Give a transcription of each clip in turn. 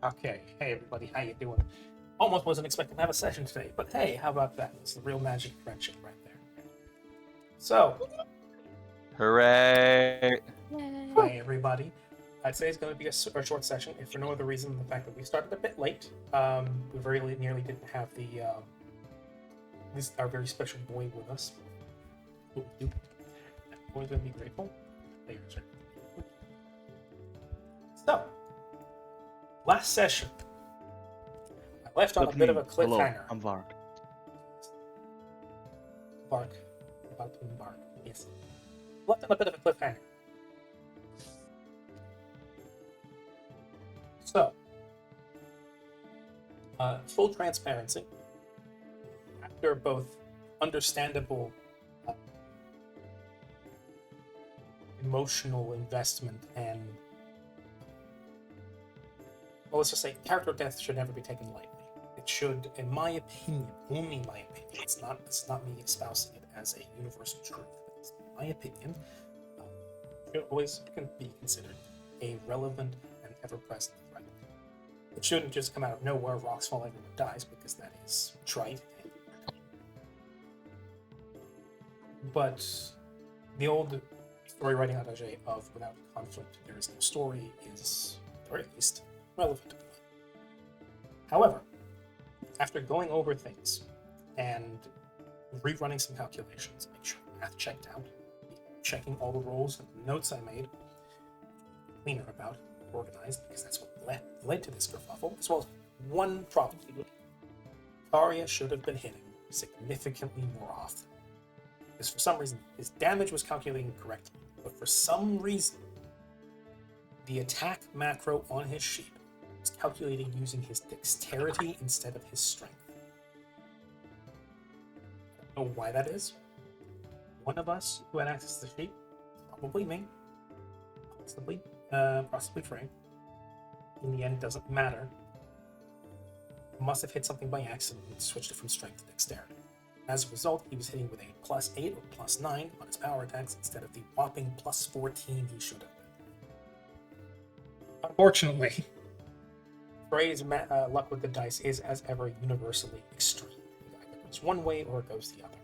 Okay, hey everybody, how you doing? Almost wasn't expecting to have a session today, but hey, how about that? It's the real magic of friendship right there. So, Hooray! hi everybody. Today's going to be a short session, if for no other reason than the fact that we started a bit late. We very nearly didn't have our very special boy with us. That boy's going to be grateful. So, last session, I left on a bit of a Hello, cliffhanger. I'm Vark. Bark. About to embark. Yes. Left on a bit of a cliffhanger. So, full transparency. After both understandable emotional investment and, well, let's just say character death should never be taken lightly. It should, in my opinion, only my opinion, it's not me espousing it as a universal truth. It's my opinion. Should always be considered a relevant and ever-present threat. It shouldn't just come out of nowhere, rocks fall, everyone dies, because that is trite. But the old story writing adage of without conflict there is no story is, or at least, relevant. However, after going over things and rerunning some calculations, make sure math checked out, checking all the rolls and the notes I made, cleaner about, organized, because that's what led to this kerfuffle, as well as one problem. Arya should have been hitting significantly more often. Because for some reason, his damage was calculating correctly, but for some reason, the attack macro on his sheet was calculating using his dexterity instead of his strength. I don't know why that is. One of us who had access to the sheet, probably me, possibly Trey. In the end, doesn't matter. Must have hit something by accident and switched it from strength to dexterity. As a result, he was hitting with a +8 or +9 on his power attacks instead of the whopping +14 he should have been. Unfortunately, Frey's luck with the dice is, as ever, universally extreme. It either goes one way or it goes the other.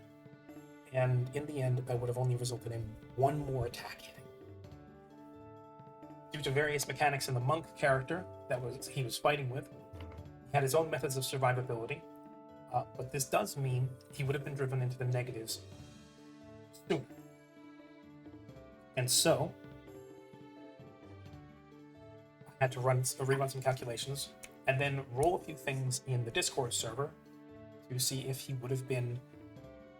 And in the end, that would have only resulted in one more attack hitting. Due to various mechanics in the monk character that he was fighting with, he had his own methods of survivability, but this does mean he would have been driven into the negatives sooner. And so, I had to rerun some calculations, and then roll a few things in the Discord server to see if he would have been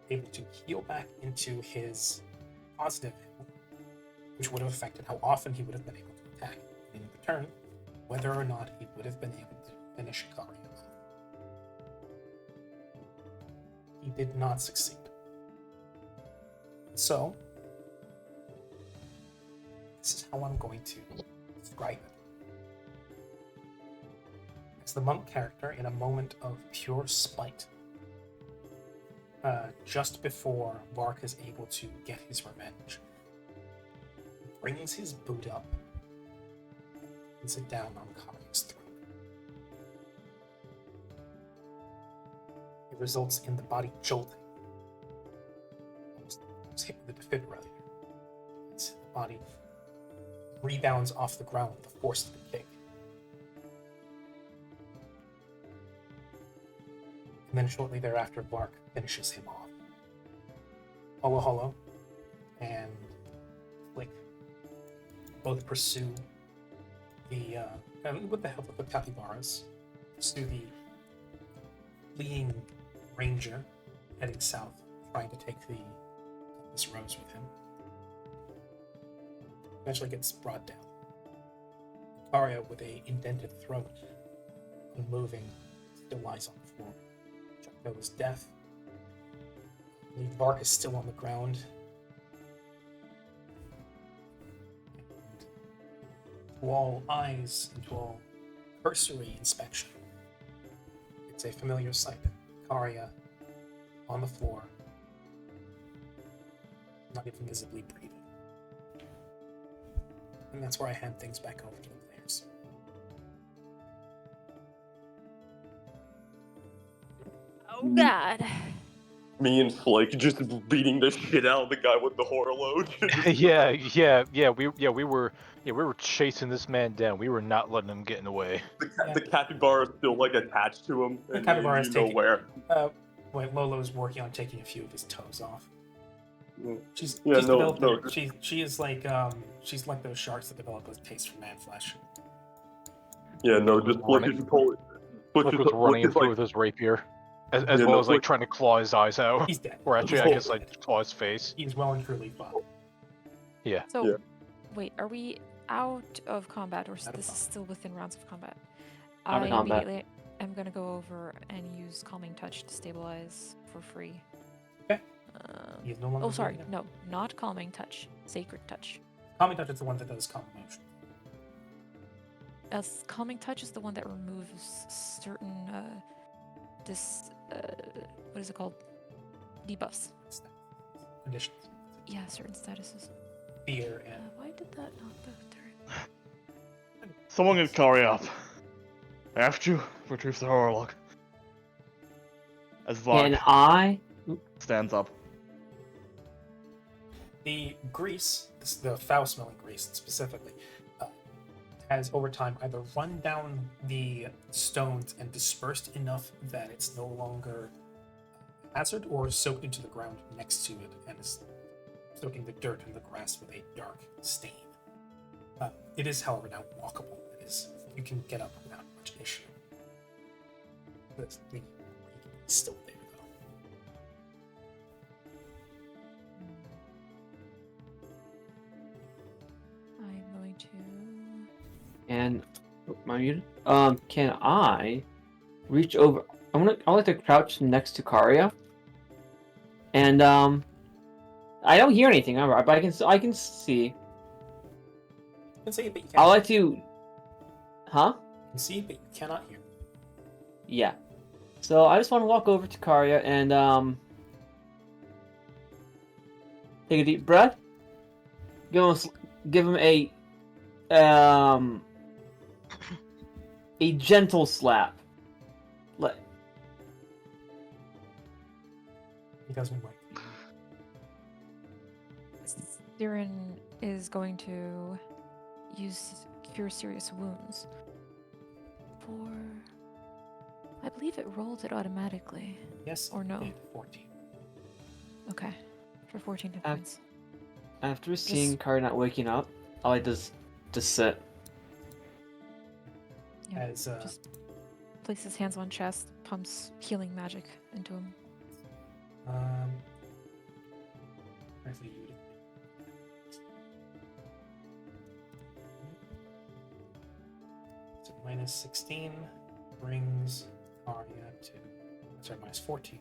able to heal back into his positive health, which would have affected how often he would have been able to attack. In return, whether or not he would have been able to finish Karya. He did not succeed. So, this is how I'm going to describe it. As the monk character, in a moment of pure spite, just before Vark is able to get his revenge, brings his boot up and sits down on Karya's throat. It results in the body jolting. Almost hit with a defibrillator. The body rebounds off the ground with the force of the kick. And then shortly thereafter, Vark finishes him off. Hollow and Flick both pursue the, with the help of the capybaras, pursue the fleeing ranger heading south, trying to take this rose with him. Eventually gets brought down. Karya, with a indented throat, unmoving, still lies on the floor. Jocko is deaf. Vark is still on the ground. And to all eyes and to all cursory inspection, it's a familiar sight. Karya on the floor, not even visibly breathing. And that's where I hand things back over to the players. God. Me and Flake just beating the shit out of the guy with the horologe. We were chasing this man down. We were not letting him get in the way. The capybara is still like attached to him, The and capybara you is know taking. where. Wait, Lolo's working on taking a few of his toes off. She's Yeah, developed. no. She is like she's like those sharks that develop a taste for man flesh. Yeah, no, just Flake is pulling. Flick was running through with his rapier, as Yeah, well no, as like Flick- trying to claw his eyes out. He's dead. Or actually, He's I guess dead. like claw his face. He's well and truly fine. Yeah. So, Yeah. wait, are we out of combat, or Out of this is combat. still within rounds of combat? Out of I combat. immediately am gonna go over and use Calming Touch to stabilize for free. Okay. He is no longer. Oh, sorry, bleeding. no, not Calming Touch, Sacred Touch. Calming touch is the one that does calm emotion. As Calming Touch is the one that removes certain what is it called? Debuffs. Conditions. Yeah, certain statuses. Fear and Why did that not go through? Someone get Kari up. After you retrieve the horolog. As Can Vark I? stands up. the grease, the foul-smelling grease specifically, has over time either run down the stones and dispersed enough that it's no longer hazard, or soaked into the ground next to it and is soaking the dirt and the grass with a dark stain. It is, however, now walkable. You can get up without much issue. The is still there, though. I'm going to. And am I muted? Can I reach over? I like to crouch next to Karia. And I don't hear anything, but I can see. You can see it, but you I can't. like to. Huh? You can see, but you cannot hear. Yeah. So I just want to walk over to Karia and take a deep breath. Give him a gentle slap. He doesn't wait. Siren is going to use Cure Serious Wounds for. I believe it rolled it automatically. Yes. Or no? it did, 14. Okay. For 14 hit Uh, points. After seeing Karia not waking up, I like to just sit. Yeah. As Just places hands on chest, pumps healing magic into him. Actually, you would. So minus 16 brings Arya to. Sorry, minus 14.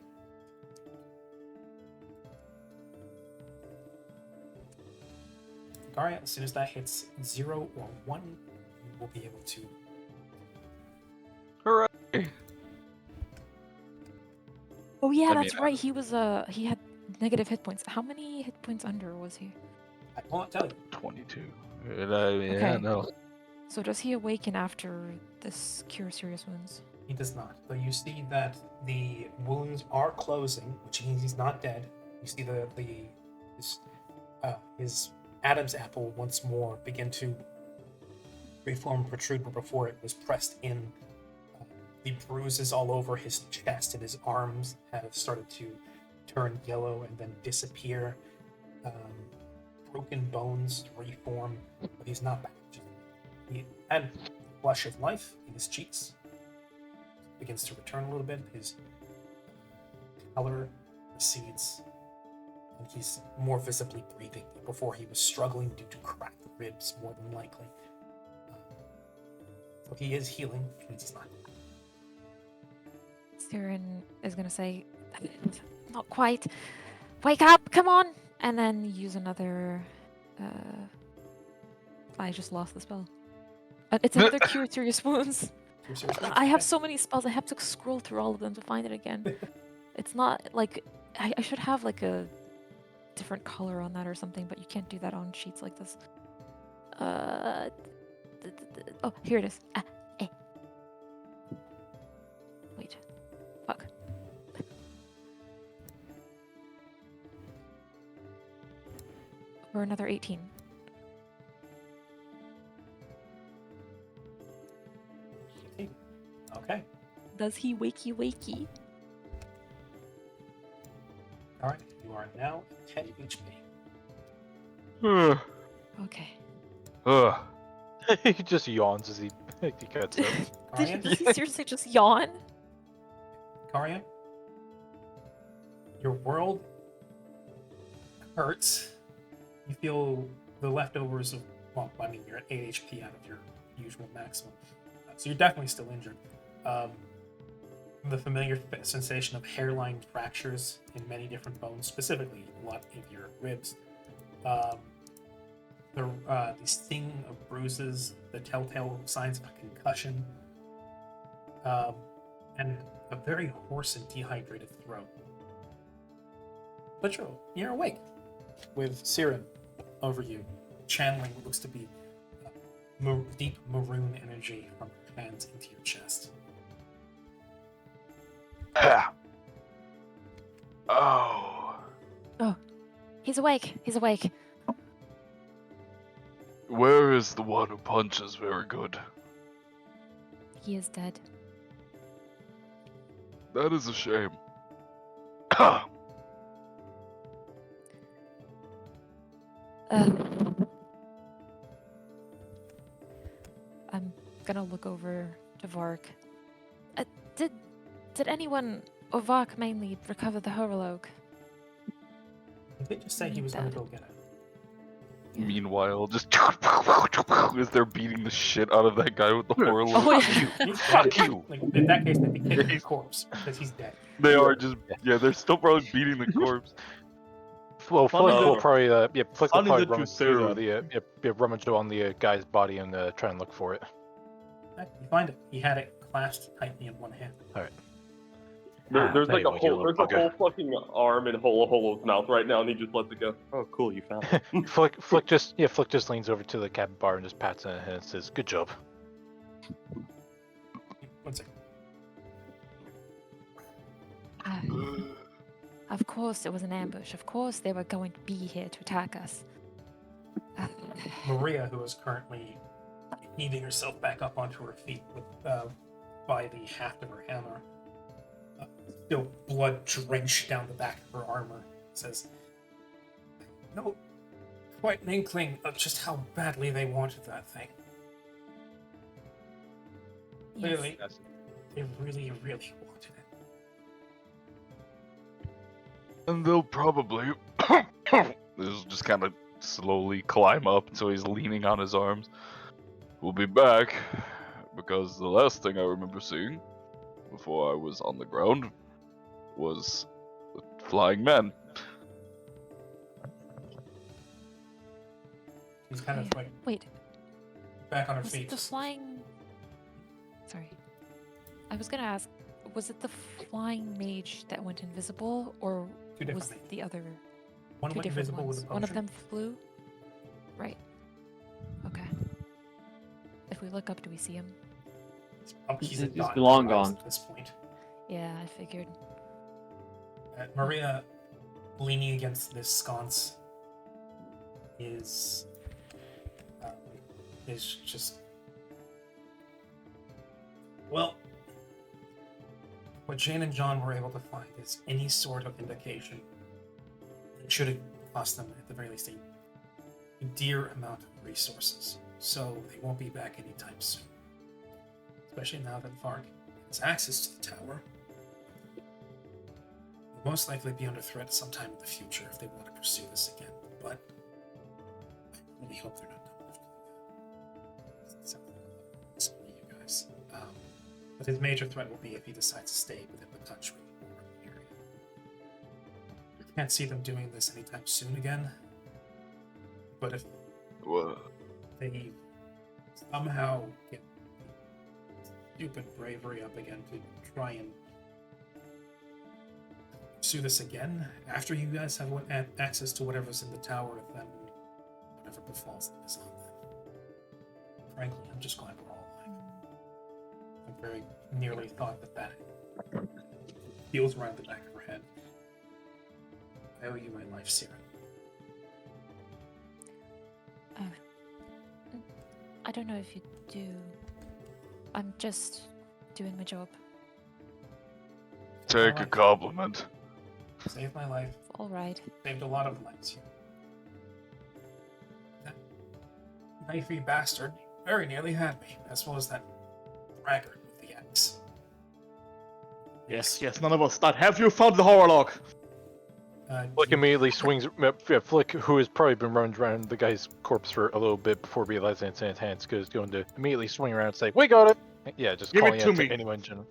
Arya, as soon as that hits 0 or 1, you will be able to. Hooray! Oh yeah, I that's mean, right. He was he had negative hit points. How many hit points under was he? I won't tell you. 22. Yeah, Okay. no. So does he awaken after this Cure Serious Wounds? He does not. But you see that the wounds are closing, which means he's not dead. You see his Adam's apple once more begin to reform, protrude, where before it was pressed in. The bruises all over his chest and his arms have started to turn yellow and then disappear. Broken bones reform, but he's not back. He had flush of life in his cheeks. Begins to return a little bit. His color recedes, and he's more visibly breathing. Before he was struggling due to cracked ribs, more than likely. So he is healing, and he's not. Siren is gonna say, "Not quite. Wake up! Come on!" And then use another. I just lost the spell. It's another Cure Serious Wounds. You're seriously- I have so many spells. I have to scroll through all of them to find it again. It's not like I should have like a different color on that or something, but you can't do that on sheets like this. Oh, here it is. Wait. Fuck. for another 18. Okay. Does he wakey? All right. You are now 10 HP. Ugh. Okay. Ugh. He just yawns as he gets up. Karian? Does he seriously just yawn? Karian? Your world hurts. You feel the leftovers of, well, I mean, you're at 8 HP out of your usual maximum. So you're definitely still injured. The familiar sensation of hairline fractures in many different bones, specifically a lot of your ribs. The sting of bruises, the telltale signs of a concussion, and a very hoarse and dehydrated throat. But you're awake, with Siren over you, channeling what looks to be deep maroon energy from her hands into your chest. Oh. He's awake. Where is the one who punches very good? He is dead. That is a shame. I'm gonna look over to Vark. Did anyone, or Vark mainly, recover the Horologe? He did just say he was going to go get it. Meanwhile, just as they're beating the shit out of that guy with the horologe. Oh, He's Fuck dead. you. Like, in that case, they'd be kicking his corpse because he's dead. They are just, yeah, they're still probably beating the corpse. Well, Funny Flick will that- probably, Flick will funny probably that you rummage say through that. rummage on the guy's body and try and look for it. You find it. He had it clasped tightly in one hand. There's like a anyway, you whole, little there's a whole fucking arm in Holo's mouth right now, and he just lets it go. Oh, cool, you found it. Flick just leans over to the cabin bar and just pats it and says, "Good job." 1 second. Of course it was an ambush. Of course they were going to be here to attack us. Maria, who is currently heaving herself back up onto her feet with by the haft of her hammer, still blood drenched down the back of her armor, says, "No, quite an inkling of just how badly they wanted that thing. Yes. Clearly, they really, really wanted it." And they'll probably this just kind of slowly climb up until he's leaning on his arms. We'll be back because the last thing I remember seeing before I was on the ground was the flying man. She's kind of like Wait, back on her was feet. it the flying... Sorry. I was gonna ask, was it the flying mage that went invisible, or Two different was things. the other... One two went different invisible ones? with a One of potion. them flew? Right. Okay. If we look up, do we see him? He's He's not long realized gone. at this point. Yeah, I figured. Maria, leaning against this sconce, is just, well, what Jane and John were able to find is any sort of indication that should have cost them at the very least a dear amount of resources. So they won't be back anytime soon. Especially now that Vark has access to the tower. Will most likely be under threat sometime in the future if they want to pursue this again. But I really hope they're not dumb enough to do that. Sounds like some of you guys. But his major threat will be if he decides to stay within the country or the area. You can't see them doing this anytime soon again. But if Well, they somehow get stupid bravery up again to try and pursue this again after you guys have access to whatever's in the tower, then whatever befalls them is on them. Frankly, I'm just glad we're all alive. I very nearly thought that feels around the back of her head. I owe you my life, Sarah. don't know if you do. I'm just doing my job. Take a compliment. Saved my life. All right. Saved a lot of lives here. That knifey bastard very nearly had me, as well as that braggart with the axe. Yes, none of us thought. Have you found the horror log? Flick You- immediately swings. Yeah, Flick, who has probably been running around the guy's corpse for a little bit before realizing it's in his hands, is going to immediately swing around and say, "We got it!" Yeah, just Give it calling to out me. to anyone in general.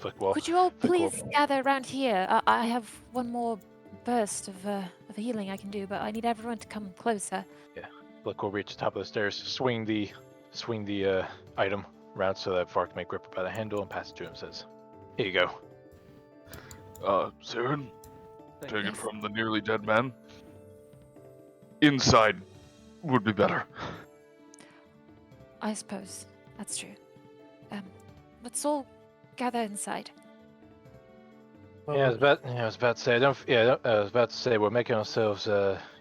Flick will. Could you all Flick will- please gather around here? I have one more burst of healing I can do, but I need everyone to come closer. Flick will reach the top of the stairs, swing the item around so that Vark may grip it by the handle and pass it to him. Says, "Here you go." Siren, take it Yes. from the nearly dead man. Inside would be better. I suppose that's true. Let's all gather inside. Yeah, I was about to say, I was about to say we're making ourselves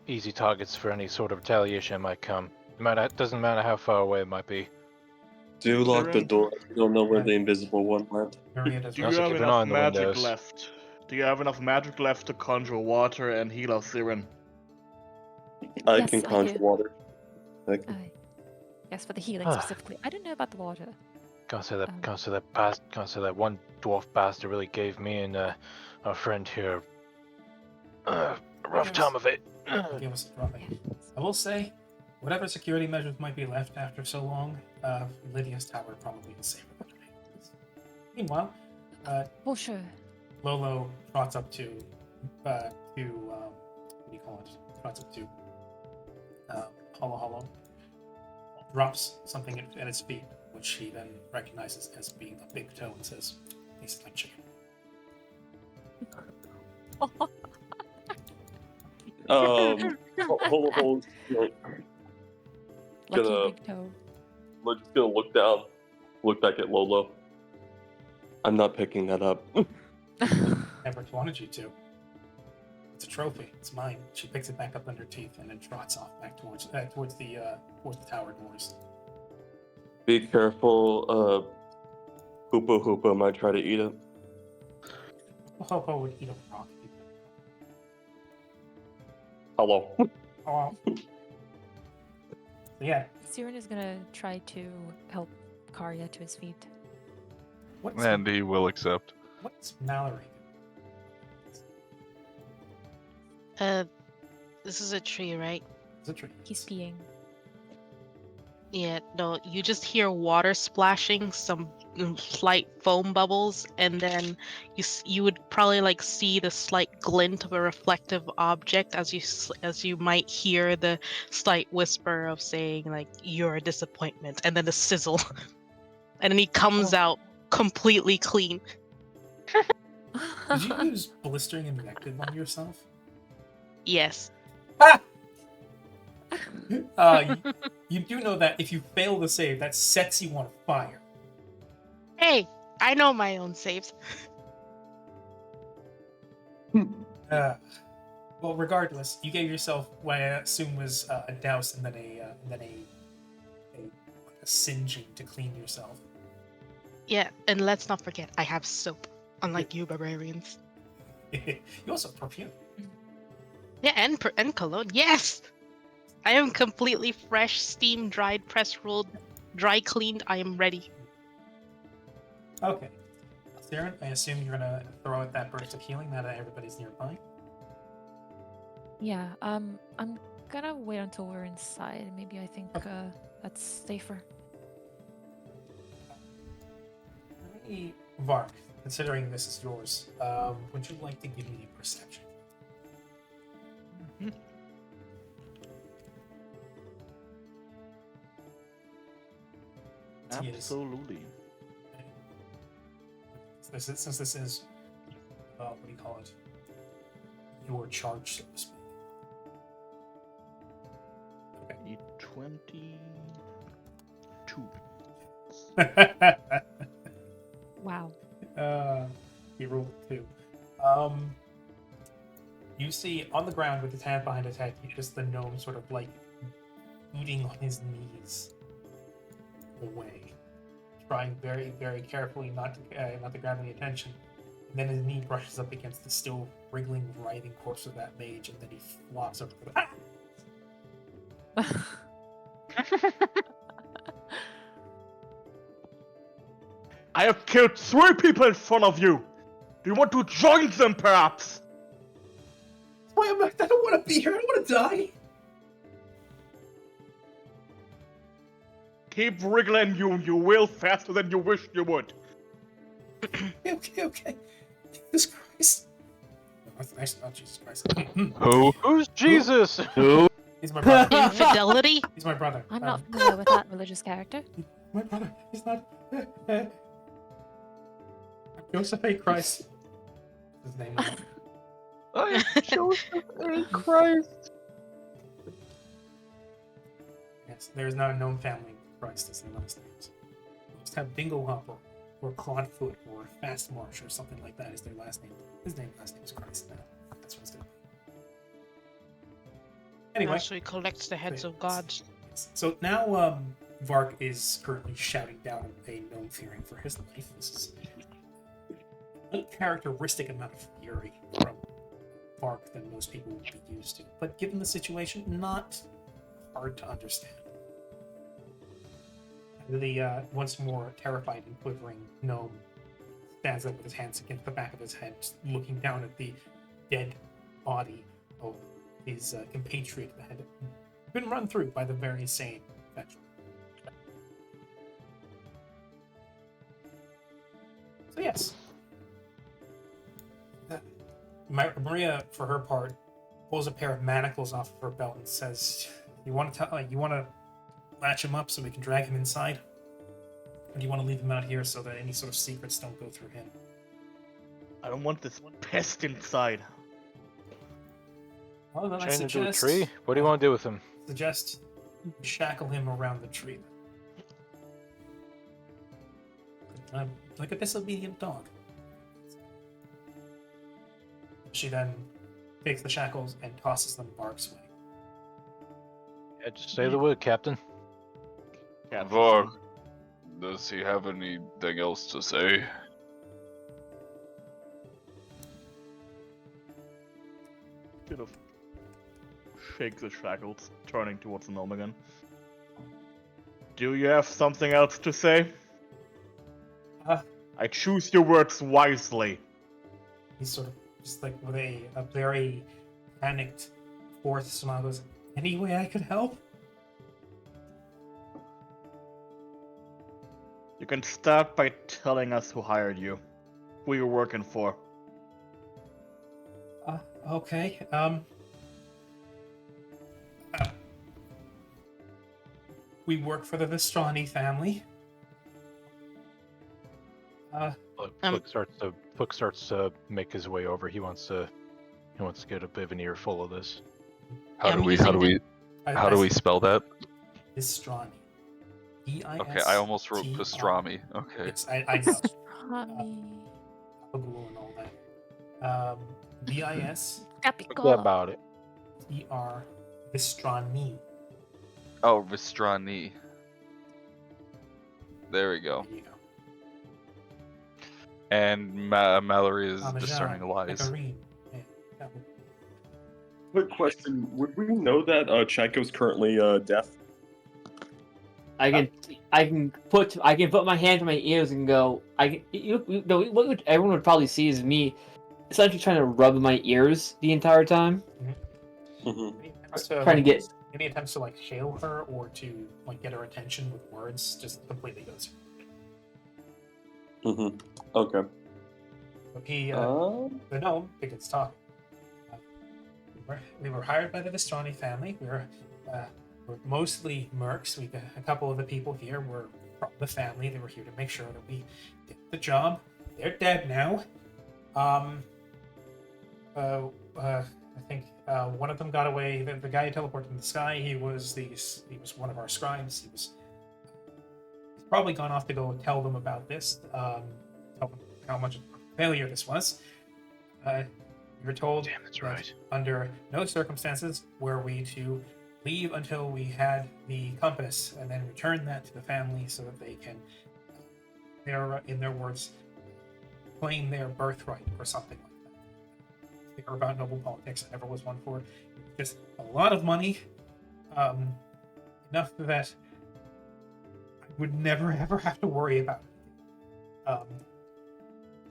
easy targets for any sort of retaliation that might come. Doesn't matter how far away it might be. Do lock the Siren. door. You don't know where Yeah. the invisible one went. Myriad is Do Also you have keep an eye enough on the magic windows. left? Do you have enough magic left to conjure water and heal us, Siren? I Yes, can I conjure do. water. I can- Uh, yes, for the healing Ah. specifically. I don't know about the water. Can't say Um, that one dwarf bastard really gave me and our friend here a rough Yes. time of it. Give us a drawing. I will say, whatever security measures might be left after so long, Lydia's tower probably is safer than mine. Meanwhile, For sure. Lolo trots up to what do you call it? Trots up to Hollow, drops something at its feet, which he then recognizes as being a big toe and says, "Tastes like chicken." Hold. Lucky Gonna- big toe. We're just gonna look down, look back at Lolo. I'm not picking that up. Never wanted you to. It's a trophy. It's mine. She picks it back up under her teeth and then trots off back towards the tower doors. Be careful. Hoopa might try to eat it. Ho would eat a rock. Hello. Oh. So yeah. Siren is gonna try to help Karya to his feet. What's And he will accept. what's Mallory? This is a tree, right? It's a tree. He's peeing. Yeah, no, you just hear water splashing, some slight foam bubbles, and then you would probably like see the slight glint of a reflective object as you might hear the slight whisper of saying like you're a disappointment, and then the sizzle, and then he comes out completely clean. Did you use blistering invective on yourself? Yes. You do know that if you fail the save, that sets you on fire. Hey, I know my own saves. Well, regardless, you gave yourself what I assume was a douse and then a singeing to clean yourself. Yeah, and let's not forget, I have soap, unlike you barbarians. You also have perfume. Yeah, and cologne. Yes, I am completely fresh, steam dried, press rolled, dry cleaned. I am ready. Okay. Siren, I assume you're gonna throw out that burst of healing now that everybody's nearby. Yeah, I'm gonna wait until we're inside. Maybe I think that's safer. Hey, Vark, considering this is yours, would you like to give me a perception? Yes. Absolutely. Since this is, what do you call it? Your charge, so to speak. Okay. 22. Wow. He rolled 2. You see on the ground with his hand behind his head, just the gnome sort of like booting on his knees, away, trying very, very carefully not to grab any attention. And then his knee brushes up against the still wriggling, writhing corpse of that mage, and then he flops over to the I have killed 3 people in front of you! Do you want to join them, perhaps? Why am I don't want to be here. I don't want to die. Keep wriggling, you will, faster than you wished you would. Okay. Jesus Christ. No, that's nice. Oh, Jesus Christ. Who? Who's Jesus? Who? He's my brother. Infidelity? He's my brother. I'm not familiar with that religious character. My brother. He's not. Joseph A. Christ. His name. I am Joseph A. Christ. Yes, there is not a known family with Christ as their last names. Most have Dingle Hopper, or Clawfoot, or Fast March, or something like that is their last name. His last name is Christ now. That's what it's going to be. Anyway. So he collects the heads of gods. Yes. So now Vark is currently shouting down a gnome fearing for his life. This is an uncharacteristic amount of fury from Vark than most people would be used to. But given the situation, not hard to understand. The once more terrified and quivering gnome stands up with his hands against the back of his head, looking down at the dead body of his compatriot that had been run through by the very same veteran. So yes, Maria, for her part, pulls a pair of manacles off of her belt and says, "You want to latch him up so we can drag him inside, or do you want to leave him out here so that any sort of secrets don't go through him?" I don't want this pest inside. Well, then I Chain into a suggest tree? What do you want to do with him? suggest you shackle him around the tree. Like a disobedient dog. She then takes the shackles and tosses them Vark's way. Yeah, just say the word, Captain. Vark, does he have anything else to say? Kind of shake the shackles, turning towards the gnome again. Do you have something else to say? I choose your words wisely. He's sort of just like with a very panicked fourth smile goes, "Any way I could help?" You can start by telling us who hired you, who you're working for. Okay. We work for the Vistrani family. Puck starts to make his way over. He wants to get a bit of an earful of this. How do we spell that? Vistrani. V-I-S-T-R. Okay, I almost wrote pastrami. Okay. Yes, I know. Pastrami. Google and all that. V-I-S-T-R. Forget about it. Vistrani. Oh, Vistrani. There we go. There you go. And Mallory is Parmesan, discerning lies. pecorine. Yeah. Quick question: would we know that Chaiko's currently deaf? I can put my hand to my ears and go. What everyone would probably see is me essentially trying to rub my ears the entire time, Mm-hmm. trying to get. Any attempts to like hail her or to like get her attention with words just completely goes. Mm-hmm. Okay. But the gnome begins talking. We were hired by the Vistrani family. We're mostly mercs. We got a couple of the people here were from the family. They were here to make sure that we did the job. They're dead now. I think one of them got away. The guy who teleported in the sky. He was one of our scribes. He's probably gone off to go tell them about this. Tell them how much of a failure this was. We were told Damn, that's that right. under no circumstances were we to leave until we had the compass, and then return that to the family so that they can, in their words, claim their birthright or something like that. They are about noble politics. I never was one for it. Just a lot of money, enough that I would never ever have to worry about it.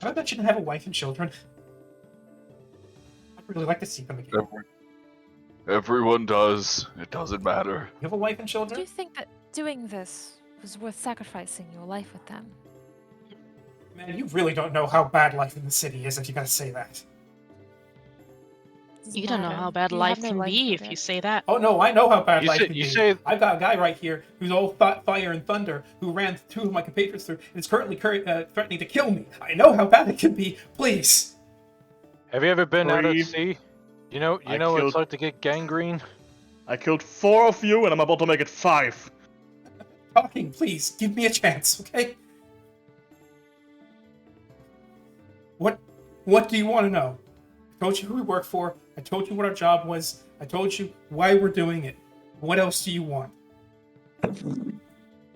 Have I mentioned I have a wife and children? I'd really like to see them again. Everyone does. It doesn't matter. You have a wife and Do children? you think that doing this was worth sacrificing your life with them? Man, you really don't know how bad life in the city is if you gotta say that. Doesn't You don't know matter. how bad You have life no can life be with if it. you say that. Oh no, I know how bad You life say- can you be. say- I've got a guy right here who's all fire and thunder who ran two of my compatriots through and is currently threatening to kill me. I know how bad it can be. Please. Have you ever been out at Breathe. sea? You know I what killed- it's like to get gangrene? I killed 4 of you, and I'm about to make it 5. Talking, please. Give me a chance, okay? What do you want to know? I told you who we work for. I told you what our job was. I told you why we're doing it. What else do you want?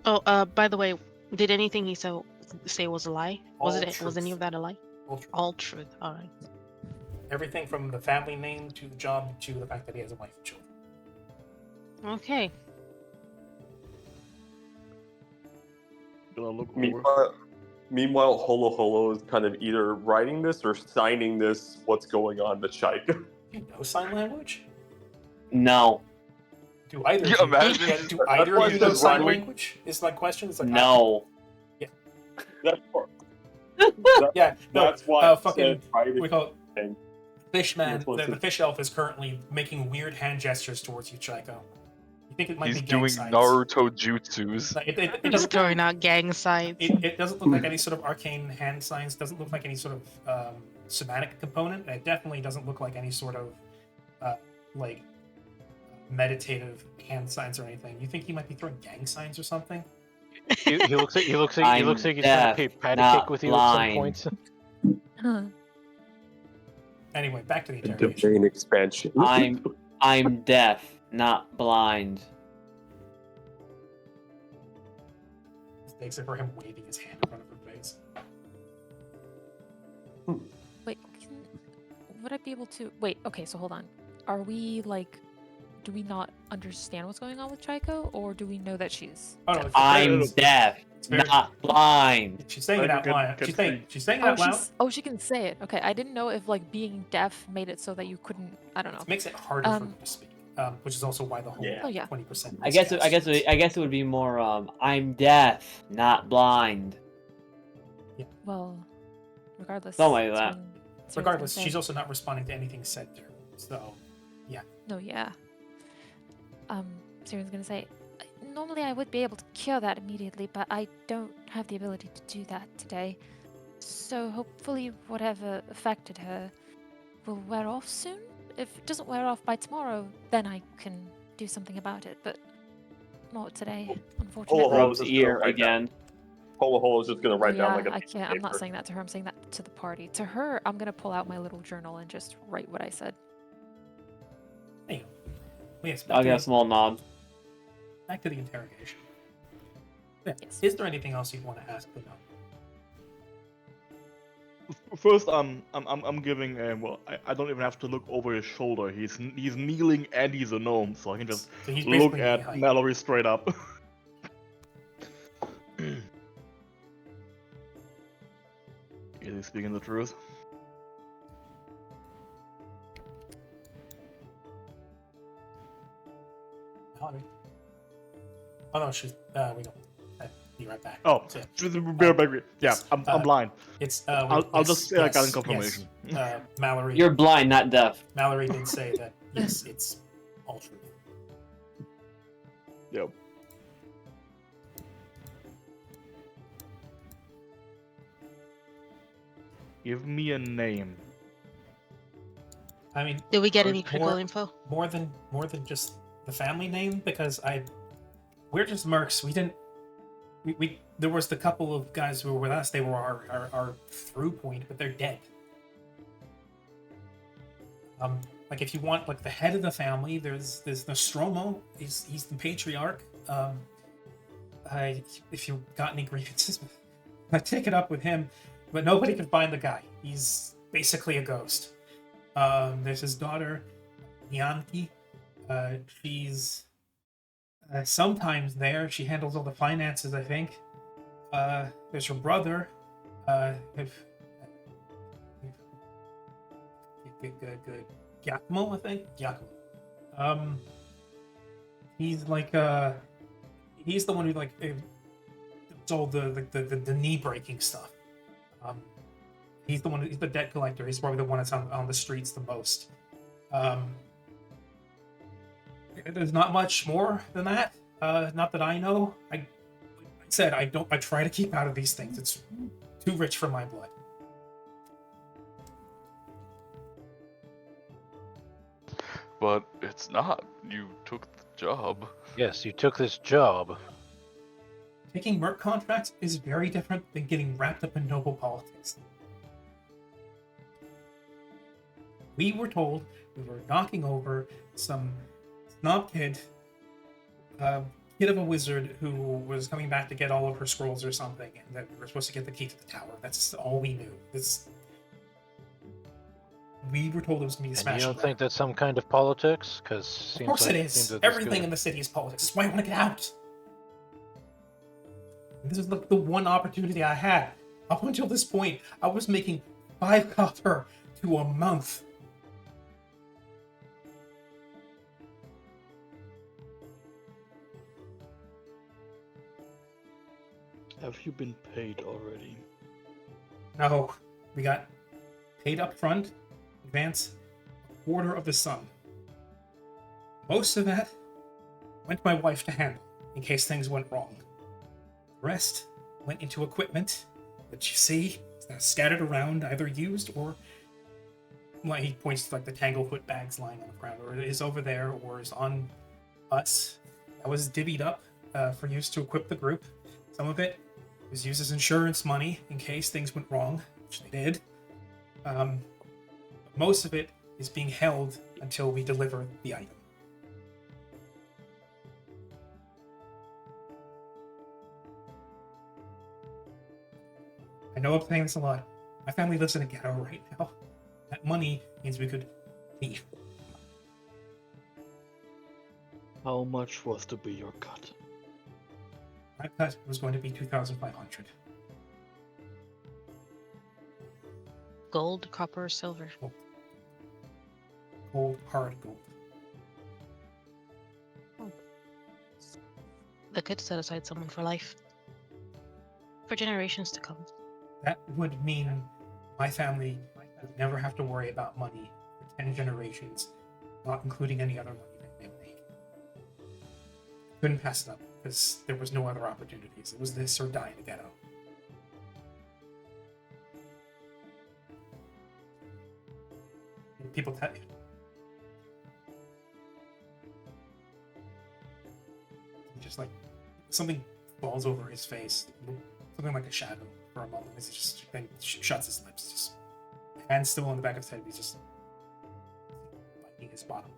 Oh, by the way, did anything he say was a lie? Was All it? Was any truth. of that a lie? All true. All truth. All right. Everything from the family name to the job to the fact that he has a wife and children. Okay. Gonna look over. Meanwhile, Holo Holo is kind of either writing this or signing this. What's going on to Chaika? Do you know sign language? No. Do either Yeah, of you, imagine- yeah, do That's either why of you it know says sign writing. language? Is my question. It's like No. That's part. Yeah, no. That's why it fucking said writing. we call it thing. Fishman. That's what it The says. fish elf is currently making weird hand gestures towards you, Chaiko. You think it might He's be gang doing signs. Naruto jutsus. Like, it Just doesn't. throwing out gang signs. It doesn't look like any sort of arcane hand signs. Doesn't look like any sort of somatic component. And it definitely doesn't look like any sort of like meditative hand signs or anything. You think he might be throwing gang signs or something? He looks like he's I'm trying to deaf, play patty not cake with you at some blind. points. Huh. Anyway, back to the The interrogation. domain expansion. I'm deaf, not blind. Mistakes it for him waving his hand in front of her face. Wait, would I be able to? Wait, okay, so hold on. Are we like? Do we not understand what's going on with Chaiko, or do we know that she's? Oh no, deaf? it's very- I'm deaf, it's very- not blind. She's saying it I out can- loud. can She's saying it out loud. She can say it. Okay, I didn't know if like being deaf made it so that you couldn't. I don't know. It makes it harder for Um, you to speak, which is also why the whole Yeah. Oh, yeah. 20%. I guess it would be more I'm deaf, not blind. Well, regardless. Something like that. Siren's gonna Regardless, say- she's also not responding to anything said to her. So No, yeah. Siren's gonna say, normally I would be able to cure that immediately, but I don't have the ability to do that today. So hopefully whatever affected her will wear off soon. If it doesn't wear off by tomorrow, then I can do something about it, but not today, unfortunately. Holo Rub's just ear gonna write down- again. Holo Holo's just gonna write yeah, down like a I piece of can't. I'm not paper. saying that to her. I'm saying that to the party. To her, I'm gonna pull out my little journal and just write what I said. anyway, yes, I'll get a small nod. back to the interrogation. Yeah. Yes. Is there anything else you'd want to ask Lino? First, I'm giving. Well, I don't even have to look over his shoulder. He's kneeling and he's a gnome, so I can just So he's look basically at behind. Mallory straight up. Is he speaking the truth? Mallory. Oh no, she's. We don't. Be right back. Oh, So, yeah, I'm blind. it's. I'll just say I got confirmation. Yes. Mallory. You're blind, not deaf. Mallory did say that. Yes, it's all true. Yep. Give me a name. I mean, Did we get Or any critical more- info? more than just the family name because we're just mercs. We didn't. We there was the couple of guys who were with us. They were our through point, but they're dead. like if you want like the head of the family, there's Nostromo. He's the patriarch. If you've got any grievances, I take it up with him, but nobody can find the guy. He's basically a ghost. There's his daughter, Yanki. She's sometimes there. She handles all the finances, I think. There's her brother. Good. Giacomo, I think. Giacomo. He's like he's the one who like does all the knee breaking stuff. He's the one. He's the debt collector. He's probably the one that's on the streets the most. There's not much more than that. Not that I know. I said I don't. I try to keep out of these things. It's too rich for my blood. But it's not. You took the job. Yes, you took this job. Taking merc contracts is very different than getting wrapped up in noble politics. We were told we were knocking over some snob kid of a wizard who was coming back to get all of her scrolls or something, and that we were supposed to get the key to the tower. That's all we knew. We were told it was going to be a smash. And you don't and think that's some kind of politics? Because of course it is. Everything in the city is politics. That's why I want to get out. This is the one opportunity I had. Up until this point, I was making 5 copper to a month. Have you been paid already? No, we got paid up front, advance, a quarter of the sum. Most of that went to my wife to handle, in case things went wrong. The rest went into equipment that you see scattered around, either used or, well, he points to like the Tanglefoot bags lying on the ground, or is over there, or is on us. That was divvied up for use to equip the group. Some of it was used as insurance money in case things went wrong, which they did. Most of it is being held until we deliver the item. I know I'm saying this a lot. My family lives in a ghetto right now. That money means we could leave. How much was to be your cut? My cut was going to be 2,500. Gold, copper, silver. Gold, hard gold. They could set aside someone for life. For generations to come. That would mean my family would never have to worry about money for 10 generations, not including any other money that they make. Couldn't pass it up because there was no other opportunities. It was this or die in the ghetto. People tell you. Just like something falls over his face, something like a shadow for a moment. He just then shuts his lips, just hands still on the back of his head. He's just biting his bottom lip.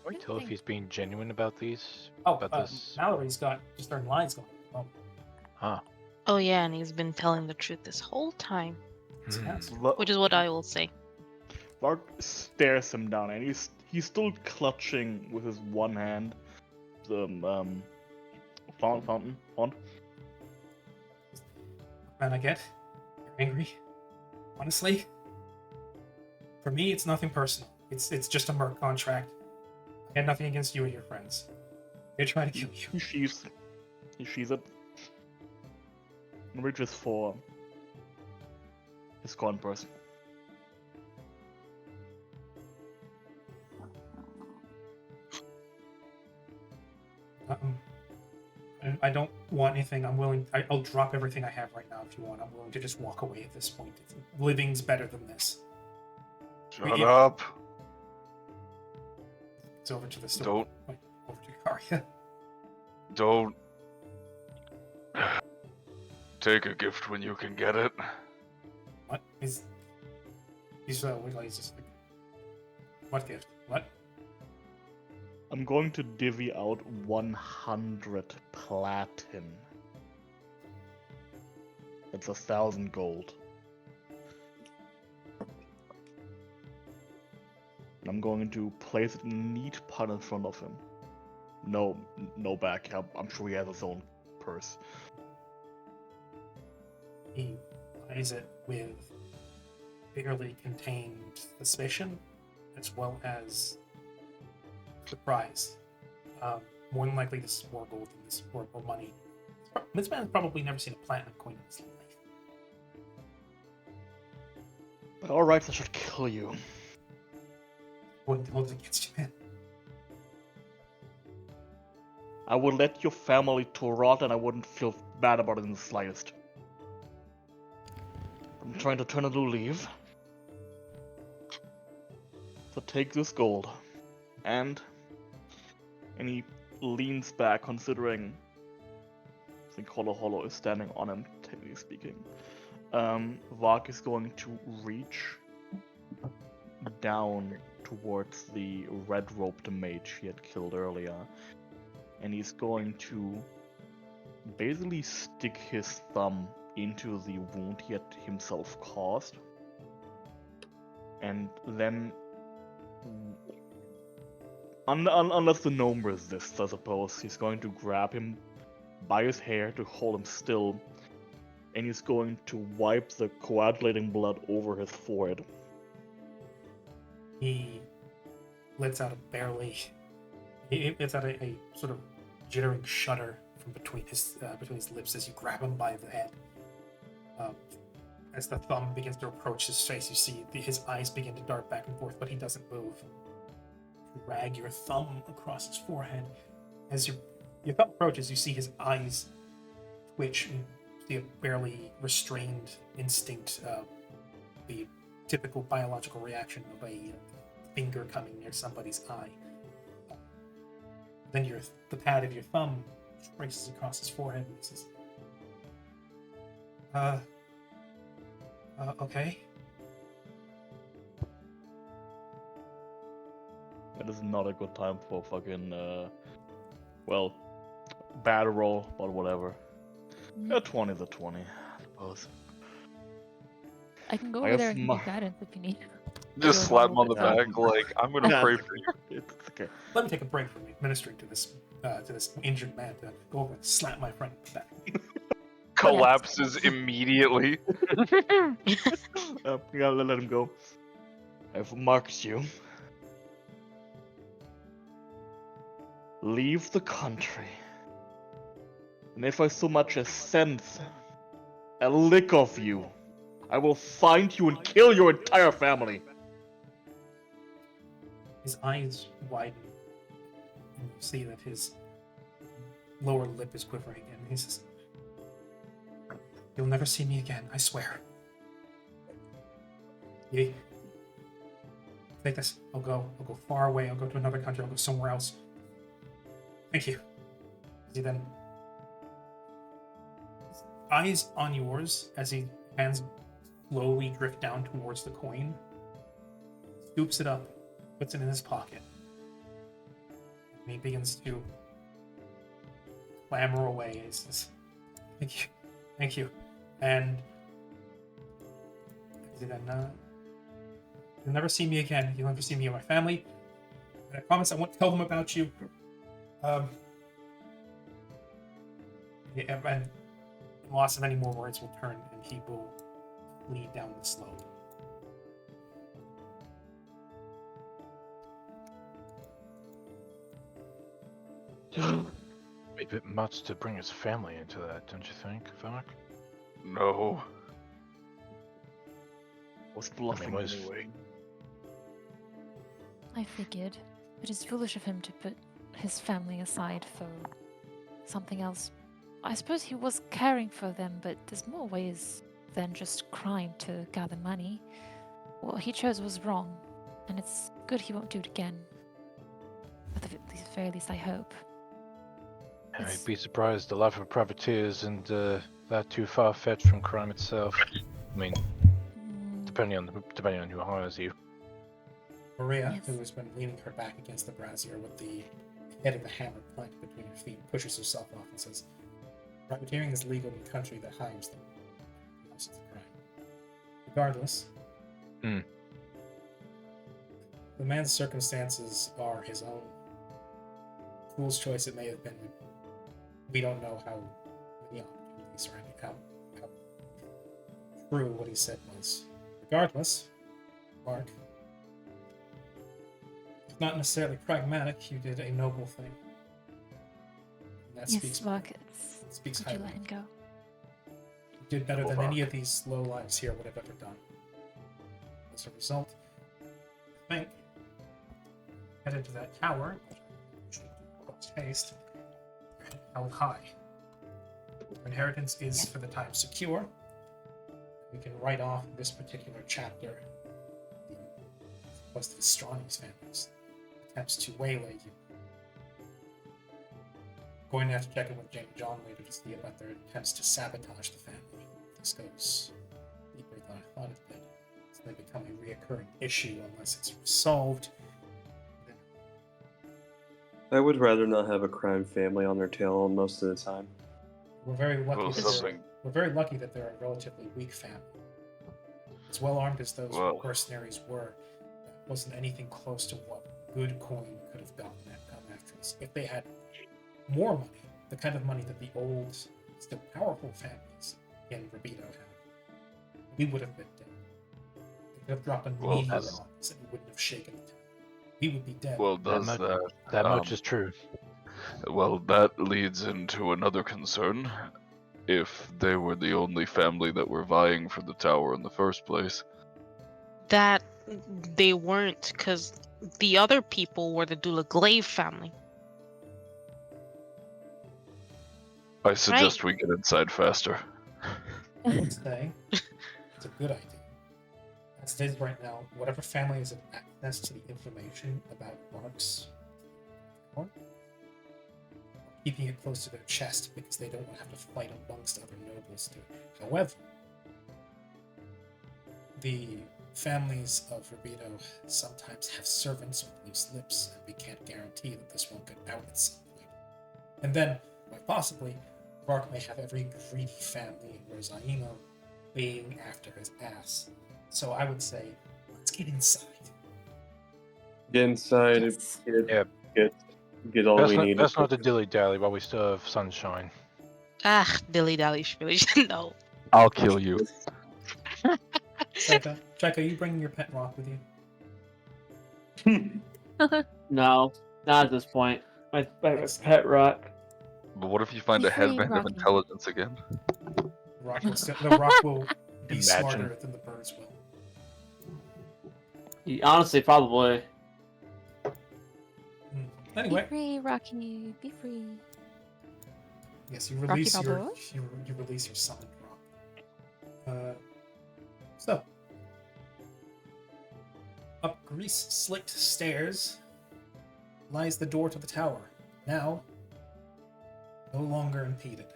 Can we tell if he's being genuine about these? Oh, about this? Mallory's got just her lines going. Oh, Huh. Oh yeah, and he's been telling the truth this whole time. yes. Which is what I will say. Lark stares him down, and he's still clutching with his one hand the font. And I get you're angry. Honestly, for me, it's nothing personal. It's just a merc contract. I had nothing against you and your friends. They're trying to kill you. He sheaves it. And reaches for his coin purse. I don't want anything. I'm willing. I'll drop everything I have right now if you want. I'm willing to just walk away at this point. Living's better than this. Shut up. It's over to the store. Wait, over to Karia. Don't take a gift when you can get it. What? He's just like, what gift? What? I'm going to divvy out 100 platin. That's 1,000 gold. And I'm going to place it in a neat pile in front of him. No back. I'm sure he has his own purse. He eyes it with barely contained suspicion, as well as surprise. More than likely, this is more gold than this is more money. This man's probably never seen a platinum coin in his life. By all rights, I should kill you. Wouldn't hold it against you, man. I would let your family to rot, and I wouldn't feel bad about it in the slightest. I'm trying to turn a new leaf. So take this gold. And he leans back, considering I think Hollow is standing on him, technically speaking. Vark is going to reach down towards the red-robed mage he had killed earlier. And he's going to basically stick his thumb into the wound he had himself caused. And then, unless the gnome resists, I suppose, he's going to grab him by his hair to hold him still. And he's going to wipe the coagulating blood over his forehead. He lets out a barely. He lets out a sort of jittering shudder from between his lips as you grab him by the head. As the thumb begins to approach his face, you see his eyes begin to dart back and forth, but he doesn't move. You drag your thumb across his forehead. As your thumb approaches, you see his eyes twitch. You see a barely restrained instinct, the typical biological reaction of a finger coming near somebody's eye. Then the pad of your thumb traces across his forehead and he says, okay. That is not a good time for fucking, bad roll, but whatever. A 20 is a 20, I suppose. I can go I over there have and give you guidance if you need. Just Yeah. slap him on the Yeah. back, like, I'm gonna Yeah. pray for you. It's okay. Let me take a break from administering to this injured man to go over and slap my friend in the back. Collapses immediately. You gotta let him go. I've marked you. Leave the country. And if I so much as sense a lick of you, I will find you and kill your entire family. His eyes widen, and you see that his lower lip is quivering again. He says, "You'll never see me again, I swear. Take this. I'll go far away. I'll go to another country. I'll go somewhere else. Thank you." He then, his eyes on yours as his hands slowly drift down towards the coin, scoops it up, puts it in his pocket, and he begins to clamber away. He says, thank you, and then, you'll never see me again. You'll never see me or my family. And I promise I won't tell them about you. And loss of any more words will turn, and he will lead down the slope. A bit much to bring his family into that, don't you think, Vark? No. Was bluffing was- anyway. I figured. It is foolish of him to put his family aside for something else. I suppose he was caring for them, but there's more ways than just crime to gather money. What he chose was wrong, and it's good he won't do it again. At the very least, I hope. I'd It's- be surprised the life of privateers and that too far-fetched from crime itself? I mean, Mm, depending on who hires you. Maria, Yes. who has been leaning her back against the brazier with the head of the hammer planted between her feet, pushes herself off and says, "Racketeering is legal in the country that hires them. Unless it's a crime. Regardless, Hmm. the man's circumstances are his own. Fool's choice it may have been. We don't know how many opportunities or how true what he said was. Regardless, Mark, if not necessarily pragmatic, you did a noble thing. And that yes, speaks Mark. speaks Could you highly. let him go? You did better than any of these low lives here would have ever done. As a result, I think headed to that tower, which should do post haste, your head held high. Your inheritance is for the time secure. We can write off this particular chapter the supposed Vistrani's family's attempts to waylay you. Going to have to check in with Jane and John later to see about their attempts to sabotage the family. This goes deeper than I thought it did. It's going to become a reoccurring issue unless it's resolved. I would rather not have a crime family on their tail most of the time. We're very lucky. Well, that something- we're very lucky that they're a relatively weak family. As well armed as those Well- mercenaries were, that wasn't anything close to what good coin could have gotten after us. If they had more money, the kind of money that the old, still powerful families in Rabido had, we would have been dead. They could have dropped a Well, meteor on that's- us and it wouldn't have shaken the town. We would be dead. Well, That does much, that? that much um, is true. Well, that leads into another concern. If they were the only family that were vying for the tower in the first place, That they weren't, because the other people were the Dula Glaive family. I suggest we get inside faster. I would say it's a good idea. As it is right now, whatever family has access to the information about Mark's tower, keeping it close to their chest because they don't have to fight amongst other nobles to. However, the families of Rabido sometimes have servants with loose lips, and we can't guarantee that this won't get out at some point. And then, quite possibly, Mark may have every greedy family in Rosaino being after his ass. So I would say, let's get inside. Get inside, Yes. get all we need. That's not the dilly-dally while we still have sunshine. Ah, dilly dally, really. No. I'll kill you. Cheka, you bringing your pet rock with you? No, not at this point. My pet rock. But what if you find Be a free, headband of Rocky. intelligence again? The rock will be Imagine. smarter than the birds will. Honestly, probably. Anyway, Be free, Rocky. Be free. yes, you Rocky release your Balboa? you release your summoned rock. So up grease-slicked stairs lies the door to the tower. Now, no longer impeded.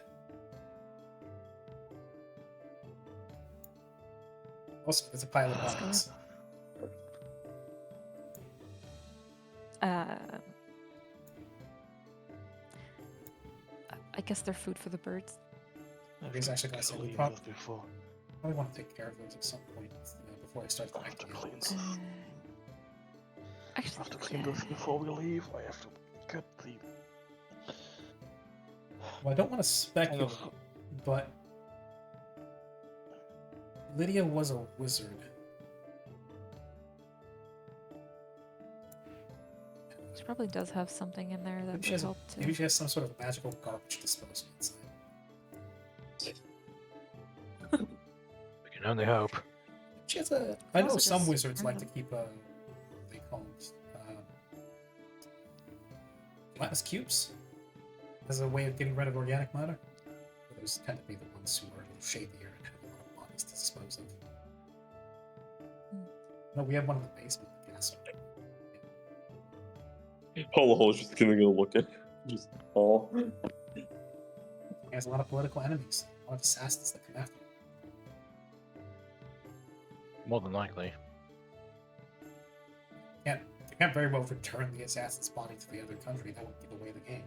Also, there's a pile of Let's go. bodies. I guess they're food for the birds. I was actually going to say we probably want to take care of those at some point before I start I have to collecting clean animals. this. I Actually, have to clean yeah. this before we leave. I have to get the. Well, I don't want to speculate, but Lydia was a wizard. She probably does have something in there that Maybe she, would has, help maybe too. she has some sort of magical garbage disposal inside. We can only hope. She has a. I know Also some just wizards like to random. keep what they call it, gelatinous cubes as a way of getting rid of organic matter. Those tend to be the ones who are a little shadier and have a lot of bodies to dispose of. No, we have one in the basement. Yes. Holo's just gonna go look at just all. He has a lot of political enemies. lot of assassins that come after you. More than likely. They can't very well return the assassin's body to the other country. That would give away the game.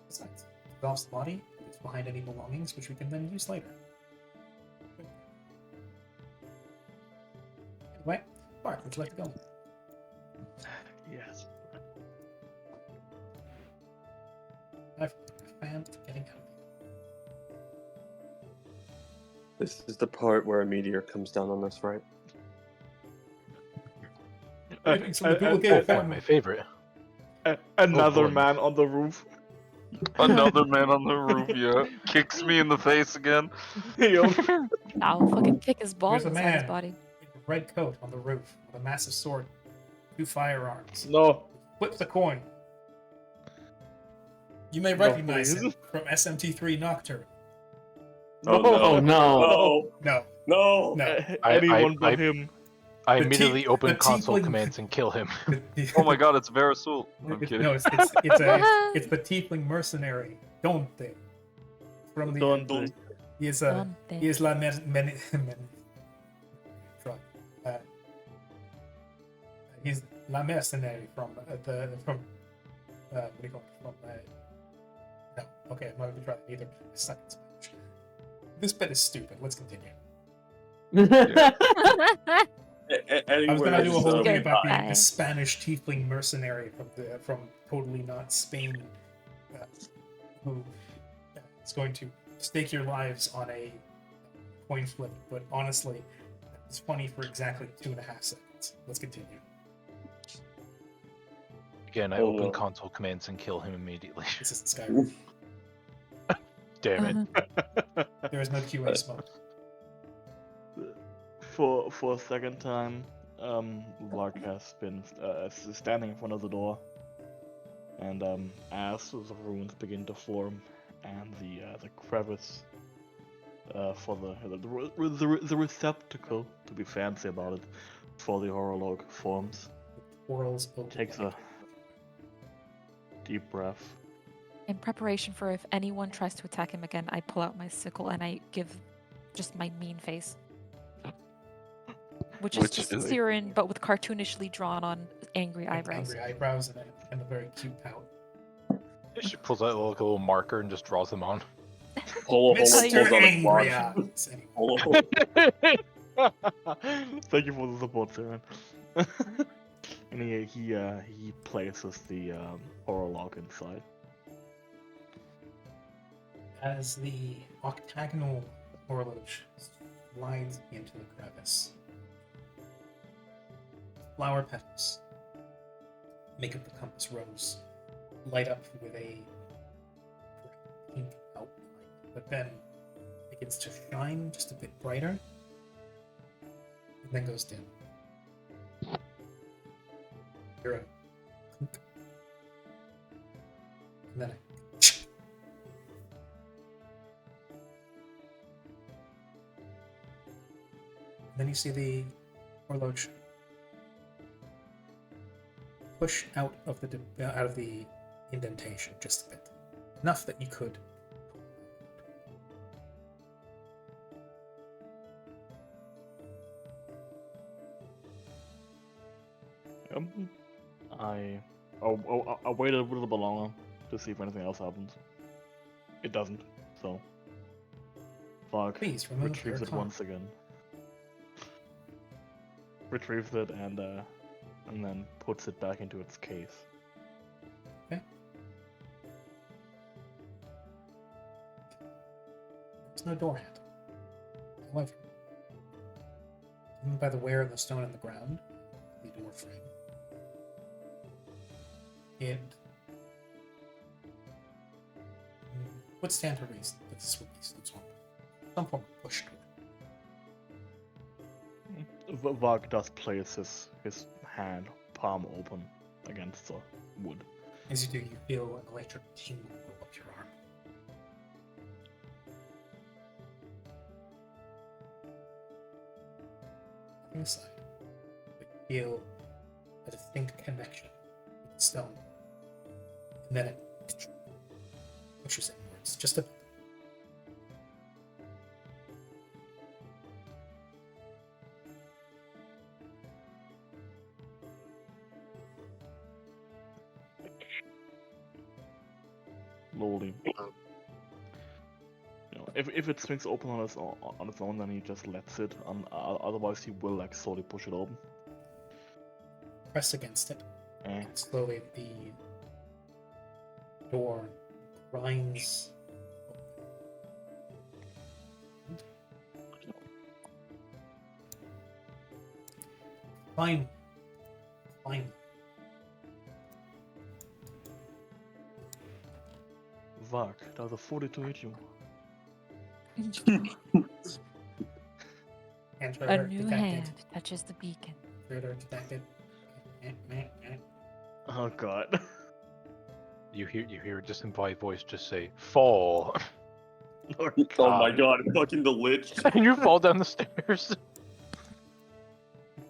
Besides, it offs the body, leaves behind any belongings, which we can then use later. Anyway, Mark, would you like to go? Yes. I've planned getting out of This is the part where a meteor comes down on us, right? here. So the Google Gate Oh, my favorite. Another boy. man on the roof. Another man on the roof, yeah. Kicks me in the face again. Yo. I'll fucking kick his balls Here's a inside his man. body. in a red coat on the roof with a massive sword, 2 firearms. No. Flips a coin. You may No, recognize him please. from SMT3 Nocturne. Oh, No. Oh no. No! No, No! no. Anyone but him. I The immediately the open console tiefling- commands and kill him. Oh my god, it's Verasul. I'm kidding. No, it's the tiefling mercenary Dante from the. Don't. He is Dante. he is la he's la mercenary from what do you call it? From no, okay, I'm not gonna try that either. I suck at Spanish. This bit is stupid. Let's continue. I was gonna do a whole thing about Goodbye. the Spanish tiefling mercenary from totally not Spain, who is going to stake your lives on a coin flip. But honestly, it's funny for exactly 2.5 seconds. Let's continue. Again, I Oh, open no. console commands and kill him immediately. This is Skyrim. Damn it. There is no QA smoke. For a second time, Lark has been standing in front of the door, and as the runes begin to form, and the crevice for the receptacle, to be fancy about it, for the horologe forms, Portals open. takes a deep breath. In preparation for if anyone tries to attack him again, I pull out my sickle and I give just my mean face. Which is Which just is- Siren, but with cartoonishly drawn on angry With eyebrows. Angry eyebrows and a very cute pout. She pulls out like a little marker and just draws them on. Holo Mr. pulls out a Angry watch. Eyes. Anyway. Holo Thank you for the support, Siren. And he places the horologe inside. As the octagonal horologe slides into the crevice, flower petals make up the compass rose, light up with a pink outline, but then begins to shine just a bit brighter, and then goes dim. Hear a clink, and then a then you see the horloge push out of the indentation just a bit, enough that you could. I waited a little bit longer to see if anything else happens. It doesn't, so Varg Please remove retrieves your it con. once again. Retrieves it and then puts it back into its case. There's no door handle. However, even by the wear of the stone in the ground, the door frame, it would stand to reason that this would be some form of push door. Varg does place his hand, palm open, against the wood. As you do, you feel an electric tingle go up your arm. Nothing aside, but you feel a distinct connection with the stone. And then it pushes inwards just a bit. slowly. You know, if it swings open on its own, then he just lets it. Otherwise, he will like slowly push it open. Press against it. Eh. And slowly the door grinds. Fine. Vark, does a 42 hit you? Enter A new detected. hand touches the beacon. Further detected. Oh god. You hear a disembodied voice just say, "Fall," Oh my god, fucking the lich. and you fall down the stairs.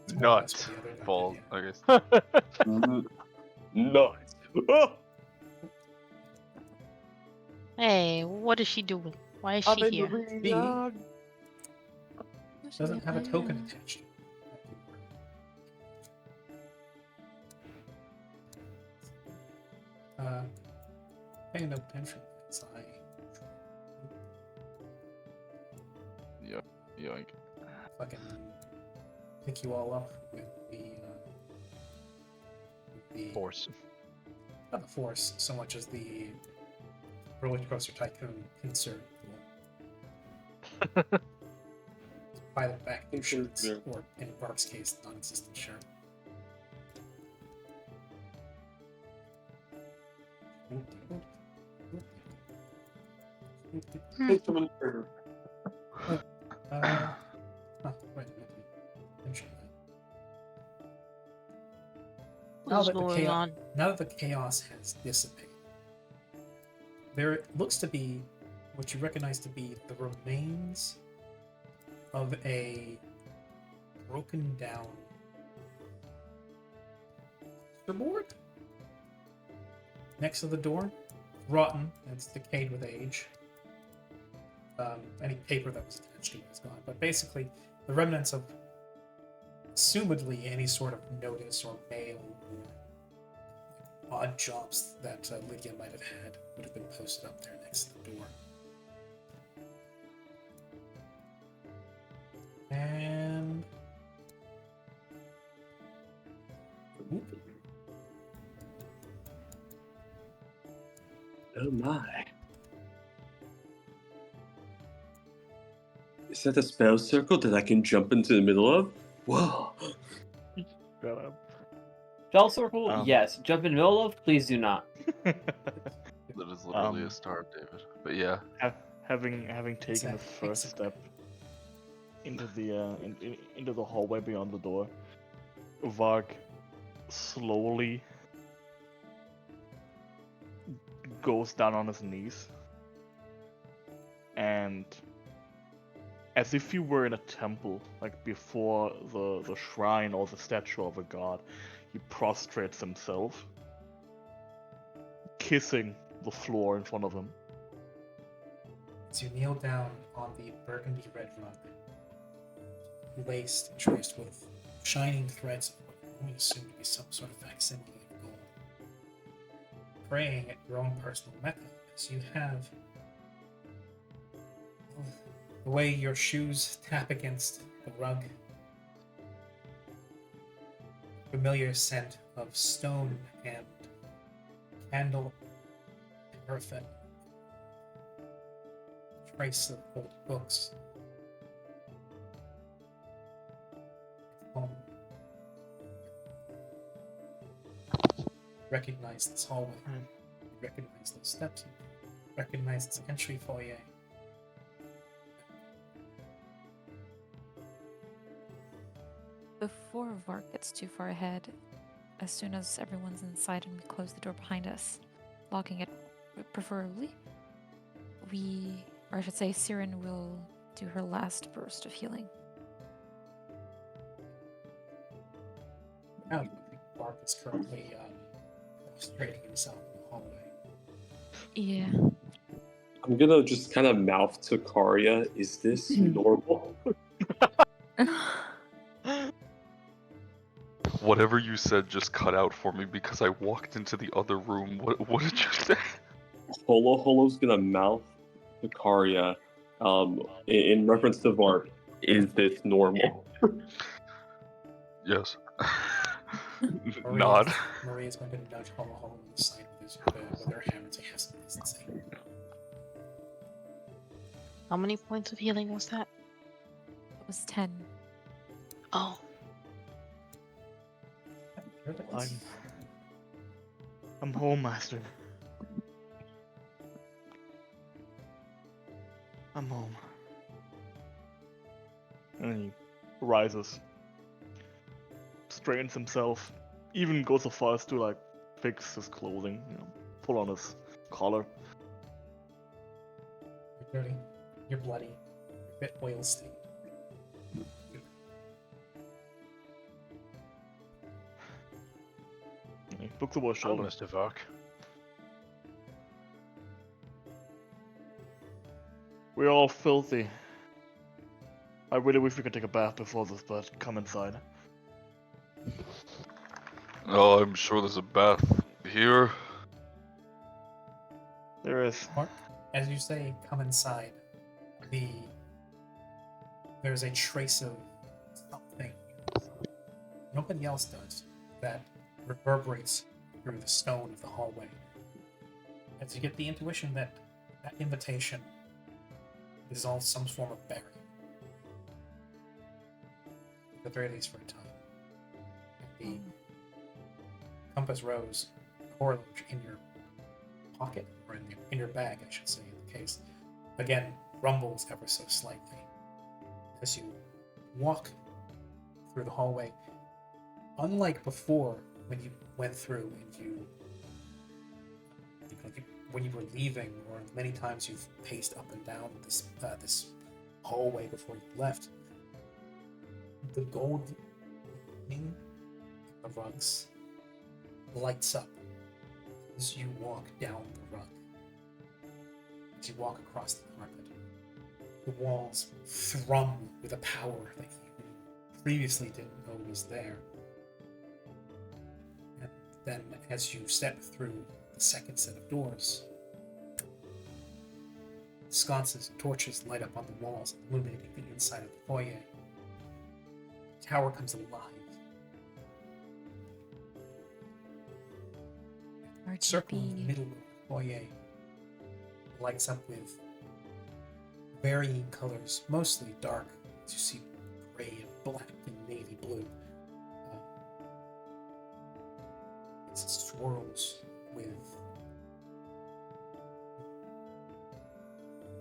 It's more or less Not what the other guy fall, did, I guess. Nice. Oh, Hey, what is she doing? Why is she here? yeah. Doesn't have a token attached. Paying no attention as I Yoink. fucking pick you all up with the Force. not the force so much as the roller coaster tycoon insert. Pilot back to shirts, Yeah. or in Bark's case, non-existent shirt. Wait, mention that. What's going on? Now that the chaos has dissipated, there looks to be what you recognize to be the remains of a broken down board next to the door, rotten, and it's decayed with age. Any paper that was attached to it is gone, but basically the remnants of assumedly any sort of notice or mail or odd jobs that Lydia might have had would have been posted up there next to the door. And oh my. Is that a spell circle that I can jump into the middle of? Whoa. Spell circle, Um. yes. Jump in the middle of, please do not. That is literally Um, a star, David. But yeah. having taken the Exactly. first step into the into the hallway beyond the door, Vark slowly goes down on his knees, and as if he were in a temple, like before the shrine or the statue of a god, he prostrates himself, kissing the floor in front of him. as you kneel down on the burgundy red rug, laced and traced with shining threads of what you only assume to be some sort of facsimile of gold, praying at your own personal mecca, as you have the way your shoes tap against the rug, familiar scent of stone and candle, paraffin, trace of old books. Recognize this hallway. You recognize those steps. You recognize its entry foyer. Before Vark gets too far ahead, as soon as everyone's inside and we close the door behind us, locking it preferably, or I should say, Siren will do her last burst of healing. Now, I think Bark is currently prostrating himself in the hallway. Yeah. I'm gonna just kind of mouth to Karya, is this normal? Whatever you said just cut out for me because I walked into the other room. What did you say? Holo's gonna mouth to Karya, in reference to Vark, is this normal? Yes. Nod. Maria's going to nudge Holo on the side with her hammer to have some decency. How many points of healing was that? It was 10. Oh, I'm home, Master. I'm home. And he rises, straightens himself, even goes so far as to like fix his clothing, pull on his collar. You're dirty. You're bloody. You're a bit oil stained. And he looks over his Oh, shoulder. Mr. Vark. We're all filthy. I really wish we could take a bath before this, but come inside. Oh, I'm sure there's a bath here. There is. Mark, as you say, come inside. There's a trace of something nobody else does that reverberates through the stone of the hallway. As you get the intuition that that invitation dissolves some form of barrier. At the very least for a time. And the compass rose horloge in your pocket, or in your bag, I should say, in the case, again rumbles ever so slightly. As you walk through the hallway, unlike before when you went through and when you were leaving, or many times you've paced up and down this hallway before you left, the gold lining of the rugs lights up as you walk down the rug. As you walk across the carpet, the walls thrum with a power that you previously didn't know was there. And then as you step through the second set of doors, sconces and torches light up on the walls, illuminating the inside of the foyer. The tower comes alive. Circle in the RGB. middle of the foyer lights up with varying colors, mostly dark, as you see gray and black and navy blue. It swirls with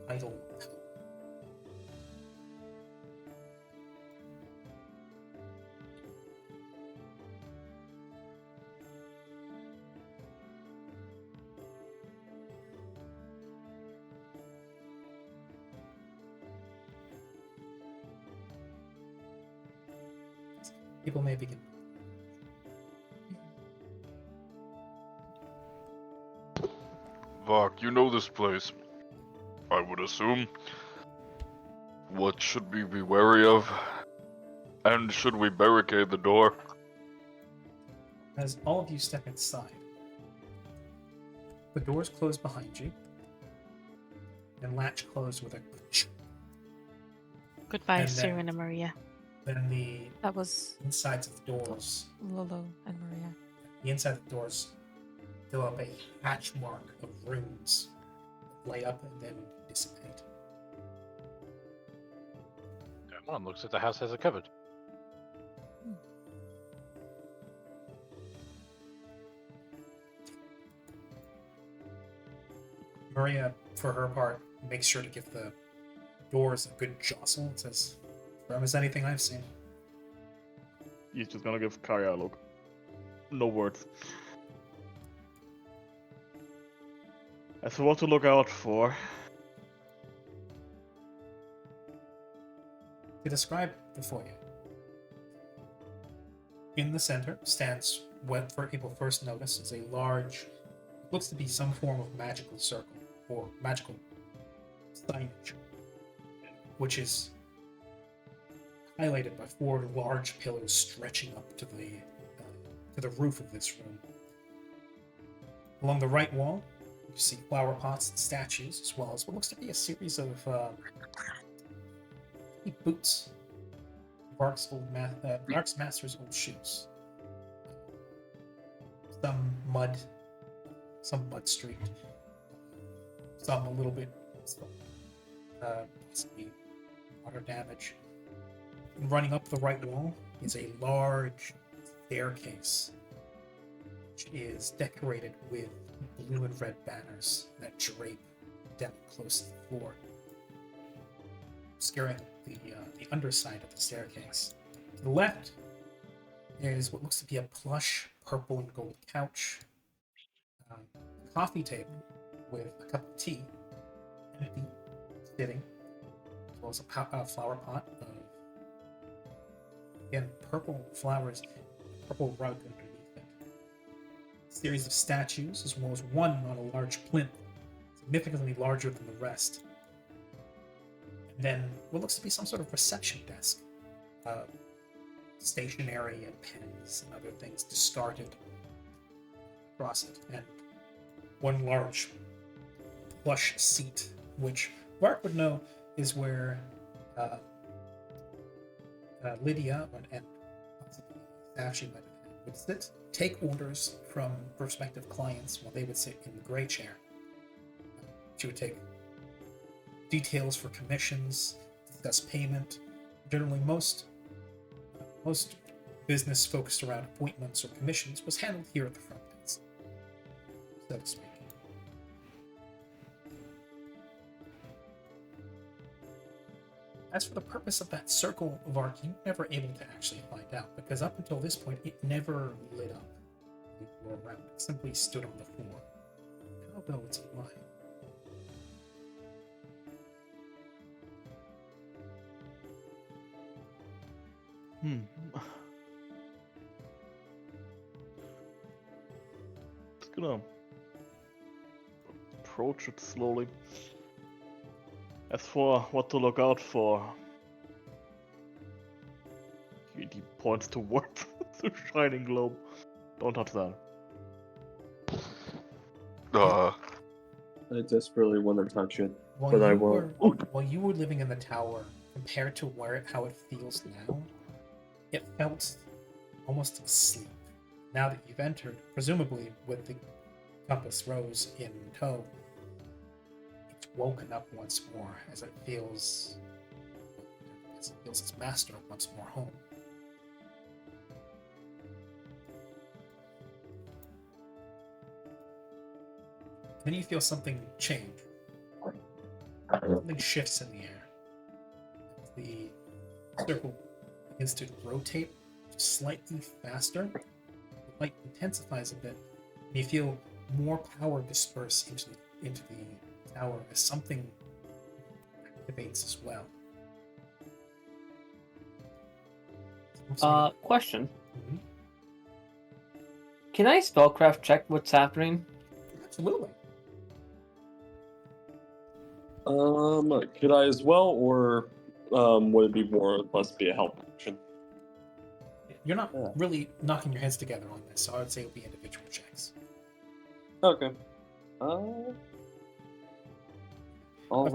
idle color. People may begin. Vark, you know this place, I would assume. What should we be wary of? And should we barricade the door? As all of you step inside, the doors close behind you and latch closed with a goodbye, And then- Siren and Maria. then the That was insides of the doors, Lolo and Maria. the inside of the doors fill up a hatch mark of runes that light up and then dissipate. One looks like the house has a cupboard. Maria, for her part, makes sure to give the doors a good jostle and says, "Firm as anything I've seen." He's just gonna give Karya a look. No words. As for what to look out for, To describe the foyer, in the center stands what people first notice is a large, looks to be some form of magical circle or magical signage, which is highlighted by four large pillars stretching up to the roof of this room. Along the right wall, You see flower pots and statues, as well as what looks to be a series of boots. Vark's master's old shoes. Some mud streaked. Some a little bit possibly water damage. And running up the right wall is a large staircase, which is decorated with blue and red banners that drape down close to the floor, obscuring the underside of the staircase. To the left is what looks to be a plush purple and gold couch, a coffee table with a cup of tea, empty, sitting, as well as a flower pot of, again, purple flowers, purple rug underneath it. A series of statues, as well as one on a large plinth, significantly larger than the rest. And then what looks to be some sort of reception desk. Stationery and pens and other things discarded across it. And one large plush seat, which Vark would know is where Lydia and Ashley would sit, take orders from prospective clients while they would sit in the gray chair. She would take details for commissions, discuss payment. Generally, most business focused around appointments or commissions was handled here at the front desk, so to speak. As for the purpose of that circle of arc, you were never able to actually find out, because up until this point, it never lit up. It were around. It simply stood on the floor. How though it's alive? Just gonna approach it slowly. As for what to look out for, he points towards the shining globe. Don't touch that. I desperately want to touch it, While but I you won't. while you were living in the tower, compared to how it feels now, it felt almost asleep. Now that you've entered, presumably with the compass rose in tow, it's woken up once more as it feels its master once more home. Then you feel something change. Something shifts in the air. The circle begins to rotate just slightly faster. The light intensifies a bit, and you feel more power disperse into the tower as something activates as well. Question. Mhm. Can I spellcraft check what's happening? Absolutely. Could I as well, or would it be more or less be a help action? You're not really knocking your heads together on this, so I would say it would be individual checks. Okay. If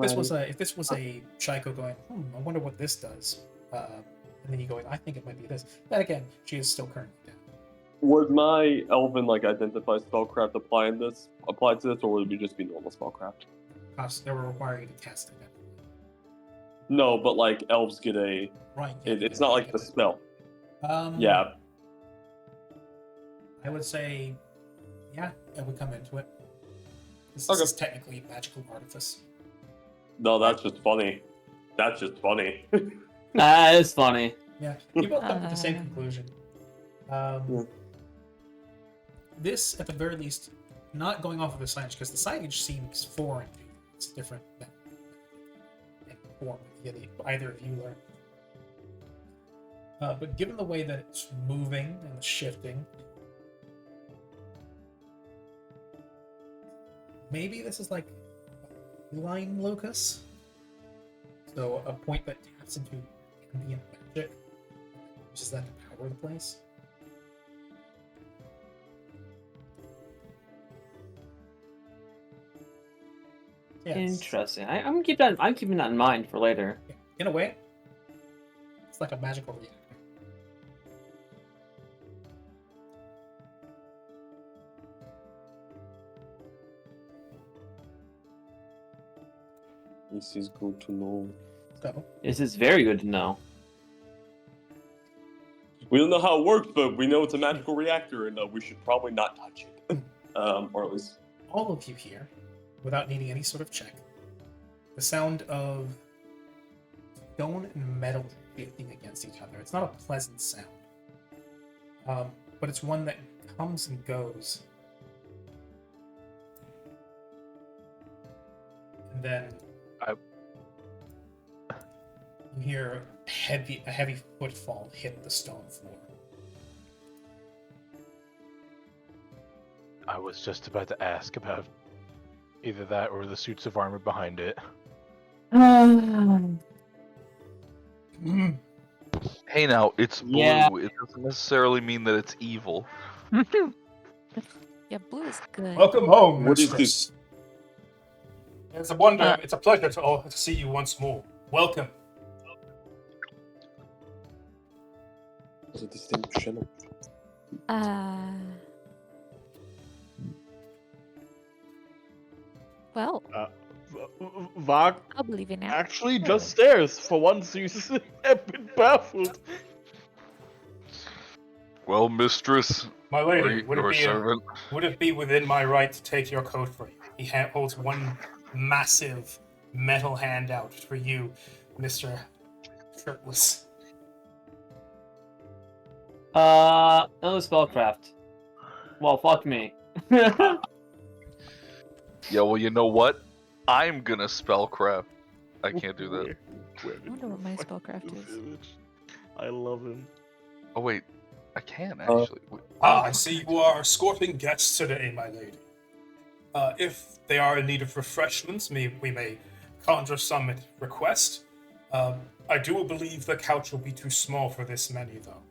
this was a Shaiko going, I wonder what this does, and then you go, I think it might be this. Then again, she is still currently down. Would my elven identify spellcraft apply to this, or would it just be normal spellcraft? They will require you to cast it. No, but elves get a. Right. It's not like the spell. Yeah. I would say, yeah, it would come into it. This is technically magical artifice. No, that's just funny. That's just funny. That is funny. Yeah, you both come to the same conclusion. This, at the very least, not going off of the signage, because the signage seems foreign to you. It's different than form either of you learn. But given the way that it's moving and shifting, maybe this is like line locus. So a point that taps into ambient magic, uses that to power the place. Yes. Interesting. I'm keeping that. I'm keeping that in mind for later. In a way, it's like a magical reactor. This is good to know. So, This is very good to know. We don't know how it works, but we know it's a magical reactor, and we should probably not touch it. Or at least all of you hear, without needing any sort of check, the sound of stone and metal hitting against each other. It's not a pleasant sound, but it's one that comes and goes. And then you hear a heavy footfall hit the stone floor. I was just about to ask about either that or the suits of armor behind it. Hey, now it's blue. Yeah. It doesn't necessarily mean that it's evil. Yeah, blue is good. Welcome home, What is mistress. It's a wonder. It's a pleasure to see you once more. Welcome. it's a distinction. Well, Varg I'll believe you now. actually just stares. For once, he's a bit baffled. Well, mistress, My or, lady, or servant. would it be within my right to take your coat for you? He holds one massive metal hand out for you, Mr. Shirtless. No spellcraft. Well, fuck me. Yeah, well, you know what? I'm gonna spellcraft. I can't do that. I wonder what my spellcraft is. I love him. Oh wait, I can actually. Wait. I see you are escorting guests today, my lady. If they are in need of refreshments, we may conjure some at request. I do believe the couch will be too small for this many, though.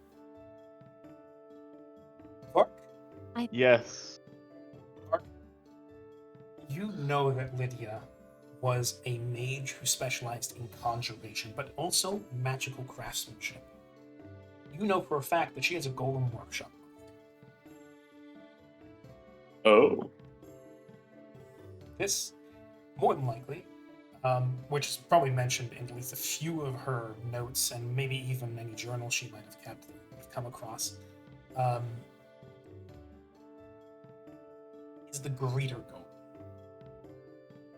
Clark, Yes. you know that Lydia was a mage who specialized in conjuration, but also magical craftsmanship. You know for a fact that she has a golem workshop. Oh. This, more than likely, which is probably mentioned in at least a few of her notes and maybe even any journal she might have kept, come across, is the greeter golem.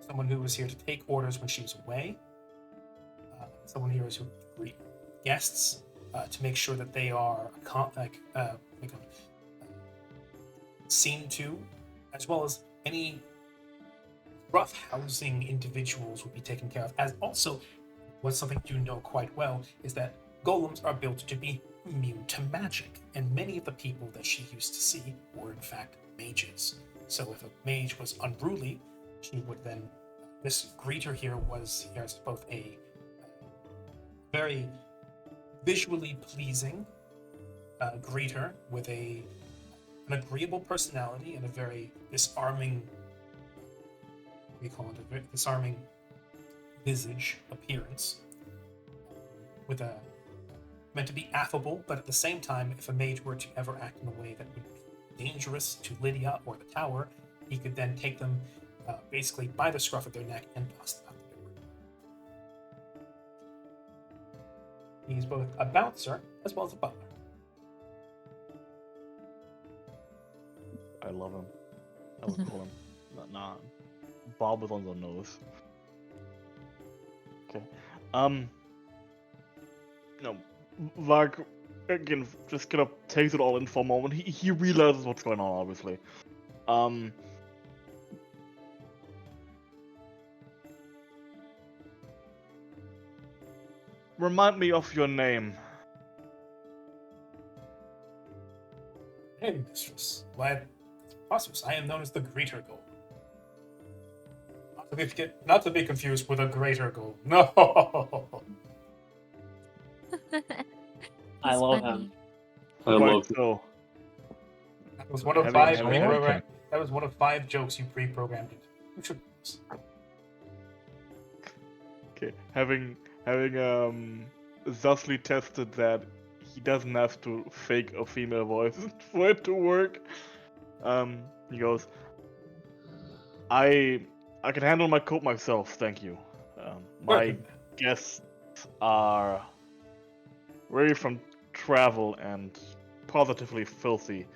Someone who was here to take orders when she was away. Someone here is who greet guests to make sure that they are seen to, as well as any rough housing individuals will be taken care of. As also, what's something you know quite well is that golems are built to be immune to magic, and many of the people that she used to see were in fact mages. So if a mage was unruly, she would then. This greeter here was both a very visually pleasing greeter with an agreeable personality and a very disarming, disarming visage appearance, with a meant to be affable, but at the same time, if a mage were to ever act in a way that would be dangerous to Lydia or the tower, he could then take them basically by the scruff of their neck and toss them out the door. He's both a bouncer as well as a butler. I love him. I would call him. Nah. Bob was on the nose. Okay. No. Varg, again, just kind of takes it all in for a moment. He realizes what's going on, obviously. Remind me of your name. Hey, mistress. Why, Ossus, I am known as the Greater Golem. Not to be confused with a Greater Golem. No. I He's love funny. him. I love it. So, That was one of Heavy- five heavy pre-programmed. handwriting. That was one of 5 jokes you pre-programmed it. You should. Okay, having thusly tested that he doesn't have to fake a female voice for it to work, he goes, I can handle my coat myself, thank you. My Welcome. guests are weary from travel and positively filthy.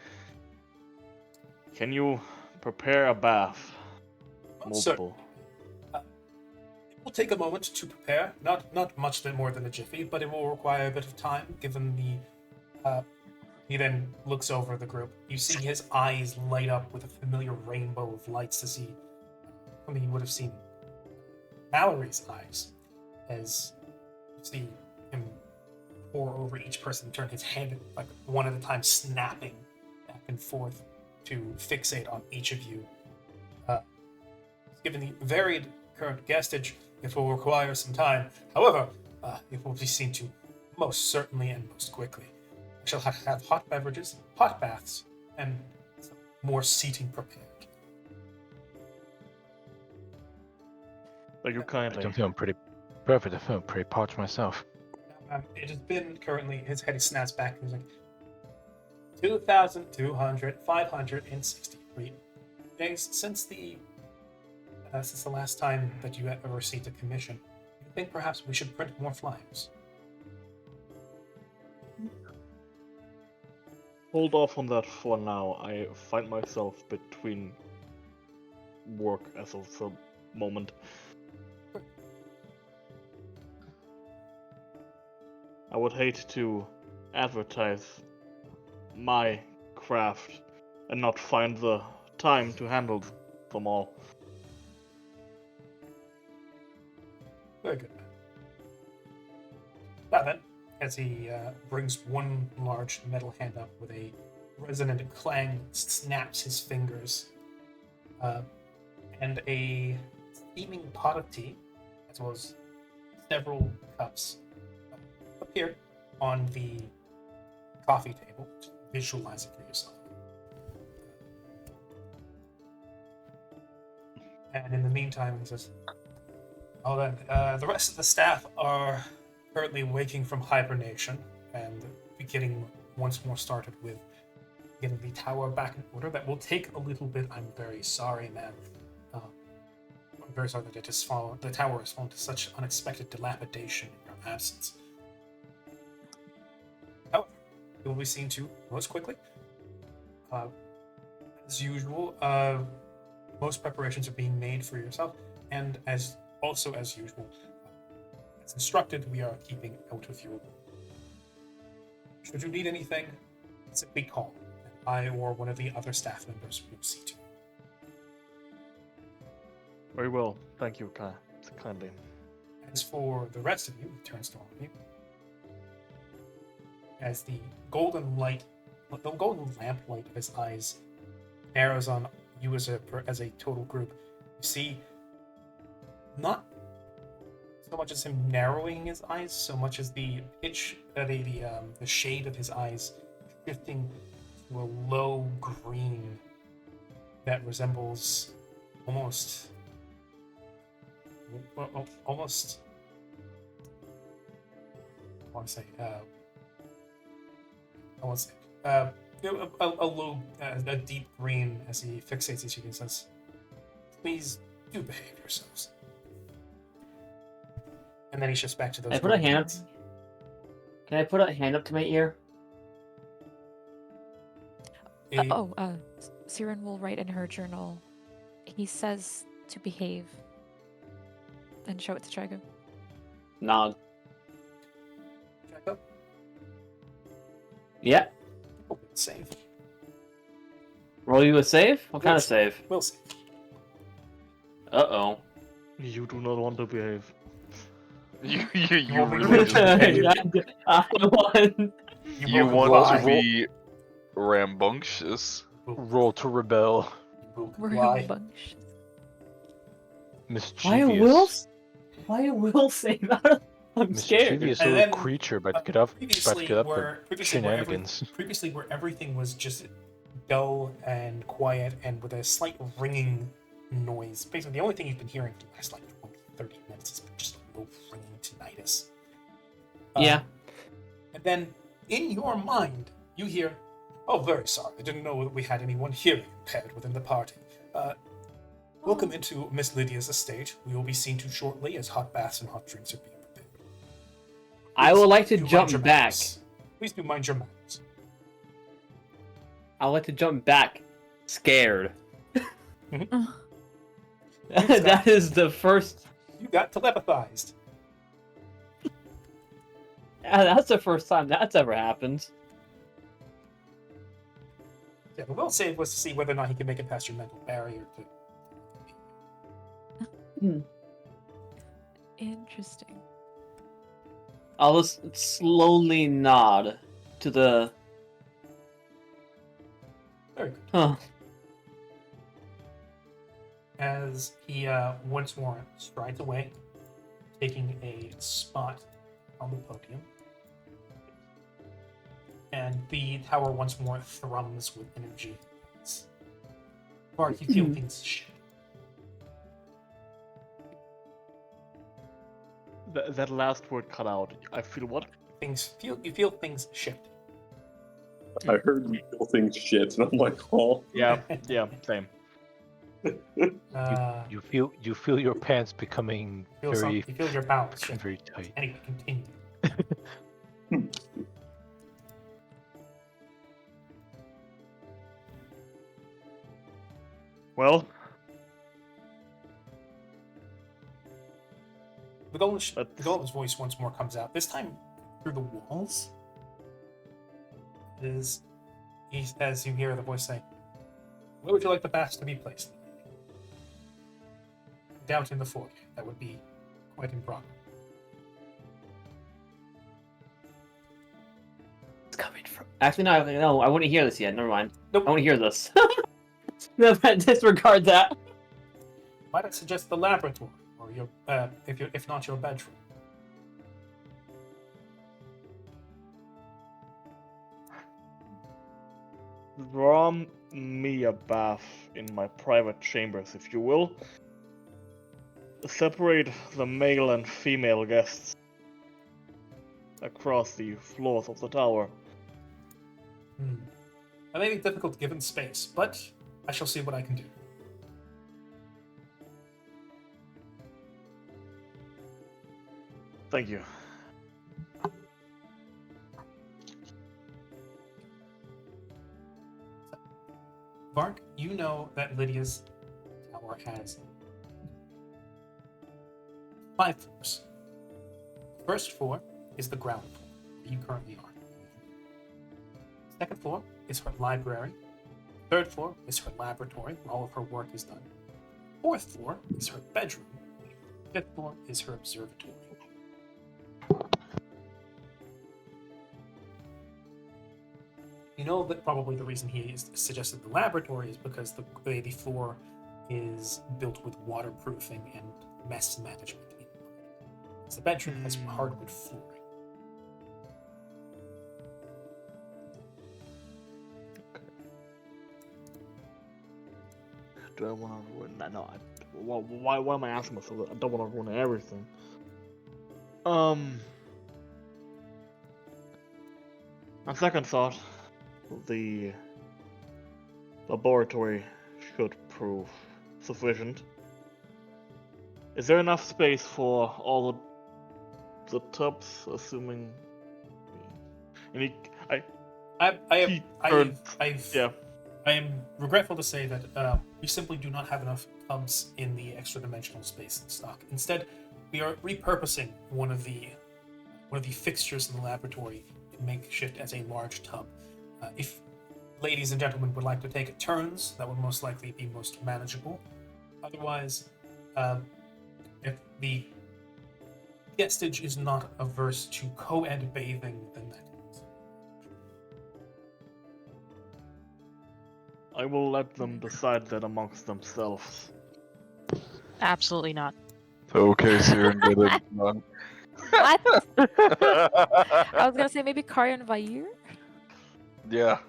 Can you prepare a bath? Multiple. It will take a moment to prepare, not much more than a jiffy, but it will require a bit of time, given the... he then looks over the group. You see his eyes light up with a familiar rainbow of lights as something you would have seen Mallory's eyes, as you see him pour over each person, turn his head like one at a time, snapping back and forth to fixate on each of you. Given the varied current guestage, it will require some time. However, it will be seen to most certainly and most quickly. I shall have hot beverages, hot baths, and some more seating prepared. Thank you I kindly. don't feel pretty perfect. I feel pretty parched myself. It has been currently, his head snaps back and he's like, 2,563 days since the last time that you ever received a commission. I think perhaps we should print more flyers. Hold off on that for now. I find myself between work as of the moment. I would hate to advertise my craft and not find the time to handle them all. Very good. Now then, as he brings one large metal hand up with a resonant clang, snaps his fingers, and a steaming pot of tea, as well as several cups, appear on the coffee table. Visualize it for yourself. And in the meantime, he says, "Oh, then the rest of the staff are currently waking from hibernation and getting once more started with getting the tower back in order. That will take a little bit. I'm very sorry, man. I'm very sorry that it has fallen. The tower has fallen to such unexpected dilapidation in your absence. However, it will be seen to most quickly. As usual, most preparations are being made for yourself, and as usual, as instructed, we are keeping out of your way. Should you need anything, simply call, and I or one of the other staff members will see to. Very well. Thank you, kindly. As for the rest of you," he turns to all of you. As the golden lamp light of his eyes narrows on you as a total group, you see not so much as him narrowing his eyes, so much as the pitch, the shade of his eyes shifting to a low green that resembles almost. I want to say, a low, a deep green as he fixates each of you and says, "Please do behave yourselves." And then he shifts back to those. Can I put a hand up to my ear? Siren will write in her journal. He says to behave. And show it to Drago. Nod. Drago? Yeah. Save. Roll you a save? What kind of save? We'll see. Uh-oh. You do not want to behave. You Well, really just I won. you both want to lie. be rambunctious. Roll to rebel. You both We're lie. rambunctious. Mischievous. Why a will say that? I'm scared. Mischievous And little then, creature about to get up Previously, for where shenanigans. where everything was just dull and quiet and with a slight ringing noise. Basically, the only thing you've been hearing for the last 20, 30 minutes has been just real ringing tinnitus. Yeah. And then, in your mind, you hear, "Oh, very sorry. I didn't know that we had anyone hearing impaired within the party. Welcome into Miss Lydia's estate. We will be seen to shortly as hot baths and hot drinks are being prepared. I would like to Do mind jump your back. manners. Please do mind your manners." I would like to jump back, scared. Uh, That is the first. You got telepathized. That's the first time that's ever happened. Yeah, the will save was to see whether or not he can make it past your mental barrier to. Interesting. I'll just slowly nod to the. Very good. Huh. As he once more strides away, taking a spot on the podium. And the tower once more thrums with energy. Bart, you feel things shift. That last word cut out. I feel what? You feel things shift. I heard you feel things shit, and I'm like, oh. Yeah, same. You feel your pants becoming very You feel your balance shift. very tight. Anyway, continue. Well, The golem's voice once more comes out. This time through the walls. As you hear the voice say, "Where would you like the baths to be placed?" "Down in the foyer. That would be quite improper." It's coming from. Actually, no. I wouldn't hear this yet. Never mind. Nope. I want to hear this. No, disregard that. Might I suggest the laboratory, or your, if not your bedroom? draw me a bath in my private chambers, if you will. Separate the male and female guests across the floors of the tower. That may be difficult given space, but I shall see what I can do. Thank you. Vark, you know that Lydia's tower has 5 floors. The first floor is the ground floor, where you currently are. Second floor is her library. Third floor is her laboratory, where all of her work is done. Fourth floor is her bedroom. Fifth floor is her observatory. You know that probably the reason he suggested the laboratory is because the floor is built with waterproofing and mess management. The bedroom has hardwood flooring. Do I want to ruin that? No. Why am I asking myself that? I don't want to ruin everything. On second thought, the laboratory should prove sufficient. Is there enough space for all the tubs, assuming? I am regretful to say that we simply do not have enough tubs in the extra dimensional space in stock. Instead, we are repurposing one of the fixtures in the laboratory to make shift as a large tub. If ladies and gentlemen would like to take it turns, that would most likely be most manageable. Otherwise, if the guestage is not averse to co-ed bathing, then that is. I will let them decide that amongst themselves. Absolutely not. Okay, Siren, get it done. What? I was gonna say maybe Karya and Vair. Yeah.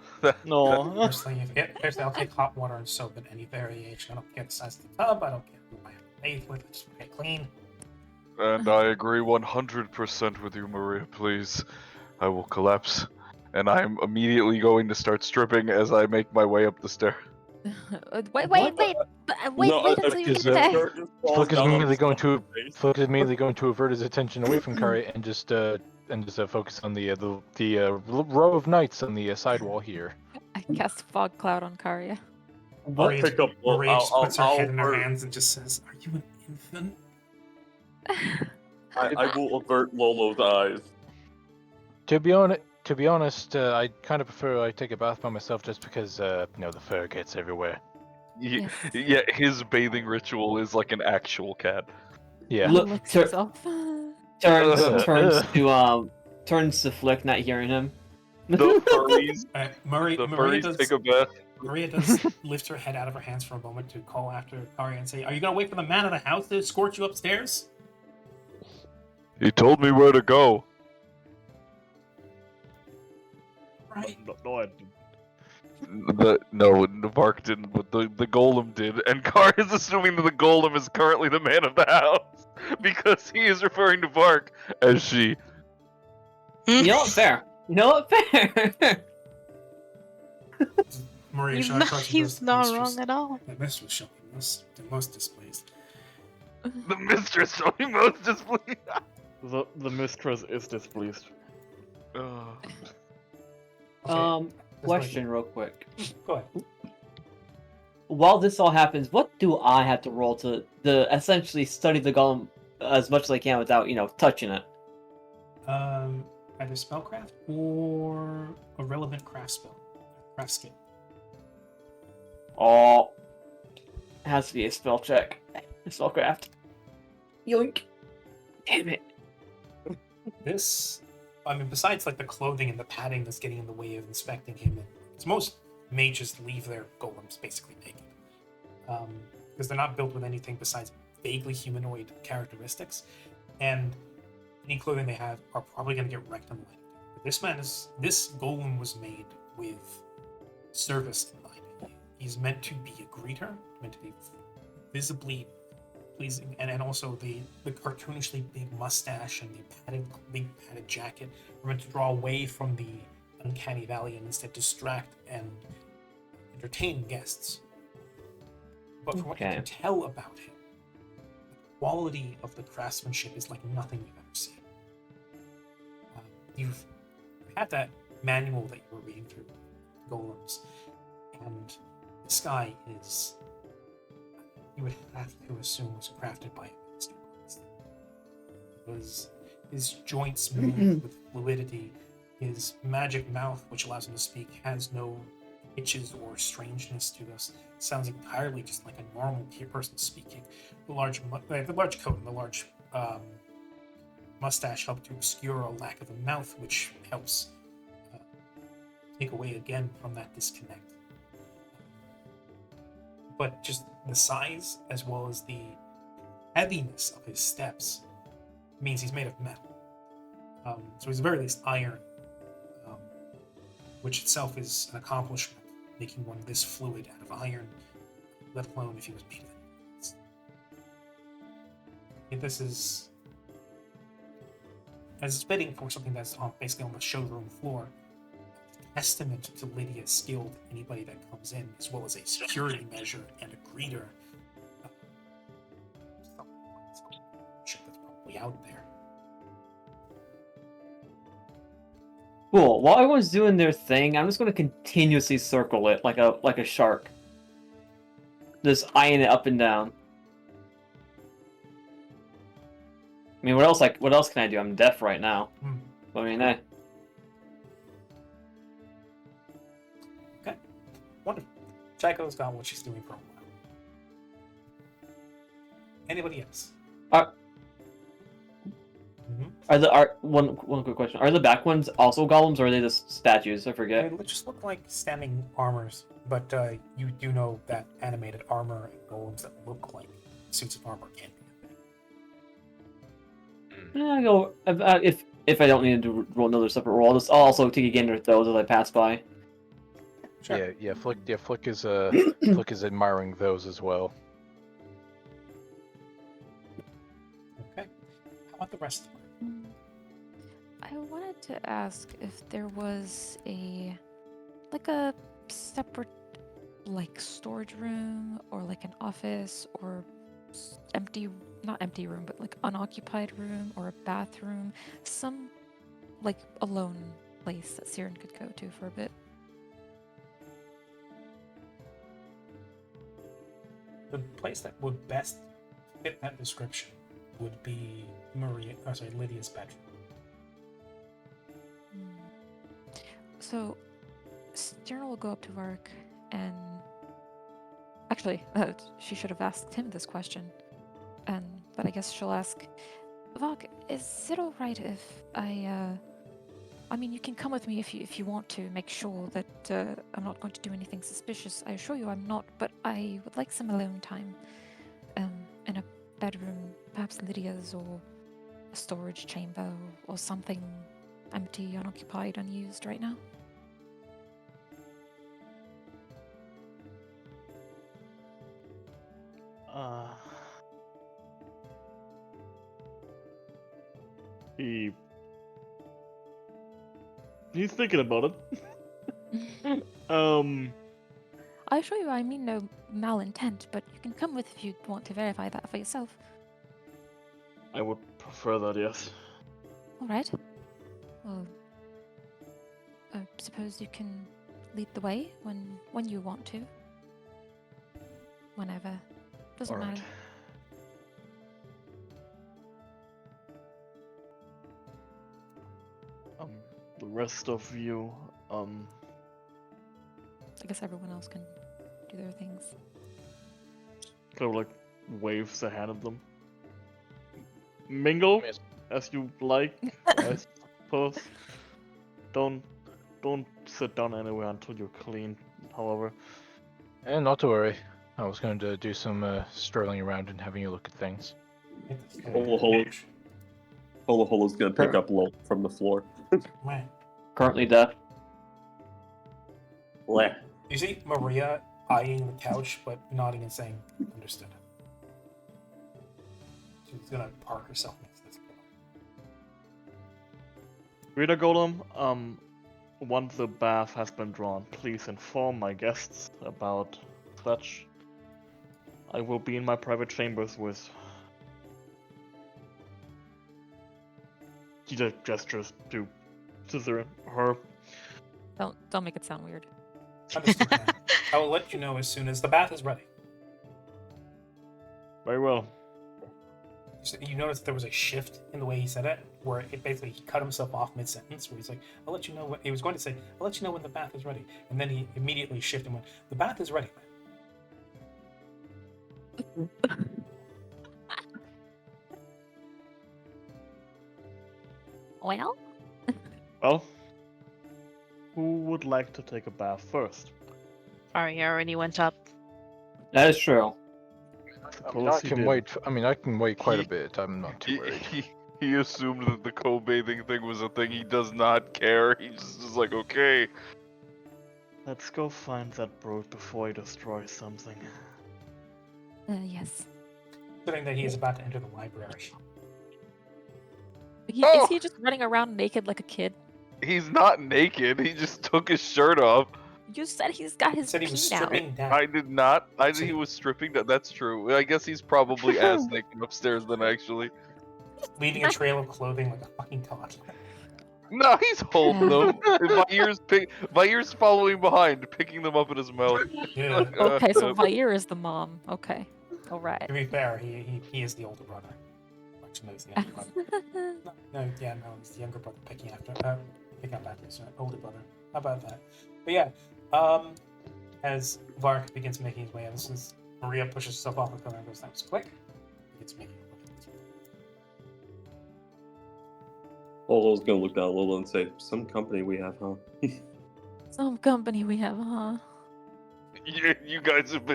No. Personally, I'll take hot water and soap in any variation. I don't care the size of the tub. I don't care who I have to bathe with. I just want to get clean. And I agree 100% with you, Maria. Please, I will collapse, and I'm immediately going to start stripping as I make my way up the stair. Wait, What? wait, wait No, until you is, get there. shirt just falls Flick is down on immediately his going to face. Flick is immediately going to avert his attention away from Kari and just focus on the row of knights on the side wall here. I cast fog cloud on Karya. What? Maria, Pick up. Maria just puts her head in her avert- hands and just says, "Are you an infant?" I will avert Lolo's eyes. To be honest, I kind of prefer I take a bath by myself just because the fur gets everywhere. Ye- Yes. Yeah, his bathing ritual is like an actual cat. Yeah. Look, Licks sir- himself. turns to Flick, not hearing him. The furries, Maria take does. a bath. Maria does lift her head out of her hands for a moment to call after Karya and say, "Are you gonna wait for the man of the house to escort you upstairs?" He told me where to go. Right. No, I didn't. No, Vark didn't, but the golem did, and Kar is assuming that the golem is currently the man of the house because he is referring to Vark as she. You know what? Fair. You know what? Fair. Maria He's shot not, across and he's goes, not "Mistress, wrong at all. the mistress shall be the most displeased." The mistress shall be most displeased. The mistress is displeased. Ugh. Okay, Question real quick. go ahead. While this all happens, what do I have to roll to essentially study the golem as much as I can without, touching it? Either spellcraft or a relevant craft skill. Oh, it has to be a spell check. Spellcraft. Yoink. Damn it. This, I mean, besides like the clothing and the padding that's getting in the way of inspecting him, it's most mages leave their golems basically naked, because they're not built with anything besides vaguely humanoid characteristics, and any clothing they have are probably going to get wrecked on the way. But this golem was made with service in mind. He's meant to be a greeter, meant to be visibly pleasing, and also the cartoonishly big mustache and the big padded jacket are meant to draw away from the uncanny valley and instead distract and entertain guests. But from what you Okay. can tell about him, the quality of the craftsmanship is like nothing you've ever seen. You've had that manual that you were reading through, golems, and this guy is, you would have to assume, was crafted by a master. His joints move with fluidity. His magic mouth, which allows him to speak, has no itches or strangeness to this. It sounds entirely just like a normal person speaking. The large coat and the large mustache help to obscure a lack of a mouth, which helps take away again from that disconnect. But just the size, as well as the heaviness of his steps, means he's made of metal. So he's at the very least iron, which itself is an accomplishment, making one this fluid out of iron, let alone if he was made of it. This is, as it's fitting for something that's basically on the showroom floor, testament to Lydia's skill to anybody that comes in, as well as a security measure and a greeter. Shit that's probably out there. Cool. While everyone's doing their thing, I'm just going to continuously circle it like a shark. Just eyeing it up and down. I mean, what else can I do? I'm deaf right now. I mean, Wonderful. Chico's got what she's doing for a while. Anybody else? one quick question. Are the back ones also golems, or are they just statues? I forget. They just look like standing armors, but you do know that animated armor and golems that look like suits of armor can be. I go if I don't need to roll another separate roll, I'll also take a gander at those as I pass by. Sure. Yeah, Flick is Flick is admiring those as well. Okay. How about the rest of them? I wanted to ask if there was a separate storage room or like an office or empty, not empty room, but like unoccupied room or a bathroom, some like alone place that Siren could go to for a bit. The place that would best fit that description would be Lydia's bedroom. So, Siren will go up to Vark and actually, she should have asked him this question, but I guess she'll ask, Vark, is it all right if I mean, you can come with me if you want to make sure that I'm not going to do anything suspicious. I assure you I'm not, but I would like some alone time in a bedroom, perhaps Lydia's or a storage chamber or something empty, unoccupied, unused right now. He's thinking about it. I assure you I mean no malintent, but you can come with if you want to verify that for yourself. I would prefer that, yes. All right. Well, I suppose you can lead the way when you want to. Whenever. Doesn't All right. matter. The rest of you, I guess everyone else can do their things. kind of like waves a hand at them. Mingle Yes. as you like, I suppose. Don't sit down anywhere until you're clean. However, And not to worry. I was going to do some strolling around and having a look at things. Holo Holo's gonna pick up Lol from the floor. Right. Currently deaf. Bleh. You see Maria eyeing the couch, but nodding and saying, "Understood." She's gonna park herself next to this pillow. Reader Golem, once the bath has been drawn, please inform my guests about such. I will be in my private chambers with. He gestures to Scissorin, her. Don't make it sound weird. Understood, ma'am. I will let you know as soon as the bath is ready. Very well. So you notice there was a shift in the way he said it, where it basically he cut himself off mid-sentence, where he's like, "I'll let you know what." He was going to say, "I'll let you know when the bath is ready," and then he immediately shifted and went, "The bath is ready, ma'am." Well, Well, who would like to take a bath first? Sorry, I already went up. That is true. I mean, I Suppose he can did. wait. I mean, I can wait quite a He- bit. I'm not too worried. He assumed that the co-bathing thing was a thing. He does not care. He just is like, okay. Let's go find that brute before he destroys something. yes. Considering that he is about to enter the library. Is he just running around naked like a kid? He's not naked. He just took his shirt off. You said he's got his Said he was peen out. stripping down. I did not. I So think he he- was stripping. That's true. I guess he's probably ass naked upstairs then, actually. Leaving a trail of clothing like a fucking toddler. No, he's holding them. My ears following behind, picking them up in his mouth. Yeah. Okay, so Vair is the mom. Okay. All To right. be fair, he is the older brother. Actually, no, he's the younger brother. No, he's the younger brother picking up after his older brother. How about that? But yeah, as Vark begins making his way out, this is Maria pushes herself off the pillar and goes, "That was quick." Begins making her way into Holo's gonna look down at Lola and say, "Some company we have, huh?" Some company we have, huh? You guys have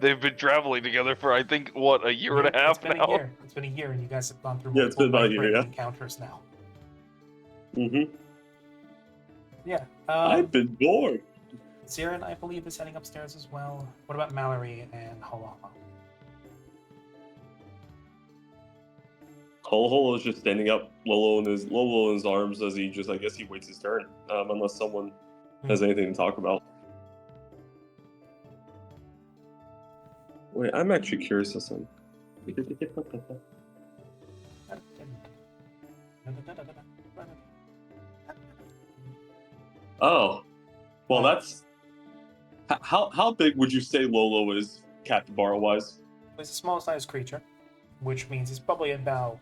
they've been traveling together for I think what, a year and a half It's been now. a year. It's been a year, and you guys have gone through Yeah, it's multiple been about a year, life-breaking yeah. encounters now. Mm-hmm. Yeah. I've been bored. Siren, I believe, is heading upstairs as well. What about Mallory and Holo? Holo is just standing up, Lolo in his arms as he just, I guess he waits his turn, unless someone has anything to talk about. Wait, I'm actually curious as to Oh, well, that's how big would you say Lolo is, capybara wise? He's a small sized creature, which means he's probably about.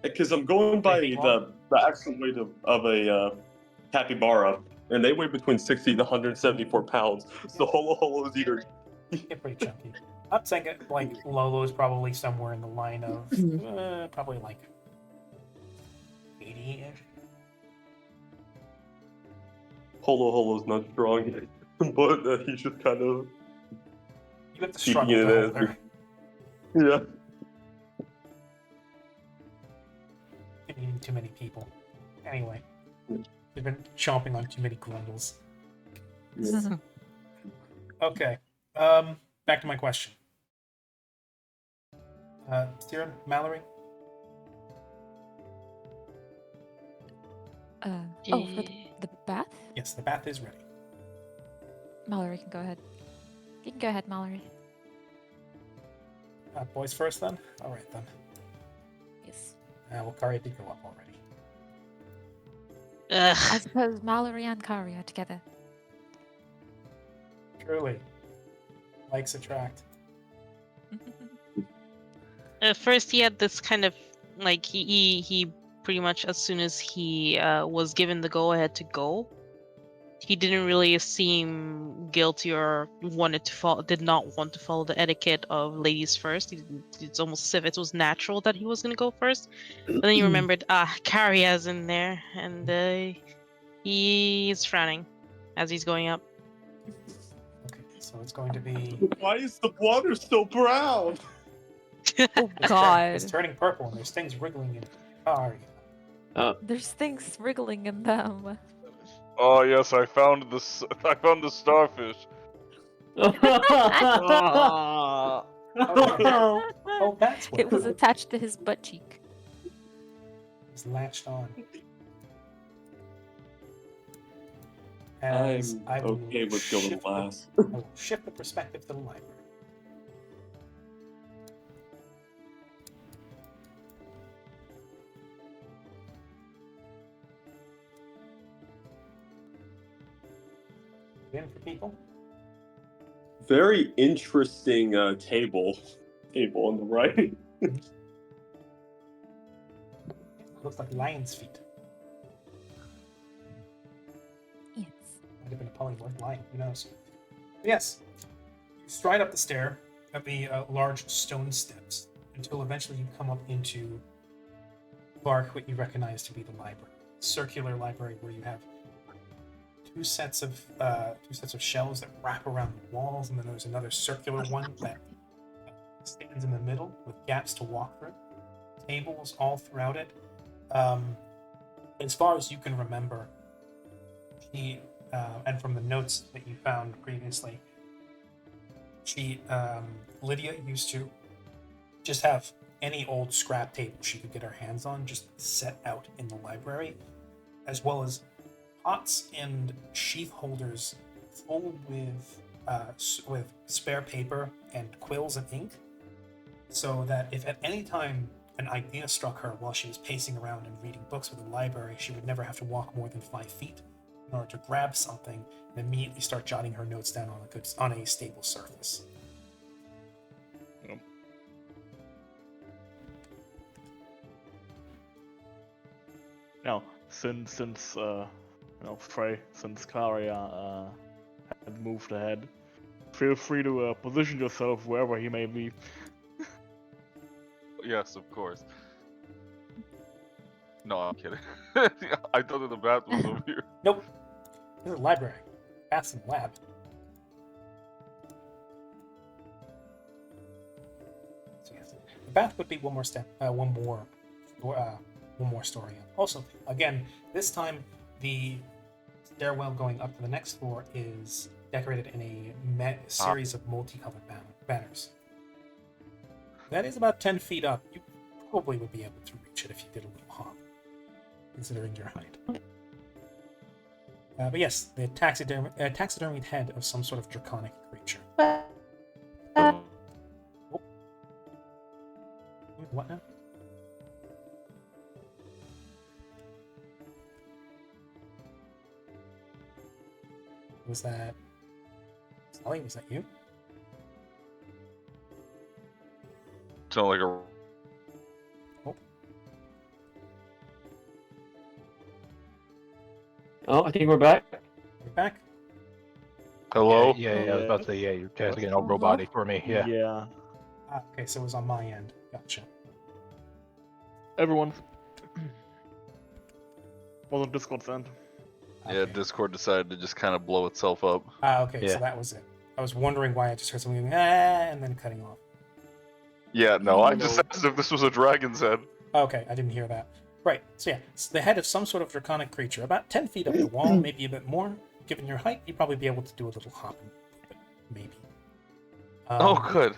Because I'm going by the actual weight of a capybara, and they weigh between 60 to 174 pounds. So Holo is either. Get pretty chunky. I'm saying it like Lolo is probably somewhere in the line of probably like 80-ish. Holo's not strong, but he's just kind of You have to keeping struggle it to as. hold her. Yeah. Eating too many people. Anyway, they've been chomping on too many grundles. Okay. Back to my question. Siren, Mallory? Oh, for the bath? Yes, the bath is ready. Mallory can go ahead. You can go ahead, Mallory. Boys first, then? Alright, then. Yes. Well, Karia did go up already. I suppose Mallory and Kari are together. Truly. Likes attract. At first, he had this kind of like he pretty much as soon as he was given the go ahead to go, he didn't really seem guilty or did not want to follow the etiquette of ladies first. It's almost as if it was natural that he was gonna go first. But then he remembered, Karia's in there, and he's frowning as he's going up. Okay, so it's going to be. Why is the water so brown? Oh It's God! turning purple, and there's things wriggling in Karia. There's things wriggling in them. Oh yes, I found this. I found the starfish. Oh, that's what It was attached to his butt cheek. It's latched on. As I'm I will okay with going shift last. I will shift the perspective to the library. In for people. Very interesting table on the right. Looks like lion's feet. Yes. Might have been a polymorph lion. Who knows? But yes, you stride up the stair of the large stone steps until eventually you come up into Clark, what you recognize to be the library, circular library where you have two sets of shelves that wrap around the walls, and then there's another circular one that stands in the middle with gaps to walk through. Tables all throughout it. As far as you can remember, and from the notes that you found previously, Lydia used to just have any old scrap table she could get her hands on just set out in the library, as well as pots and sheath holders full with spare paper and quills and ink, so that if at any time an idea struck her while she was pacing around and reading books with the library, she would never have to walk more than 5 feet in order to grab something and immediately start jotting her notes down on a stable surface. Yep. Now, since Frey, since Karia had moved ahead, feel free to position yourself wherever he may be. Yes, of course. No, I'm kidding. I thought that the bath was over here. Nope. This is a library. Bath's in the lab. So yes, the bath would be one more step, one more story up. Also, again, this time the stairwell going up to the next floor is decorated in a series of multicolored banners. that is about 10 feet up. You probably would be able to reach it if you did a little hop, considering your height. But yes, the taxidermied head of some sort of draconic creature. Oh. What now? Was that Sally? Was that you? Sound like a. Oh, I think we're back. We're back. Hello? Yeah, I was about to say, yeah, you're casting an old body for me. Yeah. Yeah. Okay, so it was on my end. Gotcha. Everyone. Was on Discord's end. Yeah, Okay. Discord decided to just kind of blow itself up. Okay, so Yeah. that was it. I was wondering why I just heard something and then cutting off. Yeah, no, I just No. asked if this was a dragon's head. Okay, I didn't hear that. Right, so yeah, it's the head of some sort of draconic creature, about 10 feet up the wall, maybe a bit more. Given your height, you'd probably be able to do a little hopping, maybe. Oh, good.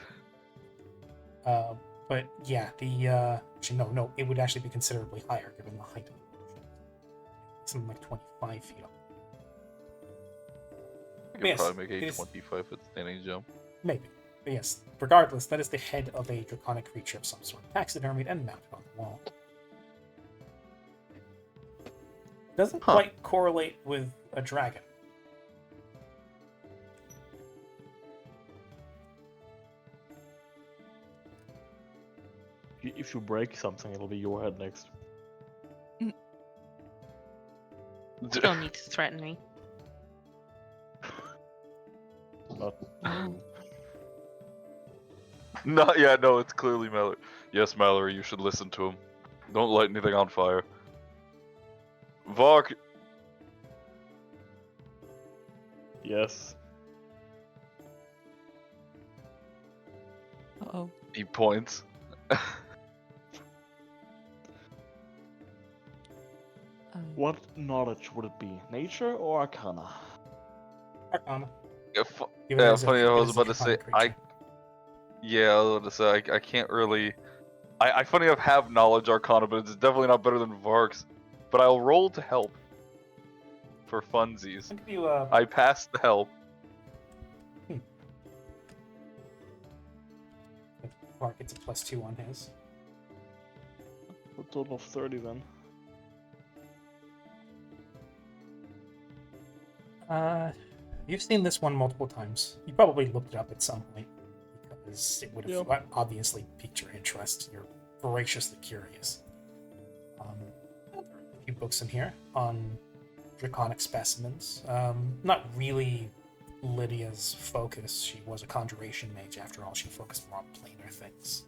But yeah, actually, no, it would actually be considerably higher given the height of the creature. Something like 25 feet up. I could Yes, probably make it a is- 25-foot standing jump. Maybe. But yes, regardless, that is the head of a draconic creature of some sort, taxidermied and mounted on the wall. Doesn't Huh. quite correlate with a dragon. If you break something, it'll be your head next. You don't need to threaten me. But No, yeah, no, it's clearly Mallory. Yes, Mallory, you should listen to him. Don't light anything on fire. Vark, yes. Uh-oh. he points. What knowledge would it be? Nature or Arcana? Arcana. Yeah, Given it is a- funny, I it was is a about to say, draconic creature. yeah, I was about to say, I can't really. I funny enough have knowledge Arcana, but it's definitely not better than Vark's. But I'll roll to help. For funsies. I'll give you I passed the help. Mark gets a +2 on his. A total of 30 then. You've seen this one multiple times. You probably looked it up at some point because it would have obviously piqued your interest. You're voraciously curious. There are a few books in here on draconic specimens. Not really Lydia's focus. She was a conjuration mage after all. She focused more on planar things.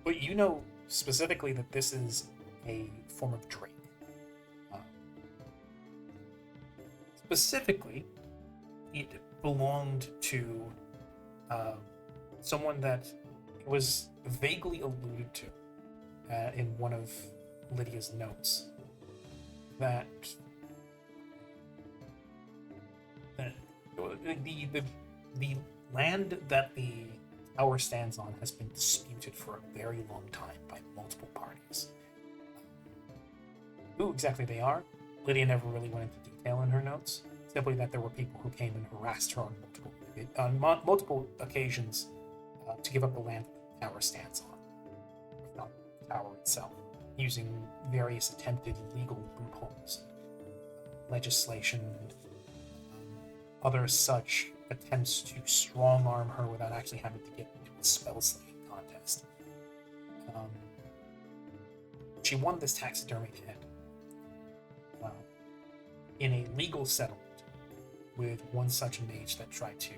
But you know specifically that this is a form of drake. Specifically, it belonged to someone that was vaguely alluded to in one of Lydia's notes. That the land that the tower stands on has been disputed for a very long time by multiple parties. Who exactly they are, Lydia never really went into detail in her notes. Simply that there were people who came and harassed her on multiple occasions to give up the land that the tower stands on, if not the tower itself, using various attempted legal loopholes, legislation, and other such attempts to strong-arm her without actually having to get into a spell-slaying contest. She won this taxidermied head in a legal settlement with one such mage that tried to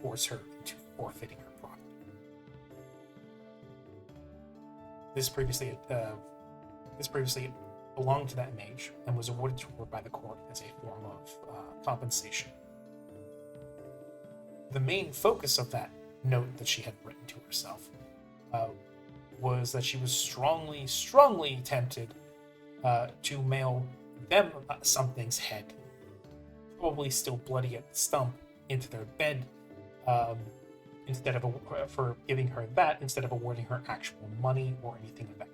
force her into forfeiting her property. This previously belonged to that mage and was awarded to her by the court as a form of compensation. The main focus of that note that she had written to herself was that she was strongly tempted to mail them something's head, probably still bloody at the stump, into their bed instead of for giving her that instead of awarding her actual money or anything of that.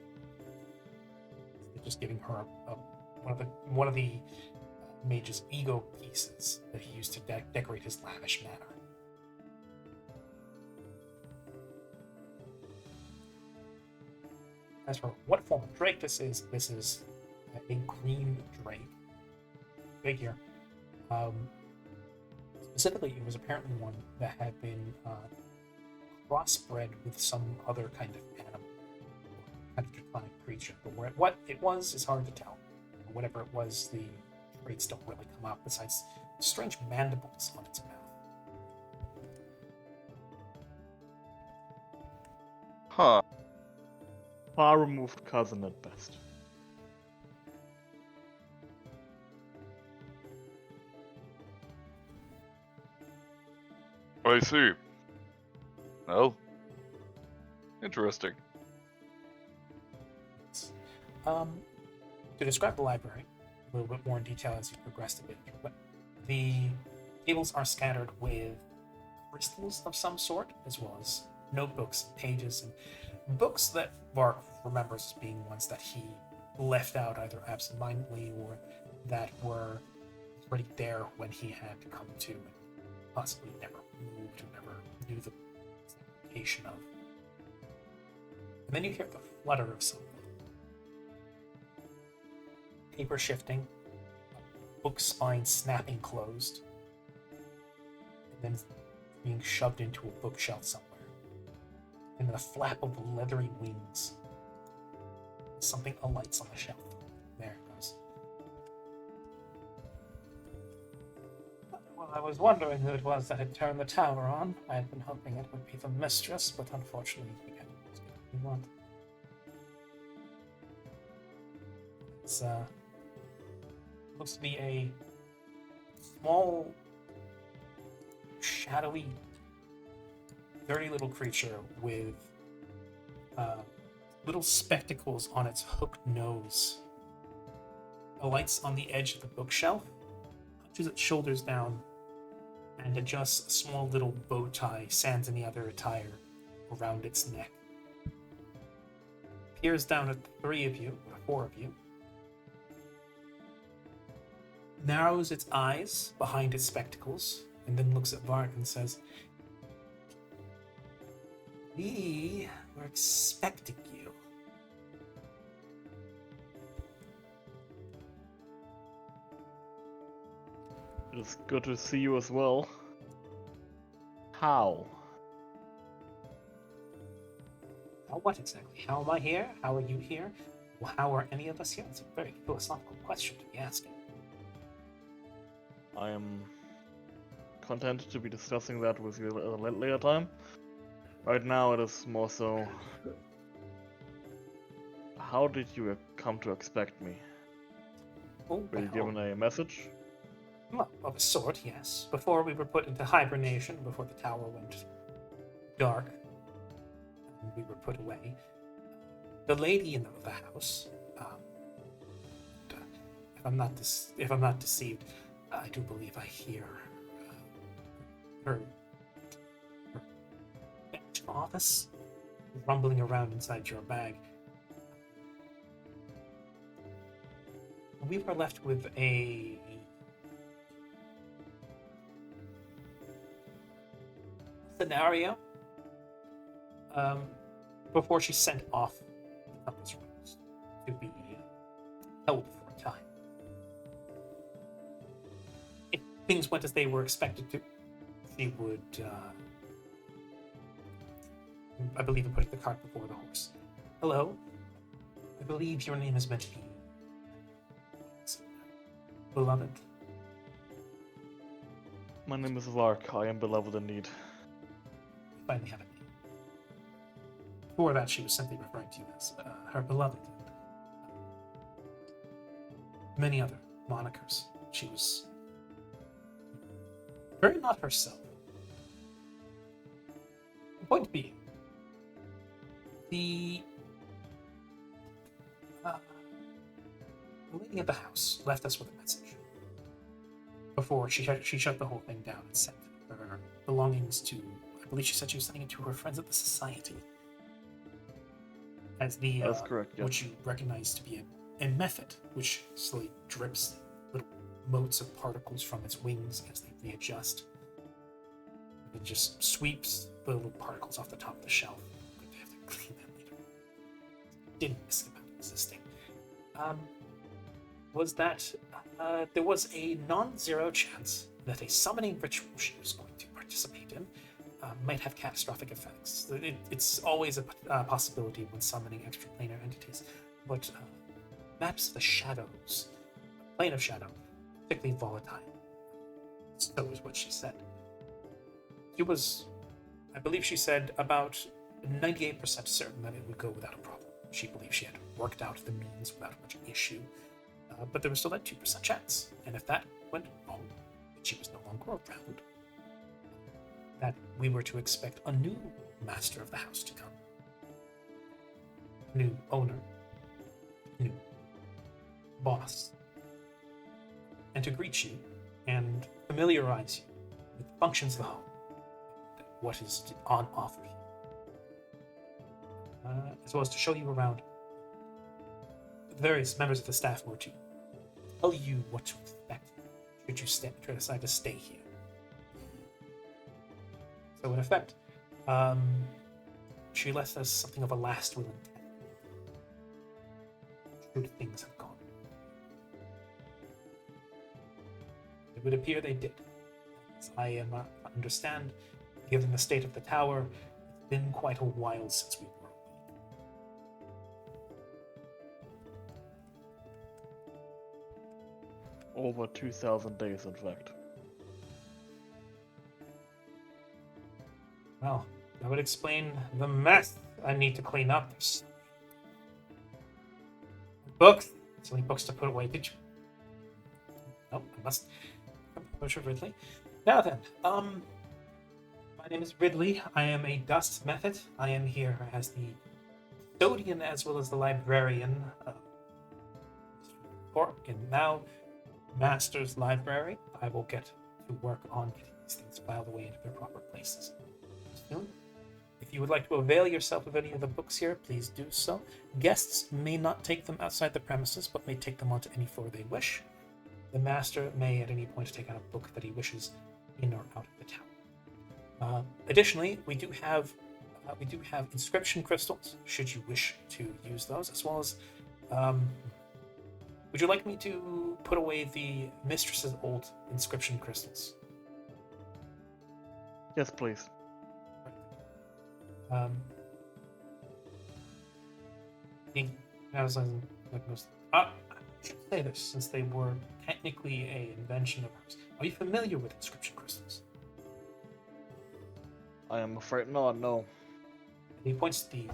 They're just giving her one of the mage's ego pieces that he used to decorate his lavish manor. As for what form of drake this is a green drake figure. Specifically, it was apparently one that had been crossbred with some other kind of animal, kind of draconic creature. But what it was is hard to tell. Whatever it was, the traits don't really come out, besides strange mandibles on its mouth. Huh. Far removed cousin at best. I see. Well, interesting. To describe the library a little bit more in detail as you progress a bit, but the tables are scattered with crystals of some sort, as well as notebooks, pages, and books that Vark remembers as being ones that he left out either absentmindedly or that were already there when he had come to and possibly never moved or never knew the location of. And then you hear the flutter of something. Paper shifting, book spine snapping closed, and then being shoved into a bookshelf somewhere. And then a flap of leathery wings. Something alights on the shelf. There it goes. Well, I was wondering who it was that had turned the tower on. I had been hoping it would be the mistress, but unfortunately we can't get what we want. It's looks to be a small, shadowy, dirty little creature with little spectacles on its hooked nose. Alights on the edge of the bookshelf, hunches its shoulders down, and adjusts a small little bow tie, sans any other attire, around its neck. Peers down at the four of you, narrows its eyes behind its spectacles, and then looks at Vark and says, "We were expecting you." It is good to see you as well. How? What exactly? How am I here? How are you here? Well, how are any of us here? It's a very philosophical question to be asking. I am content to be discussing that with you at a later time. Right now it is more so... How did you come to expect me? Oh, Were you given a message? Well, of a sort, yes. Before we were put into hibernation, before the tower went dark, and we were put away, the lady in the house, if I'm not deceived, I do believe I hear her bench office rumbling around inside your bag. We were left with a scenario before she sent off the compass rings to be held for a time. If things went as they were expected to, she would, I believe in putting the cart before the horse. Hello, I believe your name is meant to be beloved. My name is Vark. I am beloved indeed. Finally have a name. Before that, she was simply referring to you as her beloved, and many other monikers. She was very not herself. The point being, the lady at the house left us with a message before she shut the whole thing down and sent her belongings to, I believe she said she was sending it to her friends at the Society. As the, That's correct, yeah. which you recognize to be a method, which slowly drips little motes of particles from its wings as they readjust. It just sweeps the little particles off the top of the shelf. They have to clean that later. Didn't miss about existing. Was that there was a non-zero chance that a summoning ritual she was going to participate in might have catastrophic effects. It's always a possibility when summoning extraplanar entities, but maps of the shadows, plane of shadow, particularly volatile. So is what she said. She was, I believe she said, about 98% certain that it would go without a problem. She believed she had worked out the means without much issue, but there was still that 2% chance. And if that went wrong, and she was no longer around, that we were to expect a new master of the house to come. New owner. New boss. And to greet you and familiarize you with the functions of the home. What is on offer here. As well as to show you around. The various members of the staff were to tell you what to expect should you decide to stay here. So in effect, she left us something of a last will and testament. Should things have gone? It would appear they did. As I understand, given the state of the tower, it's been quite a while since we were. Over 2,000 days, in fact. Well, that would explain the mess I need to clean up. Books. So many books to put away. Did you? Nope, I must. Composure Ridley. Now then, my name is Ridley. I am a dust method. I am here as the custodian as well as the librarian. And now, Master's Library. I will get to work on getting these things filed away into their proper places. Soon. If you would like to avail yourself of any of the books here, please do so. Guests may not take them outside the premises, but may take them onto any floor they wish. The master may at any point take out a book that he wishes in or out of the tower. Additionally, we do have inscription crystals, should you wish to use those, as well as would you like me to put away the mistress's old inscription crystals? Yes, please. I should say this, since they were technically an invention of ours. Are you familiar with inscription crystals? I am afraid not, no. He points to the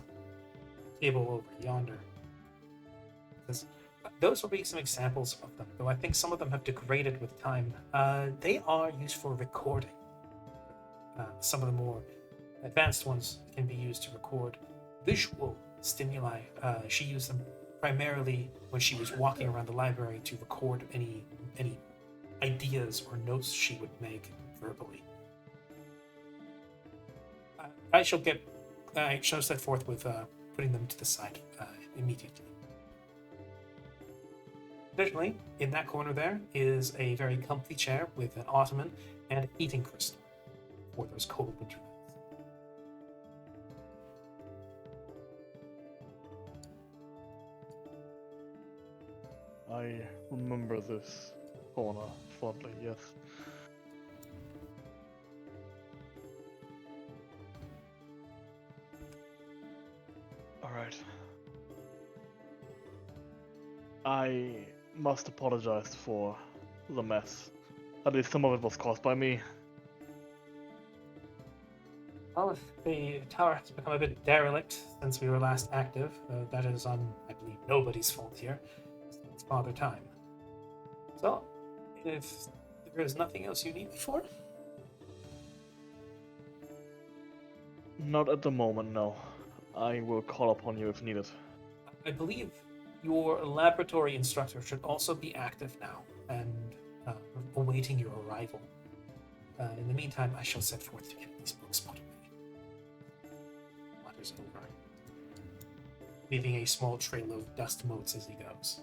table over yonder. Says, those will be some examples of them, though I think some of them have degraded with time. They are used for recording. Some of the more advanced ones can be used to record visual stimuli. She used them primarily when she was walking around the library to record any ideas or notes she would make verbally. I shall set forth with putting them to the side immediately. Additionally, in that corner there is a very comfy chair with an ottoman and a heating crystal for those cold winter nights. I remember this corner fondly, yes. Alright. I must apologize for the mess. At least some of it was caused by me. Well, if the tower has become a bit derelict since we were last active, that is on, I believe, nobody's fault here. It's Father Time. So, if there is nothing else you need me for? Not at the moment, no. I will call upon you if needed. I believe your laboratory instructor should also be active now and awaiting your arrival. In the meantime, I shall set forth to get these books put away. Mutters over, leaving a small trail of dust motes as he goes.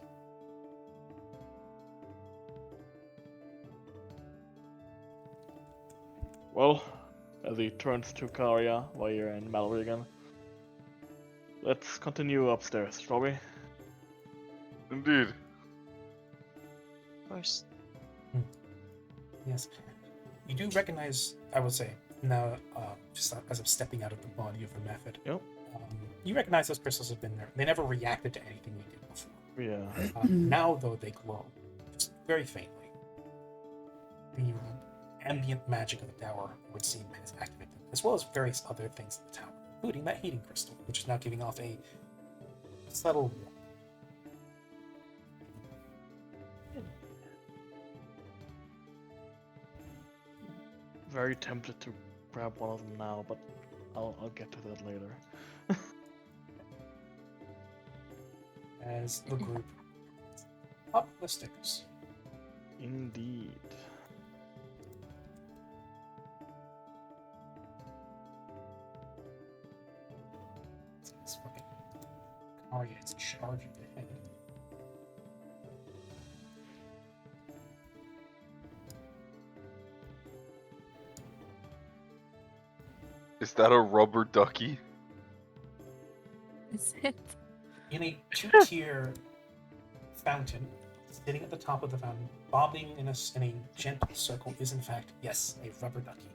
Well, as he turns to Karia while you're in Mallory again, let's continue upstairs, shall we? Indeed. Of course. Yes. You do recognize, I would say, now, just as I'm stepping out of the body of the method, Yep. you recognize those crystals have been there. They never reacted to anything we did before. Yeah. Now, though, they glow, just very faintly. The ambient magic of the tower, it would seem, has activated them, as well as various other things in the tower, including that heating crystal, which is now giving off a subtle warmth. Very tempted to grab one of them now, but I'll get to that later. As the group up the stairs. Indeed. This fucking Arya is charging ahead. Is that a rubber ducky? Is it? In a two-tier fountain, sitting at the top of the fountain, bobbing in a gentle circle, is in fact, yes, a rubber ducky.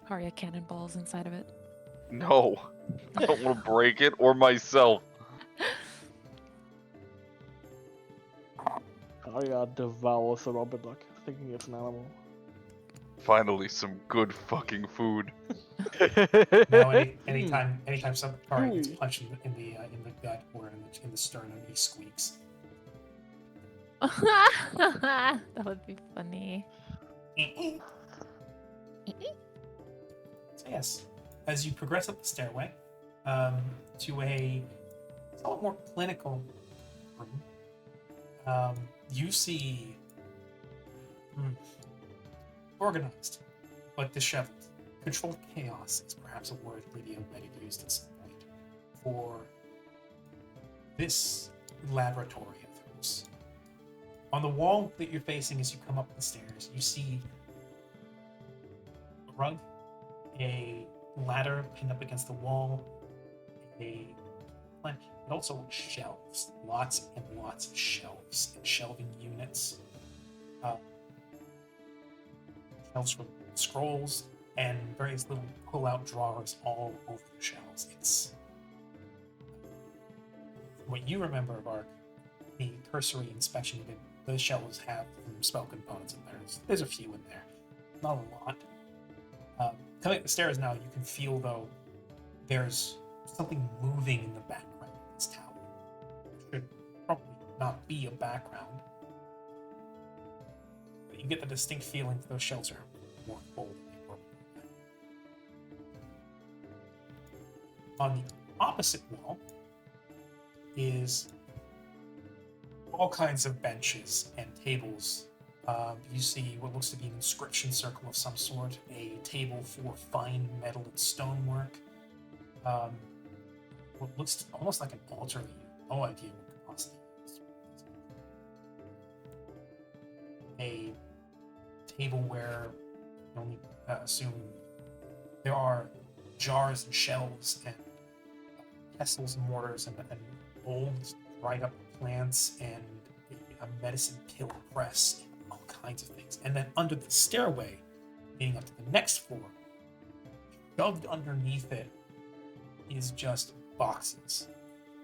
Arya cannonballs inside of it. No. I don't want to break it or myself. Karia devours the rubber duck, thinking it's an animal. Finally, some good fucking food. Now, anytime some Arya gets punched in the gut or in the sternum, he squeaks. That would be funny. So yes, as you progress up the stairway to a somewhat more clinical room, you see organized but disheveled. Controlled chaos is perhaps a word Lydia might have used at some point for this laboratory of hers. On the wall that you're facing as you come up the stairs, you see a rug, a ladder pinned up against the wall, a plank, and also shelves. Lots and lots of shelves and shelving units. Shelves for scrolls and various little pull-out drawers all over the shelves. It's what you remember of the cursory inspection you did. Those shelves have some spell components in there. There's a few in there, not a lot. Coming up the stairs now, you can feel, though, there's something moving in the background of this tower. It should probably not be a background, but you get the distinct feeling that those shelves are more full than they were. On the opposite wall is all kinds of benches and tables. You see what looks to be an inscription circle of some sort, a table for fine metal and stonework, what looks almost like an altar that you have no idea what could possibly use. A table where you can only assume there are jars and shelves and pestles and mortars and old dried up plants and a medicine pill press and all kinds of things. And then under the stairway, leading up to the next floor, shoved underneath it is just boxes,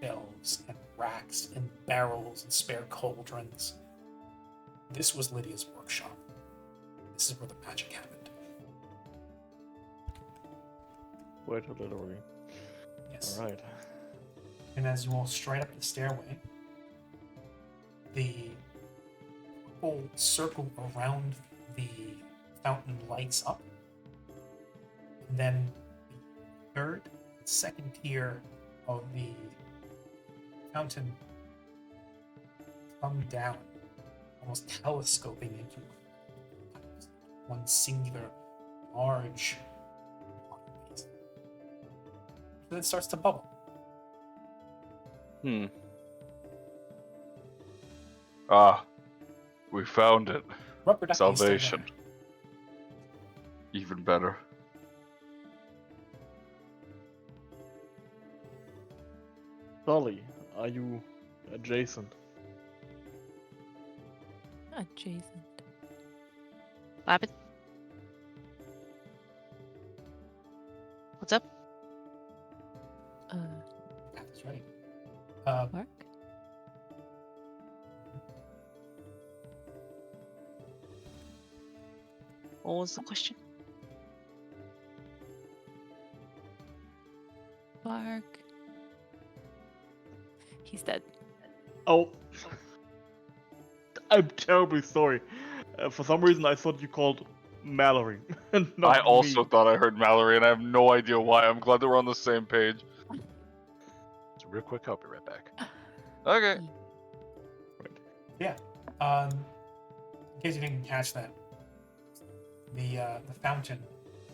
shelves, and racks, and barrels, and spare cauldrons. This was Lydia's workshop. This is where the magic happened. Wait a little. Yes. Alright. And as you all stride up the stairway, the whole circle around the fountain lights up. And then the second tier of the fountain come down, almost telescoping into one singular large water basin. Then it starts to bubble. Ah, we found it. Rubber ducky is still there. Salvation. Even better. Dolly, are you adjacent? Adjacent. Rabbit? What's up? That's right. Mark? What was the question? Mark. He's dead. Oh, I'm terribly sorry. For some reason, I thought you called Mallory. And not I also me. thought I heard Mallory, and I have no idea why. I'm glad that we're on the same page. So real quick, I'll be right back. Okay. In case you didn't catch that, the fountain,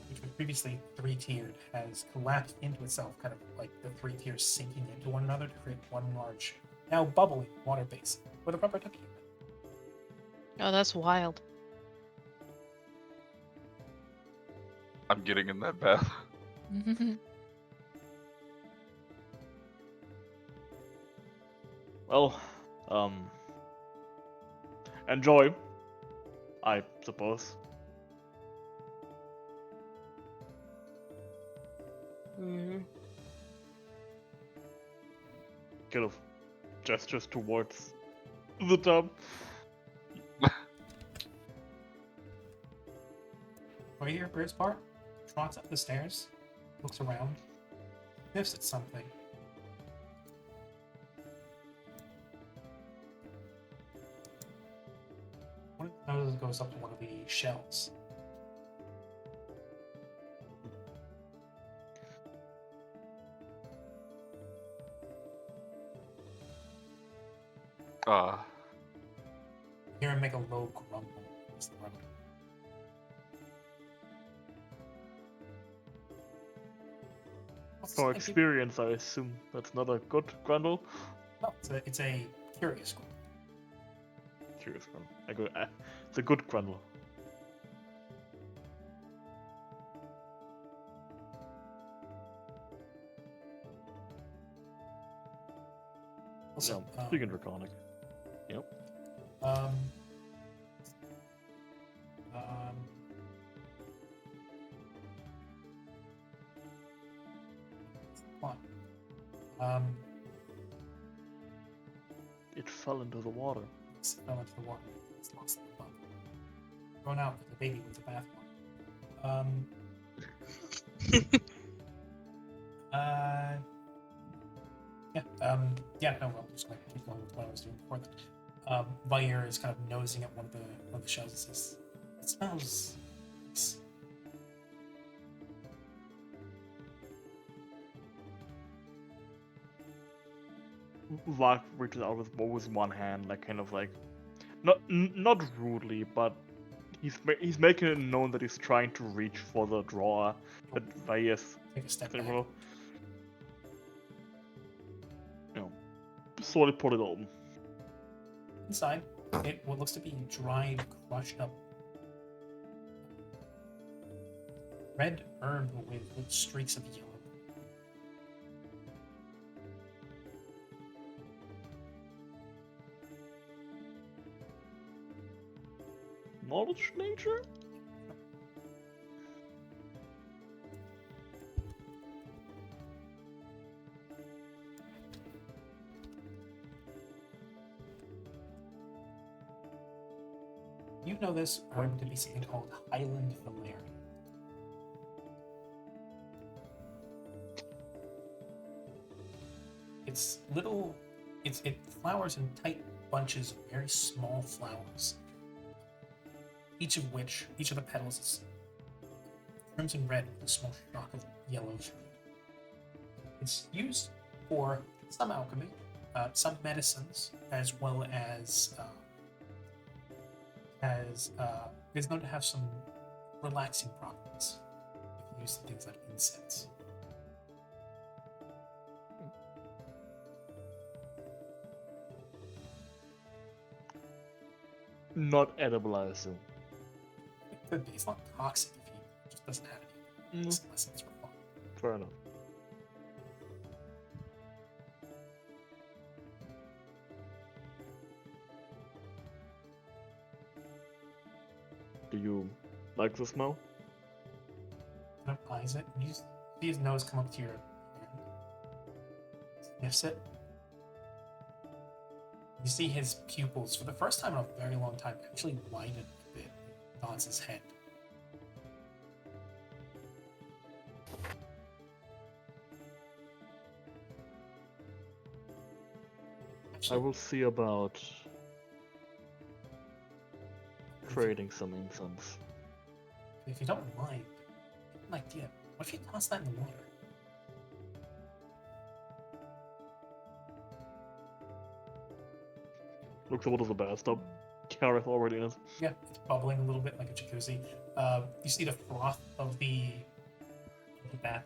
which was previously three-tiered, has collapsed into itself, kind of like the three tiers sinking into one another to create one large, now bubbling water basin with a rubber ducky. Oh, that's wild. I'm getting in that bath. Well, enjoy, I suppose. Mm-hmm. Kind of gestures towards the tub. Right here, for his part, trots up the stairs, looks around, sniffs at something. One of his noses goes up to one of the shelves. Hear him make a low grumble as the rubber. What's From this thing? experience, I assume that's not a good grundle. No, it's a curious grumble. Curious grundle. It's a good grundle. Also, Yeah, speaking draconic. Yep. Um, what? It fell into the water. It fell into the water. It's lost in the bump. Thrown out with the baby with the bathwater. No, well, I'm just gonna keep going with what I was doing before that. Vair is kind of nosing at one of the shelves and says, "It smells nice." Vark reaches out with one hand, like kind of like, not rudely, but he's making it known that he's trying to reach for the drawer that Vair's Take a step back. will, slowly pull it open. Inside, what looks to be dried, crushed up red herb with streaks of yellow. Knowledge nature? You know this herb to be something called Highland Valerian. It's little. It flowers in tight bunches of very small flowers. Each of the petals is crimson red with a small shock of yellow through it. It's used for some alchemy, some medicines, as well as is known to have some relaxing properties if used in things like incense. Not edible, I assume. It could be. It's not toxic if you it just doesn't have any unless it's refined. Fair enough. Do you like the smell? Kind of eyes it. You see his nose come up to your hand. Sniffs it. You see his pupils, for the first time in a very long time, actually widen a bit. Nods his head. I Actually, will see about creating some incense. if you don't mind, I have an idea. What if you toss that in the water? Looks over to the bathtub. Kareth already in it. Yeah, it's bubbling a little bit like a jacuzzi. You see the froth of that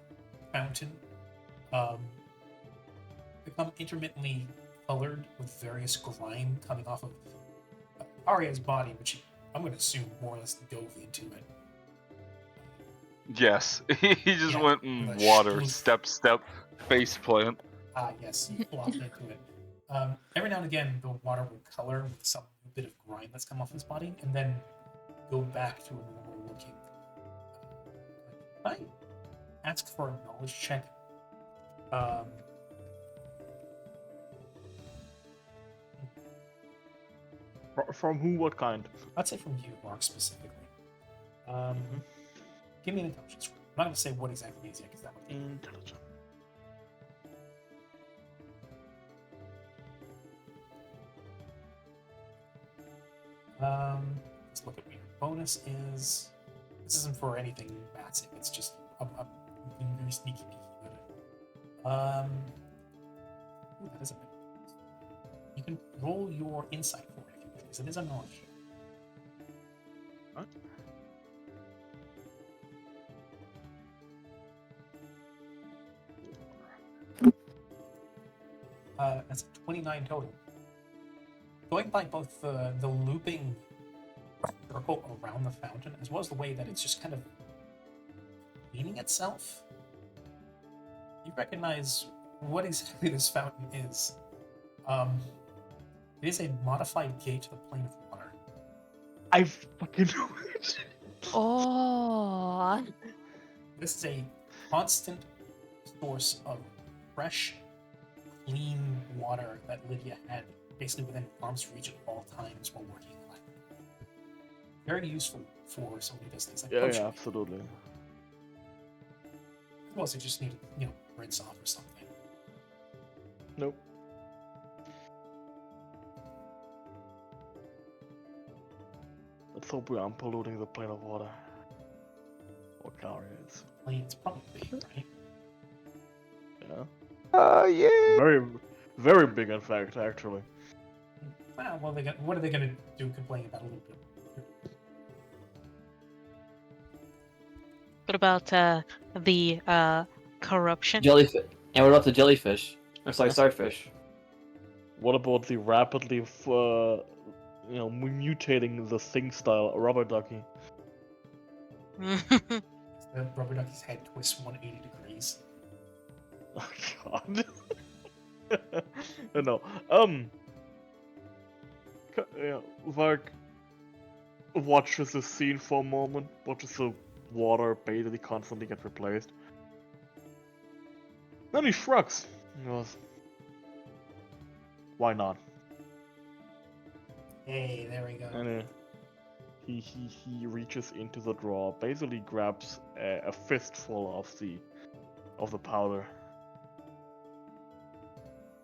fountain become intermittently colored with various grime coming off of Arya's body, which I'm going to assume more or less dove into it. Yes, he just Yeah, went in the water, sploof. step, face plant. Yes, you flopped into it. Every now and again, the water will color with some bit of grime that's come off his body, and then go back to a normal looking. I ask for a knowledge check. From who? What kind? I'd say from you, Mark, specifically. Give me an intelligence roll. I'm not going to say what exactly it is yet, because that would be. Intelligence. Let's look at what your bonus is. This isn't for anything massive. It's just I'm being very sneaky peeky about it. Ooh, that is a bit. You can roll your insight for it if you wish, because it is a knowledge check. What? That's a 29 total. Going by both the looping circle around the fountain, as well as the way that it's just kind of cleaning itself, you recognize what exactly this fountain is. It is a modified gate to the plane of water. I fucking knew it. Oh, This is a constant source of fresh, clean water that Lydia had basically within arm's reach at all times while working in life. Very useful for somebody who does things like Yeah, potion. yeah, absolutely. Well, so you just need to, rinse off or something. Nope. Let's hope we aren't polluting the plane of water. Or Karia is. It's probably, right? Yeah. Yeah. Very, very big, in fact, actually. Well, what are they going to do complain about a little bit? What about the corruption? Jellyfish. And what about the jellyfish? Or sorry, starfish. What about the rapidly, mutating the thing style rubber ducky? The rubber ducky's head twists 180 degrees. Oh god. No. Varg watches the scene for a moment, watches the water basically constantly get replaced. Then he shrugs. He goes, why not? Hey, there we go. And he reaches into the drawer, basically grabs a fistful of the powder,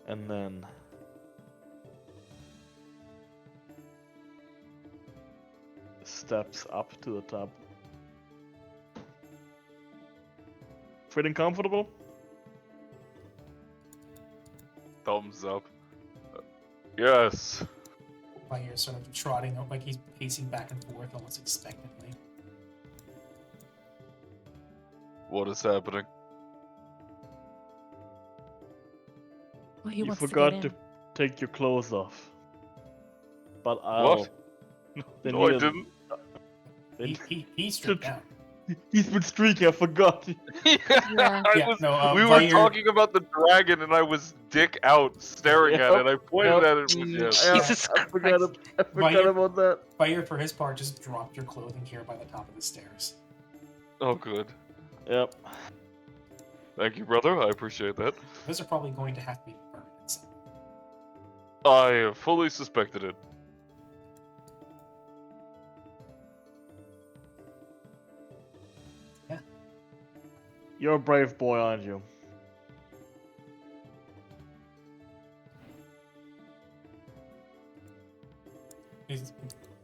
and then steps up to the tub. Feeling comfortable? Thumbs up. Yes. Vair sort of trotting, like he's pacing back and forth almost expectantly. What is happening? Well, he You wants forgot to to get in. take your clothes off. But I'll. What? They No, I need a- didn't. they- He's stripped down. He's been streaking, I forgot. Yeah. We were Vair- talking about the dragon, and I was dick out staring at it. I pointed Yep. at it. And yes. Jesus I forgot, Christ. I forgot about that. Vair, for his part, just dropped your clothing here by the top of the stairs. Oh, good. Yep. Thank you, brother. I appreciate that. Those are probably going to have to be burned in some. I fully suspected it. You're a brave boy, aren't you?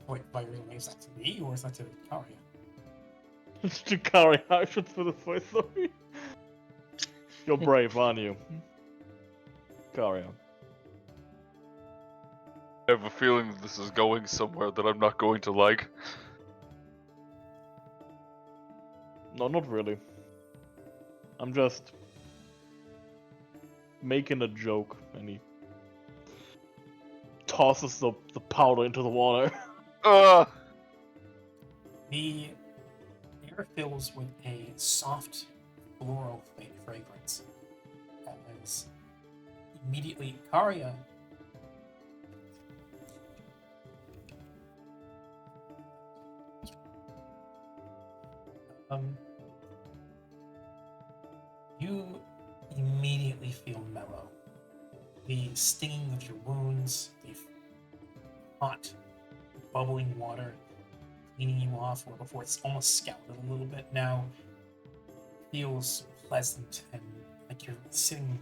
Wait, Vair relays that to me, or is that to Karia? To carry actions for the voice, sorry. You're brave, aren't you? Carry on. I have a feeling that this is going somewhere that I'm not going to like. No, not really. I'm just making a joke, and he tosses the powder into the water. The air fills with a soft floral fragrance. As immediately Karia you immediately feel mellow. The stinging of your wounds, the hot, bubbling water cleaning you off, where before it's almost scalded a little bit, now feels pleasant and like you're sitting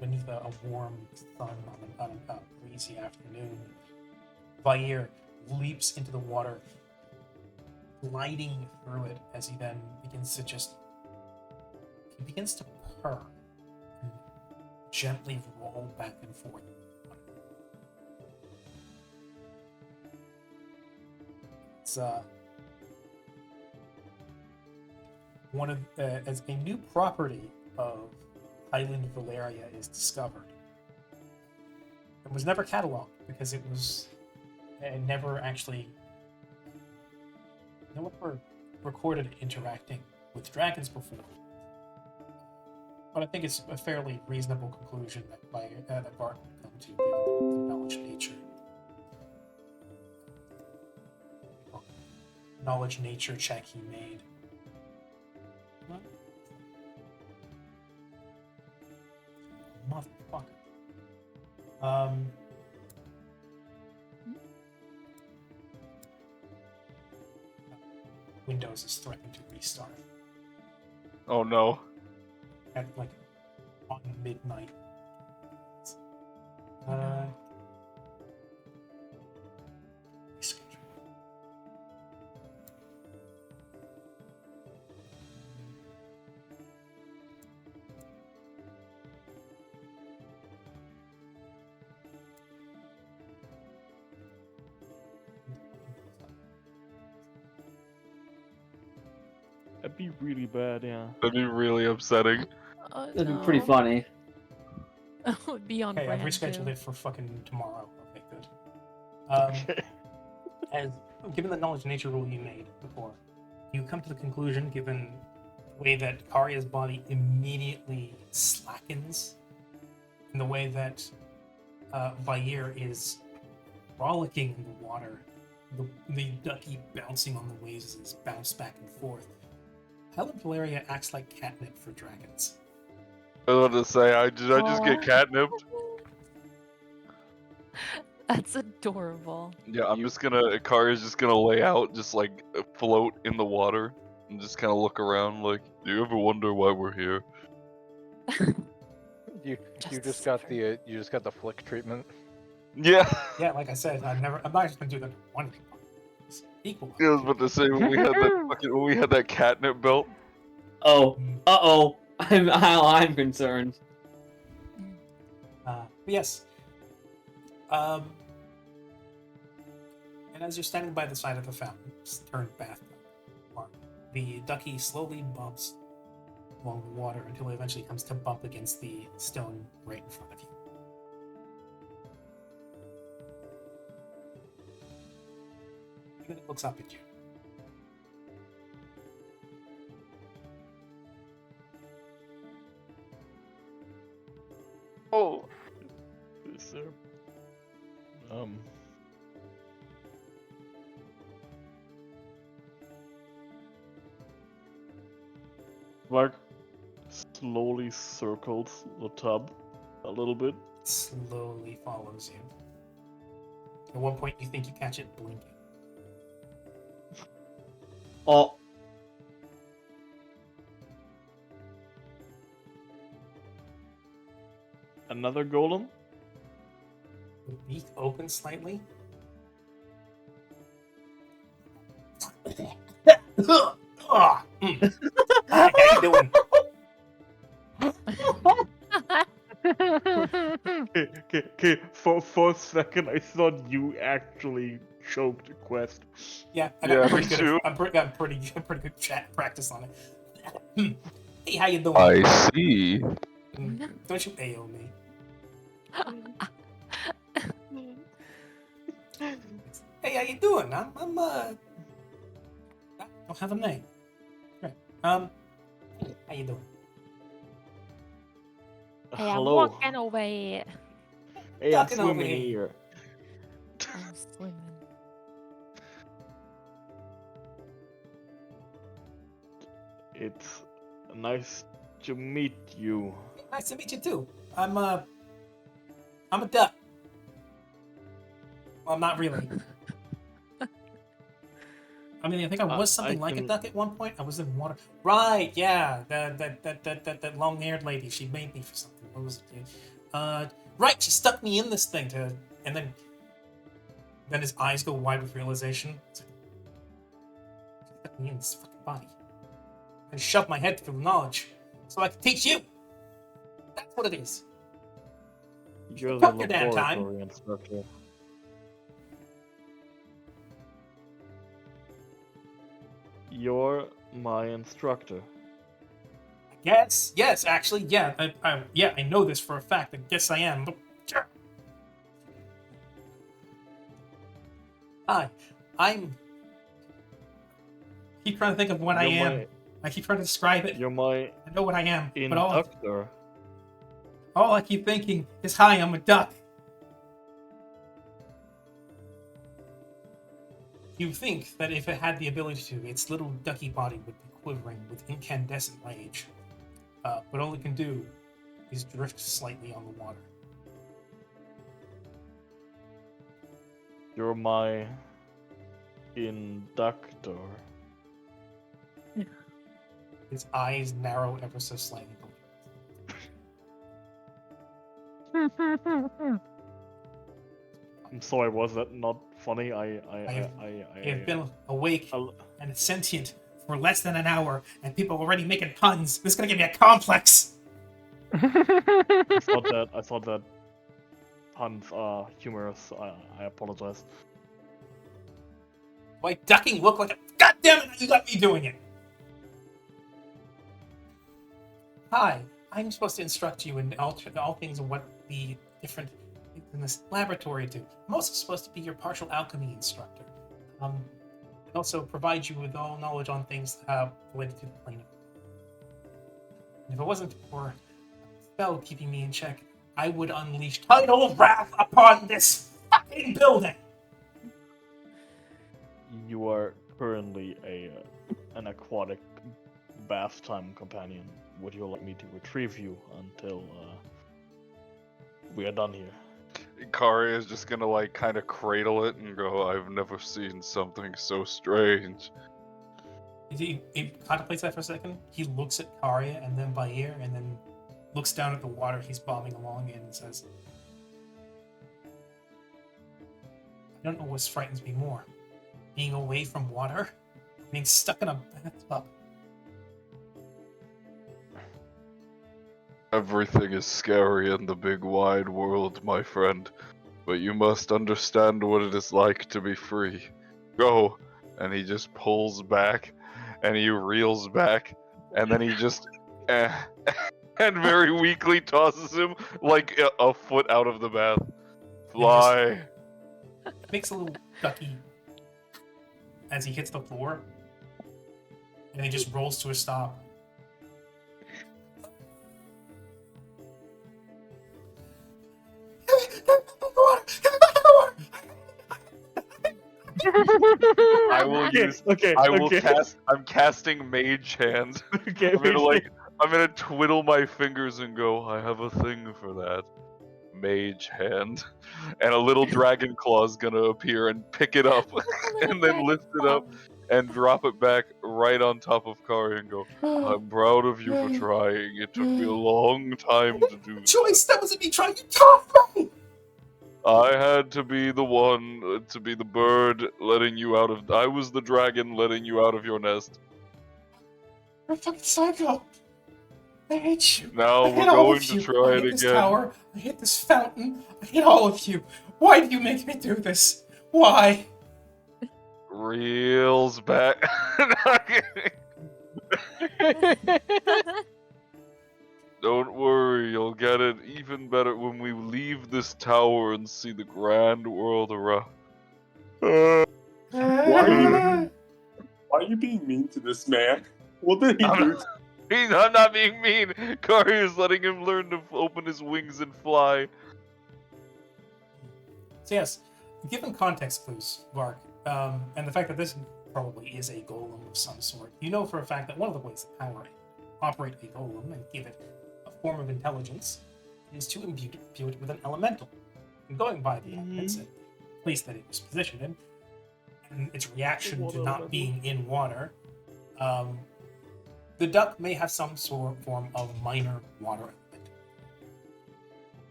beneath a warm sun on a breezy afternoon. Vair leaps into the water, gliding through it as he then begins to purr and gently roll back and forth. It's one of as a new property of Highland Valeria is discovered. It was never cataloged because it was never actually no one ever recorded interacting with dragons before. But I think it's a fairly reasonable conclusion that Bart would come to, given the knowledge nature. Knowledge nature check he made. What? Motherfucker. Windows is threatening to restart Oh no. at like on midnight. Reschedule. That'd be really bad, yeah. That'd be really upsetting. That'd be pretty funny. It would be on Hey, I've brand, rescheduled too. it for fucking tomorrow. Okay, good. Okay. As given the knowledge nature rule you made before, you come to the conclusion, given the way that Karia's body immediately slackens, and the way that Vair is frolicking in the water, the ducky bouncing on the waves as it's bounced back and forth. Highland Valeria acts like catnip for dragons. I was about to say, did I just get Aw. catnipped? That's adorable. Yeah, Karia's just gonna lay out, just like float in the water, and just kind of look around like, do you ever wonder why we're here? You Just just a got second. you just got the flick treatment. Yeah. Yeah, like I said, I'm not just gonna do that to one. It's equal. I was about to say when we had that catnip belt. Oh, I'm concerned. But yes, And as you're standing by the side of the fountain, turned bathtub, the ducky slowly bumps along the water until it eventually comes to bump against the stone right in front of you. And then it looks up at you. Oh, Is there like slowly circles the tub a little bit. It slowly follows you. At one point, you think you catch it blinking. Oh, Another golem? The beak opens slightly. How you doing? Okay. For a second, I thought you actually choked Quest. Yeah, I Yeah, got me pretty good. too. I'm got pretty good chat practice on it. Hey, how you doing? I see. Don't you AO me? Hey, how you doing? I don't have a name. Right. Hey, how you doing? Hey, I'm Hello. walking away. Hey, I'm Ducking over swimming here. here. I'm swimming. It's nice to meet you. Nice to meet you too. I'm a duck. Well, I'm not really. I mean, I think I was something like a can- duck at one point. I was in water. Right? Yeah. That long-haired lady. She made me for something. What was it? Right. She stuck me in this thing and then his eyes go wide with realization. It's like, she stuck me in this fucking body and shoved my head through knowledge so I could teach you. That's what it is. You're the Took your damn time. laboratory instructor. You're my instructor. Yes, actually, yeah, I know this for a fact. I guess I am. But... Hi, I'm. Keep trying to think of what I You're am. I keep trying to describe it. You're my I know what I am, but inductor. all I keep thinking is, "Hi, I'm a duck." You think that if it had the ability to, its little ducky body would be quivering with incandescent rage. But all it can do is drift slightly on the water. You're my inductor. His eyes narrow ever so slightly. I'm sorry, was that not funny? I You've been awake I'll- and sentient for less than an hour, and people are already making puns. This is gonna give me a complex. I thought that puns are humorous. I apologize. Why ducking look like a... God damn it, you got me doing it! Hi, I'm supposed to instruct you in all things of what the different things in this laboratory do. I'm also supposed to be your partial alchemy instructor. And also provide you with all knowledge on things related to the plane. And if it wasn't for a spell keeping me in check, I would unleash tidal wrath upon this fucking building! You are currently an aquatic bath time companion. Would you like me to retrieve you until we are done here? Kari is just gonna like kind of cradle it and go, "I've never seen something so strange." He contemplates that for a second. He looks at Karya and then Bair and then looks down at the water he's bobbing along in and says, I don't know what frightens me more. Being away from water? Being stuck in a bathtub? Everything is scary in the big wide world, my friend. but you must understand what it is like to be free. Go. And he just pulls back, and he reels back, and then he just and very weakly tosses him like a foot out of the bath. Fly. Makes a little ducky as he hits the floor, and he just rolls to a stop. I will use. Okay. I will okay. cast. I'm casting Mage Hand. Okay. I'm gonna twiddle my fingers and go. I have a thing for that. Mage Hand, and a little dragon claw is gonna appear and pick it up, and then lift it up and drop it back right on top of Kari and go. I'm proud of you for trying. It took me a long time to do. Joyce, that wasn't me trying. You taught me. I had to be the one, to be the bird letting you out of. I was the dragon letting you out of your nest. You're a fucking psycho. I hate you. Now I hate we're all going of to you. try I it hate this again. tower. I hate this fountain. I hate all of you. Why do you make me do this? Why? Reels back. Not kidding. Don't worry, you'll get it even better when we leave this tower and see the grand world around. Why are you being mean to this man? What did he do? I'm not being mean. Kari is letting him learn to open his wings and fly. So yes, given context clues, Vark, and the fact that this probably is a golem of some sort, you know for a fact that one of the ways that power operate a golem and give it a form of intelligence is to imbue it with an elemental. And going by the evidence and the place that it was positioned in, and its reaction to not being in water, the duck may have some sort of form of minor water element.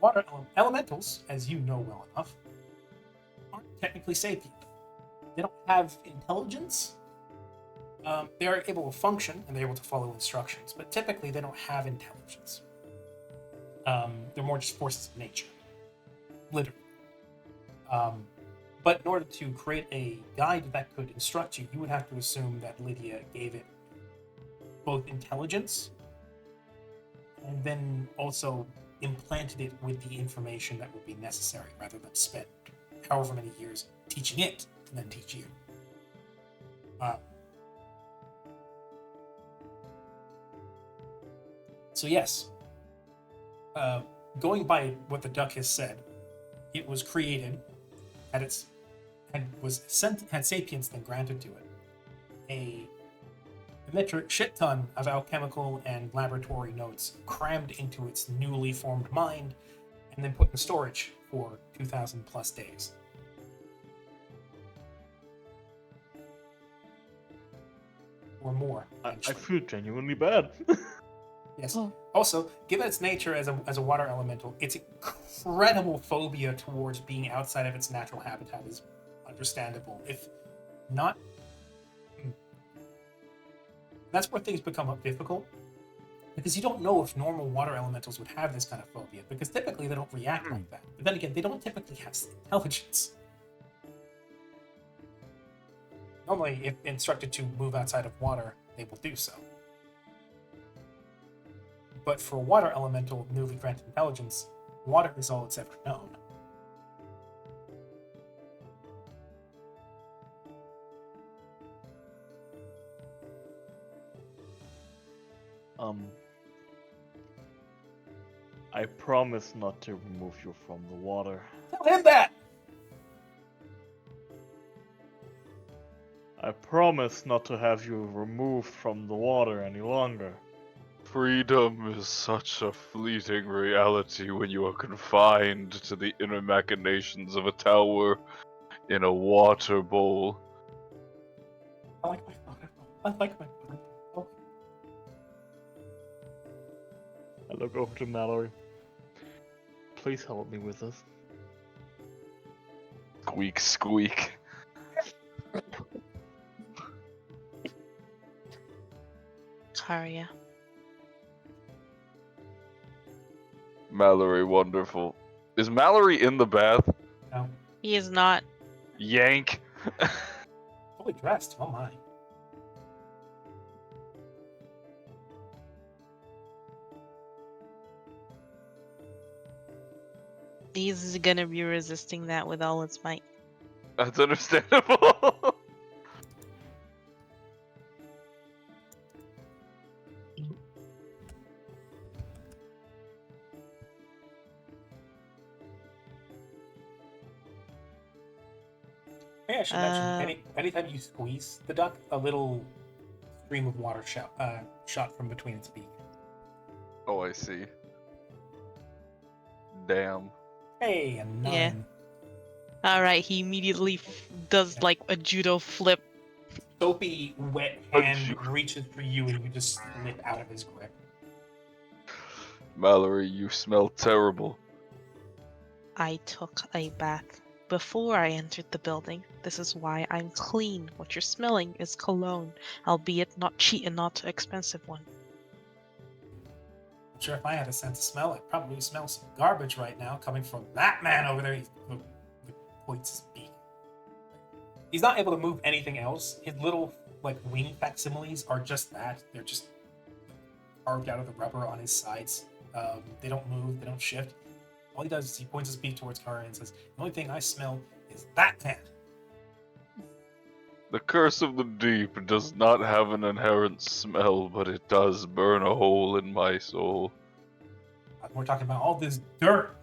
Water elementals, as you know well enough, aren't technically sapient. They don't have intelligence. They are able to function and they're able to follow instructions, but typically they don't have intelligence. They're more just forces of nature, literally. But in order to create a guide that could instruct you, you would have to assume that Lydia gave it both intelligence and then also implanted it with the information that would be necessary, rather than spend however many years teaching it to then teach you. So yes, going by what the duck has said, it was created, had sapience then granted to it a metric shit ton of alchemical and laboratory notes crammed into its newly formed mind and then put in storage for 2,000 plus days. Or more. I feel genuinely bad. Yes. Oh. Also, given its nature as a water elemental, its incredible phobia towards being outside of its natural habitat is understandable. If not, that's where things become difficult, because you don't know if normal water elementals would have this kind of phobia, because typically they don't react like that. But then again, they don't typically have intelligence. Normally, if instructed to move outside of water, they will do so. But for water elemental newly granted intelligence, water is all it's ever known. I promise not to remove you from the water. Tell him that! I promise not to have you removed from the water any longer. Freedom is such a fleeting reality when you are confined to the inner machinations of a tower in a water bowl. I like my water. I like my water. Oh. I look over to Mallory. Please help me with this. Squeak, squeak. Karia. Mallory, wonderful. Is Mallory in the bath? No, He is not. Yank. fully dressed. Oh my. He's gonna be resisting that with all its might. That's understandable. Hey, I should mention, Uh, anytime you squeeze the duck, a little stream of water shot from between its beak. Oh, I see. Damn. Hey, a 9. Yeah. Alright, he immediately does like a judo flip. Soapy, wet Oh, hand shoot. reaches for you and you just slip out of his grip. Mallory, you smell terrible. I took a bath before I entered the building. This is why I'm clean. What you're smelling is cologne, albeit not cheap and not expensive one. I'm sure if I had a sense of smell, I'd probably smell some garbage right now coming from that man over there. He points his beak. He's not able to move anything else. His little wing facsimiles are just that. They're just carved out of the rubber on his sides. They don't move. They don't shift. All he does is he points his beak towards Kari and says, "The only thing I smell is that man." The curse of the deep does not have an inherent smell, but it does burn a hole in my soul. We're talking about all this dirt.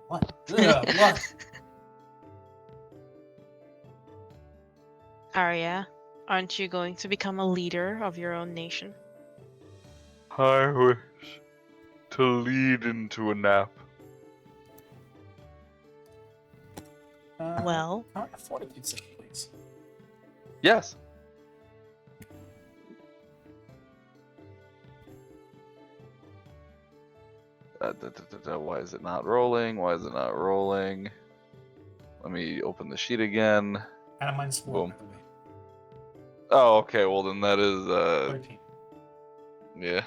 What? Ugh, what? Arya, aren't you going to become a leader of your own nation? I wish to lead into a nap. Well, Kari, a fortitude save, please. Yes. Why is it not rolling? Why is it not rolling? Let me open the sheet again. And a -4, Boom. by the way. Oh, okay. Well, then that is 13. yeah.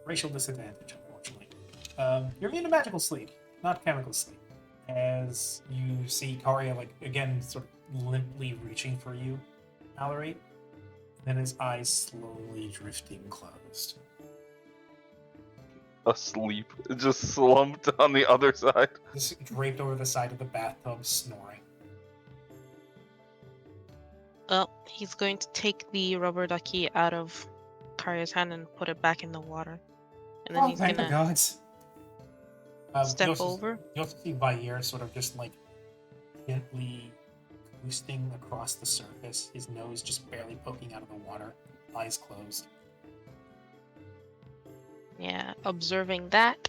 Racial disadvantage, unfortunately. You're immune to magical sleep, not chemical sleep. As you see Karia, again, sort of limply reaching for you, Mallory. Then his eyes slowly drifting closed. Asleep, just slumped on the other side. Just draped over the side of the bathtub, snoring. well, he's going to take the rubber ducky out of Karya's hand and put it back in the water. And then Oh, he's thank the gonna gods. step you also, over. You also see Vair sort of just gently coasting across the surface, his nose just barely poking out of the water, eyes closed. Yeah, observing that,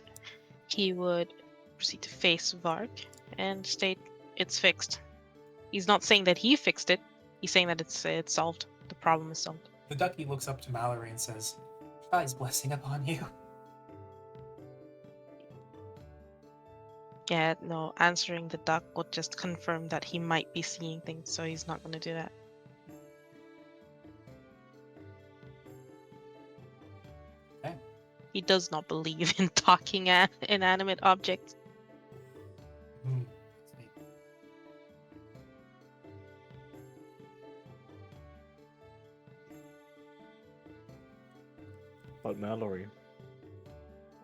he would proceed to face Vark and state it's fixed. He's not saying that he fixed it. He's saying that it's solved. The problem is solved. The ducky looks up to Mallory and says, "Shai's blessing upon you." Yeah, no, answering the duck would just confirm that he might be seeing things, so he's not going to do that. Okay. He does not believe in talking inanimate objects. Hmm. Sweet. But Mallory,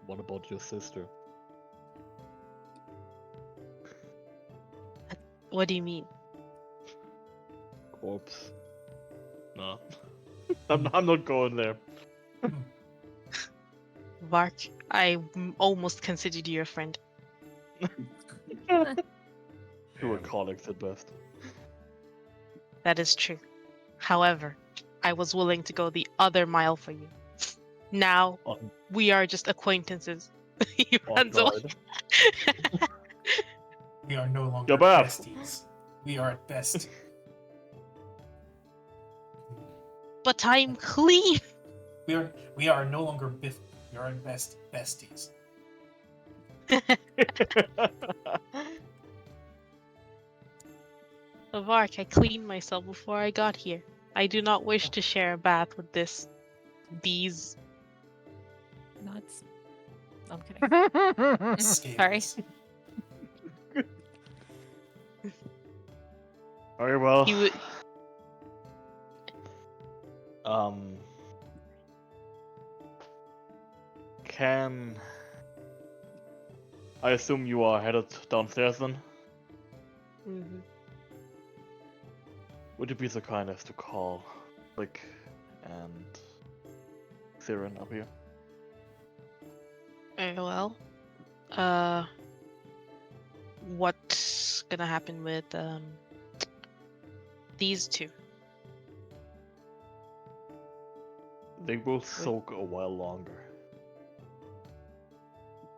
what about your sister? What do you mean? Corpse. No. I'm not going there. Vark, I almost considered you a friend. Two alcoholics at best. That is true. However, I was willing to go the other mile for you. Now, On, we are just acquaintances. He on runs away. guard. We are no longer Gabab. besties. We are at best. But I'm clean. We are no longer biff. We are at best besties. Vark, I cleaned myself before I got here. I do not wish to share a bath with these. Nuts. I'm kidding. Sorry. Scales. Very well. You would- Can I assume you are headed downstairs then? Mhm. Would you be so kind as to call Flick and Siren up here? Very well. What's gonna happen with these two? They will soak a while longer.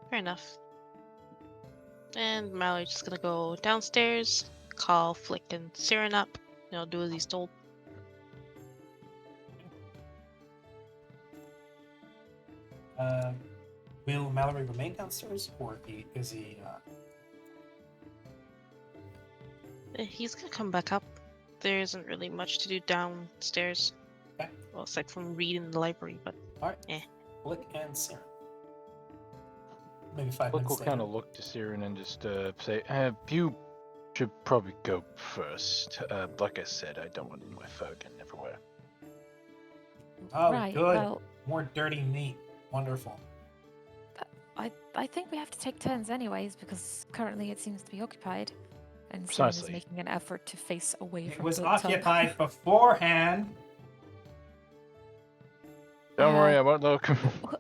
Fair enough. And Mallory's just gonna go downstairs, call Flick and Siren up, do as he's told. Will Mallory remain downstairs, or is he? He's gonna come back up. There isn't really much to do downstairs. Okay. Well, aside from read in the library, but Flick and Siren. Maybe 5 Flick minutes will later. kind of look to Siren and just say, you should probably go first. Like I said, I don't want my foe getting everywhere. Oh, Right, good. well, More dirty meat. Wonderful. I think we have to take turns anyways, because currently it seems to be occupied. And Siren is Precisely. making an effort to face away It from was the tub. occupied beforehand. Don't worry, I won't look.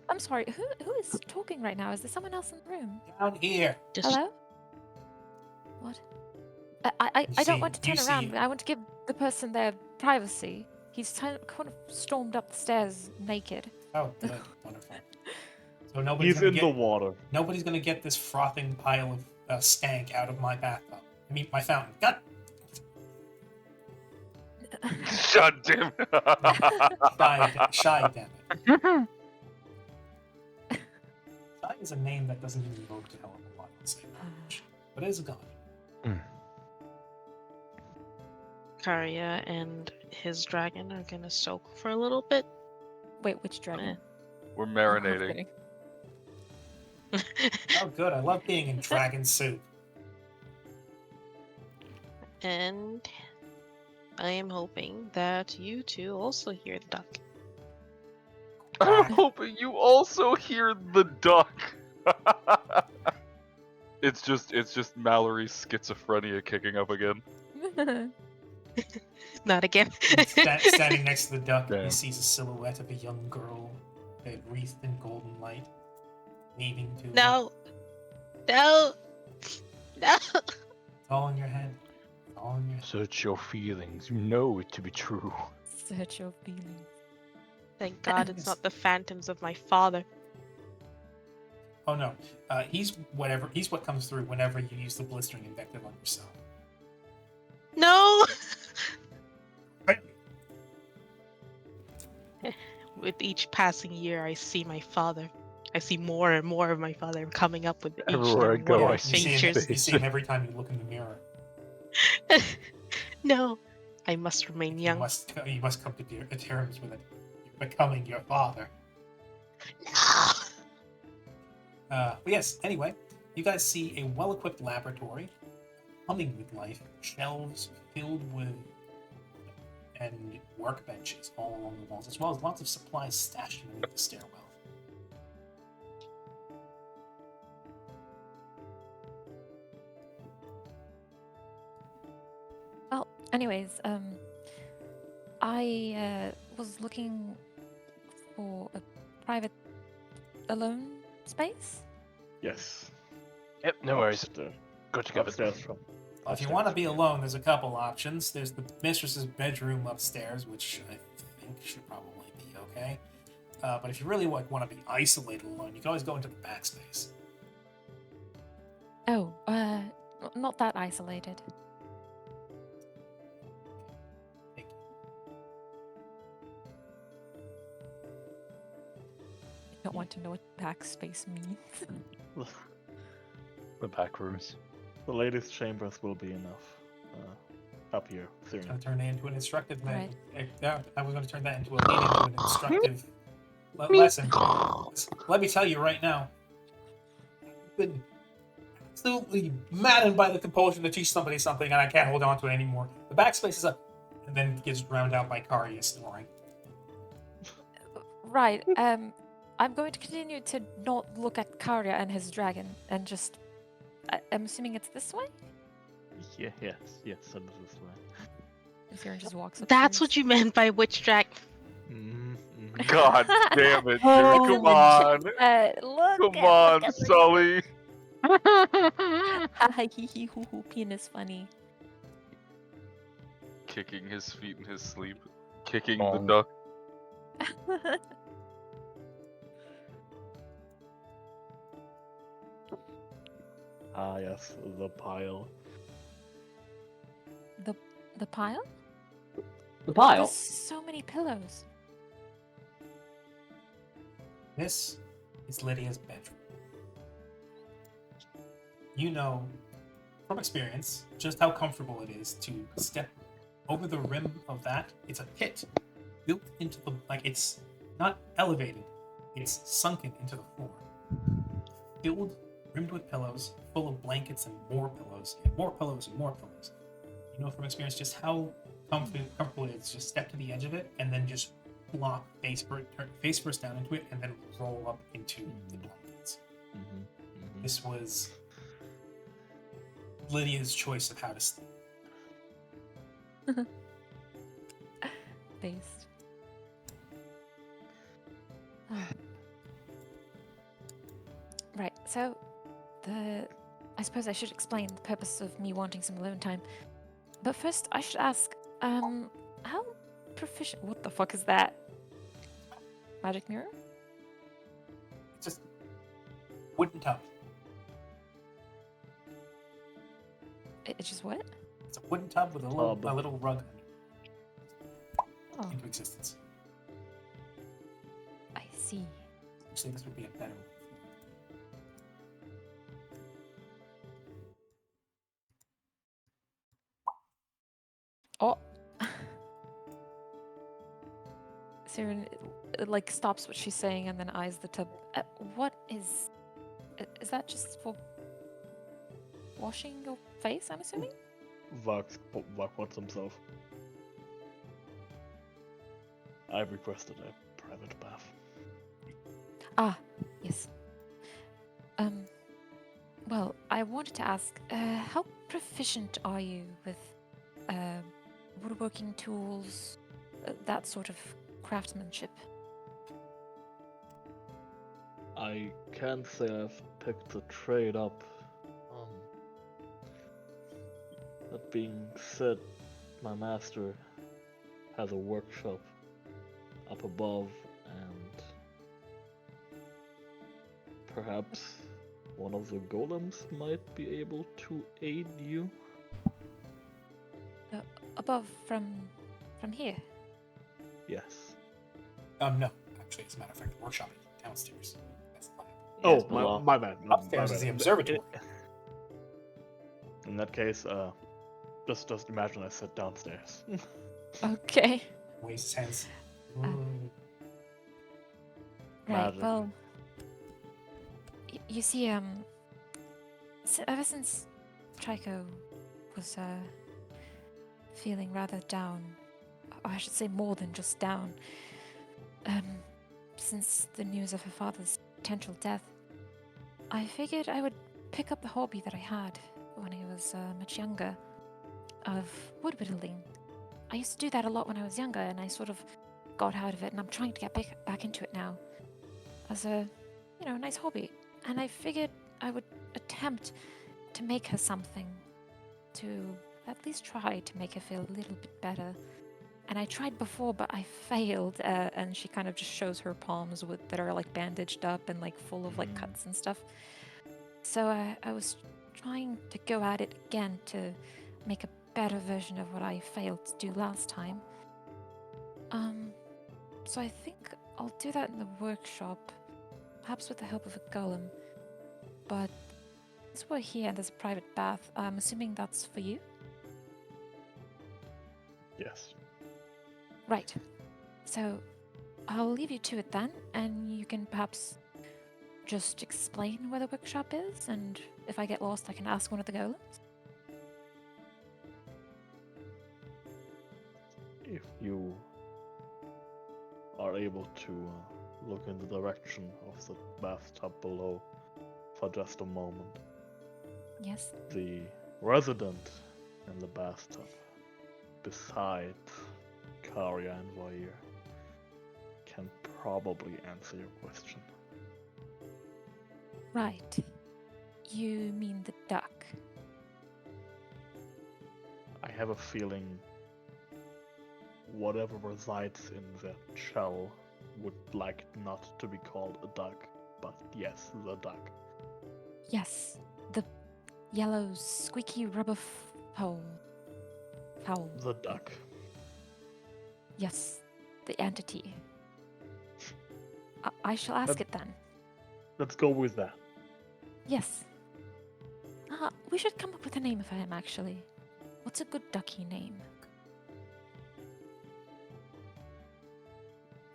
I'm sorry, who is talking right now? Is there someone else in the room? Down here. just Hello? What? I You don't want to you turn around. see- I want to give the person their privacy. He's kind of stormed up the stairs naked. Oh, good. Wonderful. So nobody's He's gonna in get, the water. nobody's gonna get this frothing pile of stank out of my bathtub. I mean, my fountain. God, God damn it. Shy, damn it. Shy is a name that doesn't even evoke a hell of a lot. I'll say that much. But it is a god. Karya and his dragon are gonna soak for a little bit. Wait, which dragon? We're I'm marinating. kidding. Oh, good. I love being in dragon soup. And I am hoping that you two also hear the duck. I'm hoping you also hear the duck. It's just Mallory's schizophrenia kicking up again. Not again. Standing next to the duck, he Damn. sees a silhouette of a young girl, wreathed in golden light, waving to him. No. No. No. It's all in your head. It's all in your head. Search your feelings. You know it to be true. Search your feelings. Thank God it's not the phantoms of my father. Oh no, he's what comes through whenever you use the blistering invective on yourself. No. With each passing year, I see my father. I see more and more of my father coming up with each Everywhere I and go, more I you see see him, features. you see him every time you look in the mirror. No, I must remain young. You must come to terms with it. You're becoming your father. No. But yes, anyway, you guys see a well-equipped laboratory, humming with life, shelves filled with and workbenches all along the walls, as well as lots of supplies stashed underneath the stairwell. Well, anyways, I was looking for a private alone space. Yes. Yep, no worries. Upstairs- Got you covered. Upstairs from. If you want to be alone, there's a couple options. There's the mistress's bedroom upstairs, which I think should probably be okay. But if you really want to be isolated alone, you can always go into the backspace. Oh, not that isolated. Thank you. I don't want to know what backspace means. The back rooms. The ladies' chambers will be enough. Up here, I'm Syrian. going to turn it into an instructive Right. I was going to turn that into an instructive lesson. Let me tell you right now, been absolutely maddened by the compulsion to teach somebody something, and I can't hold on to it anymore. The backspace is up, and then gets drowned out by Karya snoring. Right. I'm going to continue to not look at Karya and his dragon, and just. I'm assuming it's this way. Yeah, yes, send it this way. Siren just walks up. That's what you meant by witch dragon. God damn it, dude! Oh, Come on, look come on, Sully. Penis funny. Kicking his feet in his sleep, kicking the Oh. duck. Ah, yes, the pile. The pile? The pile. There's so many pillows. This is Lydia's bedroom. You know from experience just how comfortable it is to step over the rim of that. It's a pit built into the, like, it's not elevated, it's sunken into the floor. Filled, rimmed with pillows, full of blankets and more pillows, and more pillows and more pillows. You know from experience just how comfortable it is to just step to the edge of it and then just flop face first down into it and then roll up into the blankets. This was Lydia's choice of how to sleep. Based. Right, so I suppose I should explain the purpose of me wanting some alone time. But first I should ask, how proficient, what the fuck is that? Magic mirror? Just wooden tub. It's just what? It's a wooden tub with a little rug Oh, into existence. I see. Actually, this would be a better one. Oh. Siren like stops what she's saying and then eyes the tub. What is that just for washing your face, I'm assuming? Vak wants himself. I've requested a private bath. Ah, yes. Well, I wanted to ask, how proficient are you with woodworking tools, that sort of craftsmanship? I can't say I've picked the trade up. That being said, my master has a workshop up above, and perhaps one of the golems might be able to aid you. Above from here? Yes. No. Actually, as a matter of fact, the workshop is downstairs. That's the plan. Oh, below. my bad. Upstairs is the observatory. In that case, just imagine I sit downstairs. Okay. Waves his hands. Right, Magic. well, you see, ever since Trico was, feeling rather down, or I should say more than just down, since the news of her father's potential death, I figured I would pick up the hobby that I had when I was much younger, of wood whittling. I used to do that a lot when I was younger, and I sort of got out of it, and I'm trying to get back into it now as a, nice hobby. And I figured I would attempt to make her something, to at least try to make her feel a little bit better. And I tried before, but I failed, and she kind of just shows her palms that are like bandaged up and like full of like cuts and stuff. So I was trying to go at it again to make a better version of what I failed to do last time. So I think I'll do that in the workshop, perhaps with the help of a golem. But since we're here and there's a private bath, I'm assuming that's for you? Yes. Right. So I'll leave you to it then, and you can perhaps just explain where the workshop is, and if I get lost, I can ask one of the golems? If you are able to look in the direction of the bathtub below for just a moment, Yes. the resident in the bathtub, beside Karya and Vair, can probably answer your question. Right. You mean the duck? I have a feeling whatever resides in that shell would like not to be called a duck, but yes, the duck. Yes. The yellow, squeaky rubber fowl. Fowl. The duck. Yes. The entity. I shall ask it then. Let's go with that. Yes. We should come up with a name for him, actually. What's a good ducky name?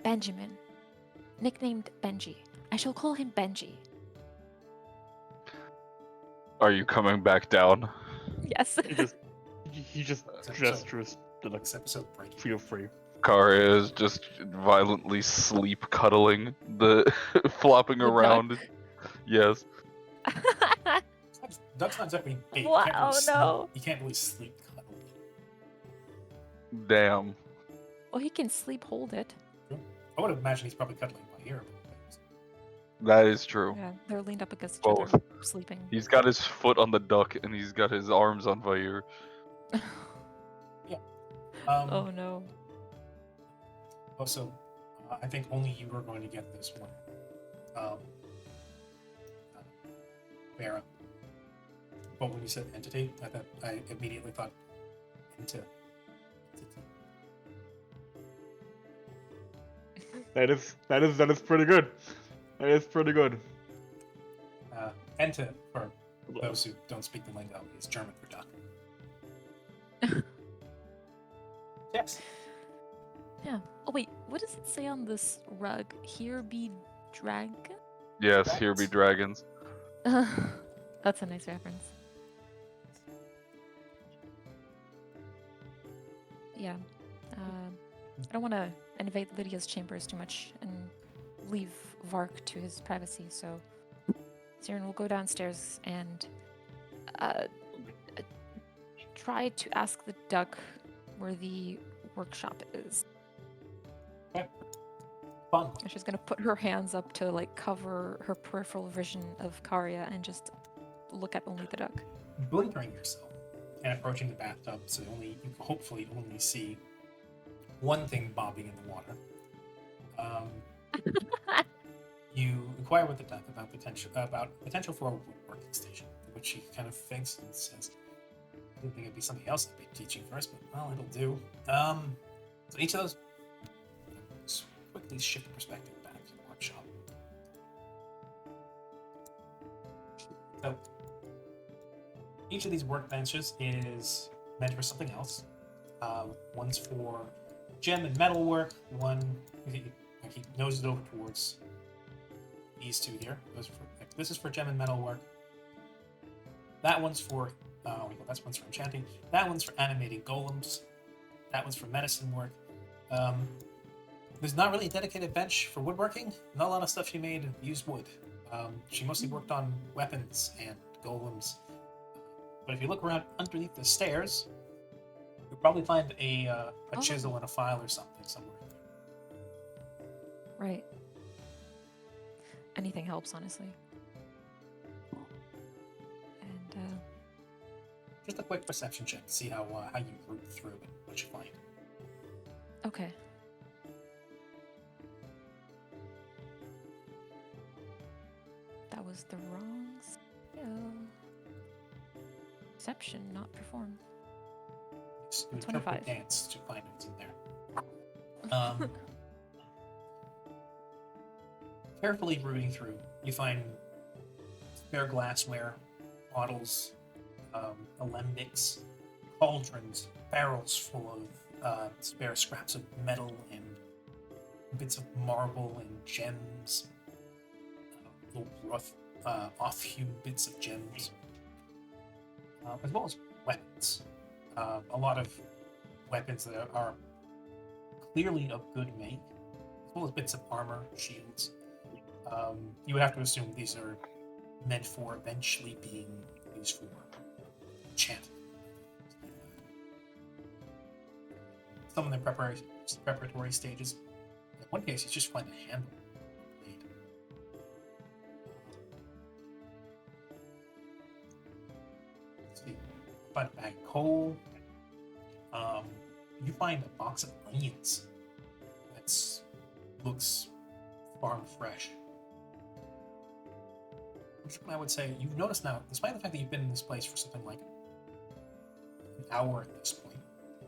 Benjamin. Nicknamed Benji. I shall call him Benji. Are you coming back down? Yes. He just So- gestures to like This episode breaking. feel free. Karia is just violently sleep cuddling the flopping The duck? around. Yes. Duck's not exactly big. Wow, You can't really no. You can't really sleep cuddle. Damn. Well, he can sleep hold it. I would imagine he's probably cuddling my ear. That is true. Yeah, they're leaned up against each Both. other, sleeping. He's got his foot on the duck and he's got his arms on Vair. Oh no. Also, I think only you are going to get this one. Vera. But when you said entity, I immediately thought entity. That is pretty good. That is pretty good. Ente, for those who don't speak the lingo, is German for duck. Yes. Yeah. Oh wait, what does it say on this rug? Here be dragon? Yes, here be dragons. That's a nice reference. Yeah. I don't want to invade Lydia's chambers too much and leave Vark to his privacy, so Siren will go downstairs and try to ask the duck where the workshop is. Fun. And she's gonna put her hands up to like cover her peripheral vision of Karya and just look at only the duck. Blinkering yourself and approaching the bathtub, so you can hopefully only see one thing bobbing in the water. You inquire with the duck about potential for a woodworking station, which she kind of thinks and says, "I didn't think it'd be something else I'd be teaching first, but well, it'll do." So each of those quickly shift perspective back to the workshop. So each of these workbenches is meant for something else. One's for gem and metal work. One, he noses over towards these two here. This is for gem and metal work. That one's for that's one's for enchanting. That one's for animating golems. That one's for medicine work. There's not really a dedicated bench for woodworking. Not a lot of stuff she made used wood. She mostly worked on weapons and golems. But if you look around underneath the stairs, you'll probably find a chisel and a file or something somewhere. Right. Anything helps, honestly. And Just a quick perception check to see how you root through and what you find. okay. That was the wrong skill. Perception, not perform. You interpret 25. dance to find what's in there. Carefully rooting through, you find spare glassware, bottles, alembics, cauldrons, barrels full of spare scraps of metal and bits of marble and gems, little rough, off-hewn bits of gems, as well as weapons. A lot of weapons that are clearly of good make, as well as bits of armor, shields. You would have to assume these are meant for eventually being used for enchanting. Some of the preparatory stages. In one case, you just find a handle. Blade. Let's see. Find a bag of coal. You find a box of onions that looks farm fresh. Which one I would say you've noticed now, despite the fact that you've been in this place for something like an hour at this point,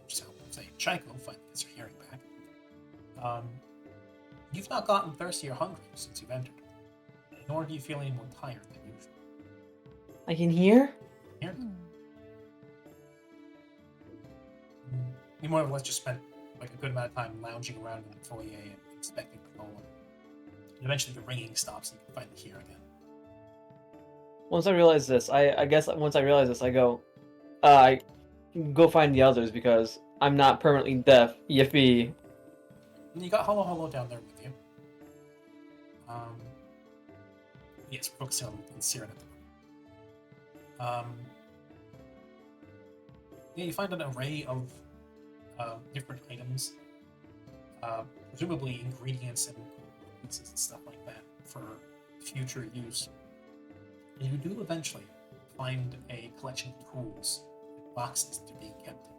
which is how, say, Chaiko finally gets her hearing back. You've not gotten thirsty or hungry since you've entered, nor do you feel any more tired than usual. I can hear? Here, you more or less just spent like a good amount of time lounging around in the foyer and inspecting the colon. And eventually the ringing stops and you can finally hear again. Once I realize this, I guess once I realize this, I go find the others because I'm not permanently deaf. EFB. And you got Hollow down there with you. Yes, focusing on Siren at the moment. Yeah, you find an array of different items, presumably ingredients and pieces and stuff like that for future use. And you do eventually find a collection of tools, boxes that are being kept in.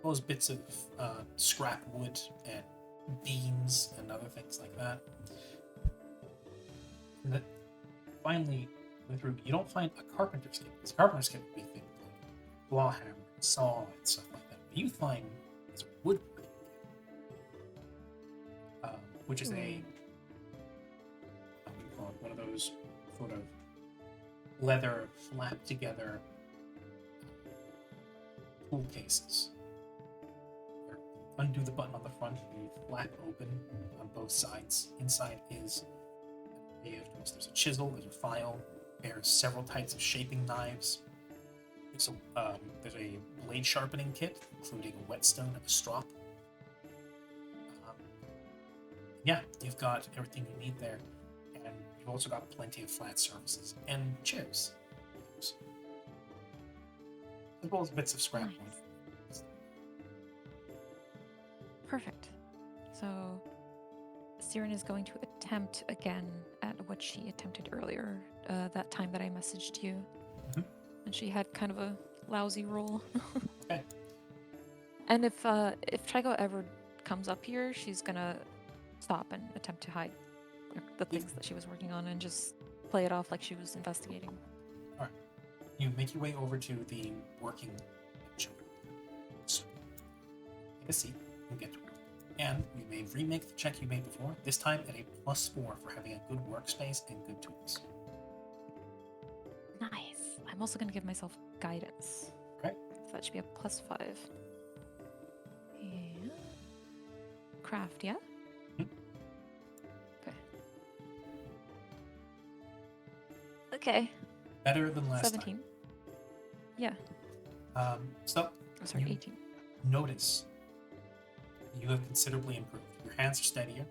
Those bits of scrap wood and beams and other things like that. And that finally, you don't find a carpenter's kit. Because a carpenter's kit would be things like claw hammer, saw, and stuff like that. What you find is a woodworking kit, which is a one of those sort of leather flap together tool cases. Where you undo the button on the front and you flap open on both sides. Inside is there's a chisel, there's a file, there's several types of shaping knives. There's a blade sharpening kit, including a whetstone and a strop. Yeah, you've got everything you need there. And you've also got plenty of flat surfaces and chairs. As well as bits of scrap wood. Nice. Perfect. So, Siren is going to attempt again at what she attempted earlier, that time that I messaged you. Mm-hmm. And she had kind of a lousy roll. Okay. And if Chaiko ever comes up here, she's gonna stop and attempt to hide the things that she was working on and just play it off like she was investigating. Alright. You make your way over to the working bench. So, take a seat and get to work. And you may remake the check you made before, this time at a +4 for having a good workspace and good tools. Nice. I'm also gonna give myself guidance. Okay. So that should be a +5. And craft, yeah? Mhm. Okay. Better than last 17. Yeah. time. So, Oh, sorry, You- 18. notice you have considerably improved. Your hands are steadier.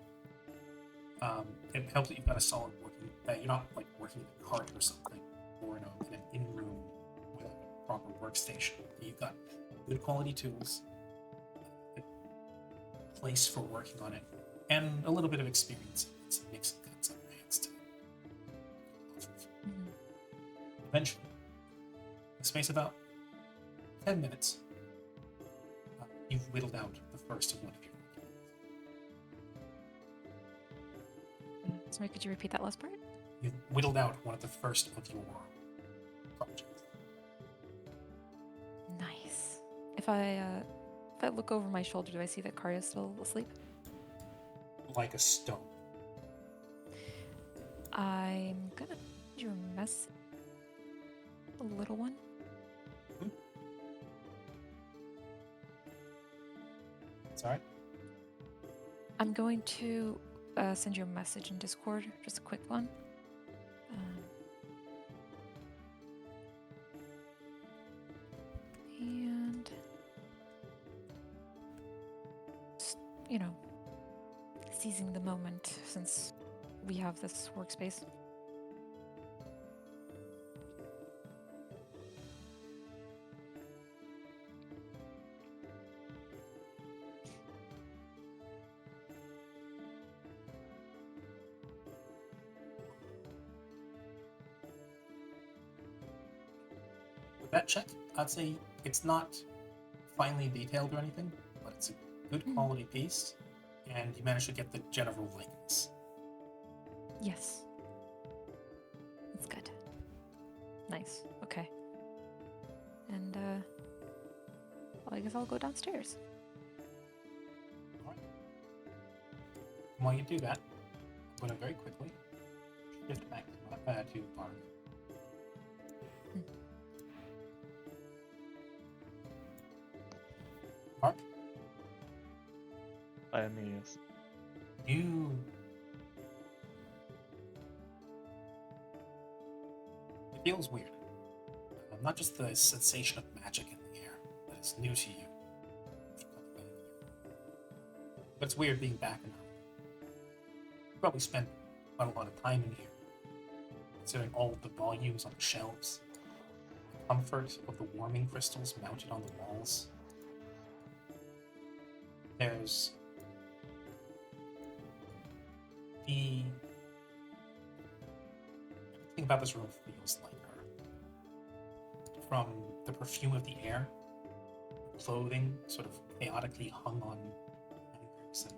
It helps that you've got a solid working, that you're not like working in a cart or something, or in an in-room with a proper workstation. You've got good quality tools, a place for working on it, and a little bit of experience. It's mixing cuts on your hands too. Mhm. Eventually, in the space of about 10 minutes, you've whittled out the first of one of your Sorry, could you repeat that last part? You've whittled out one of the first of your projects. Nice. If I look over my shoulder, do I see that Karya's still asleep? Like a stone. I'm gonna send you a message. A little one. Sorry? I'm going to send you a message in Discord, just a quick one. you know, seizing the moment since we have this workspace. With that check, I'd say it's not finely detailed or anything, but it's a good quality piece, and you managed to get the general likeness. Yes. That's good. Nice. Okay. And, well, I guess I'll go downstairs. And while you do that, I'm going to very quickly shift back to Barn. Mark, Aeneas. you it feels weird. Not just the sensation of magic in the air that is new to you, but it's weird being back in Harmony. You probably spent quite a lot of time in here, considering all of the volumes on the shelves, the comfort of the warming crystals mounted on the walls. There's everything about this room feels like her. From the perfume of the air, clothing sort of chaotically hung on hangers and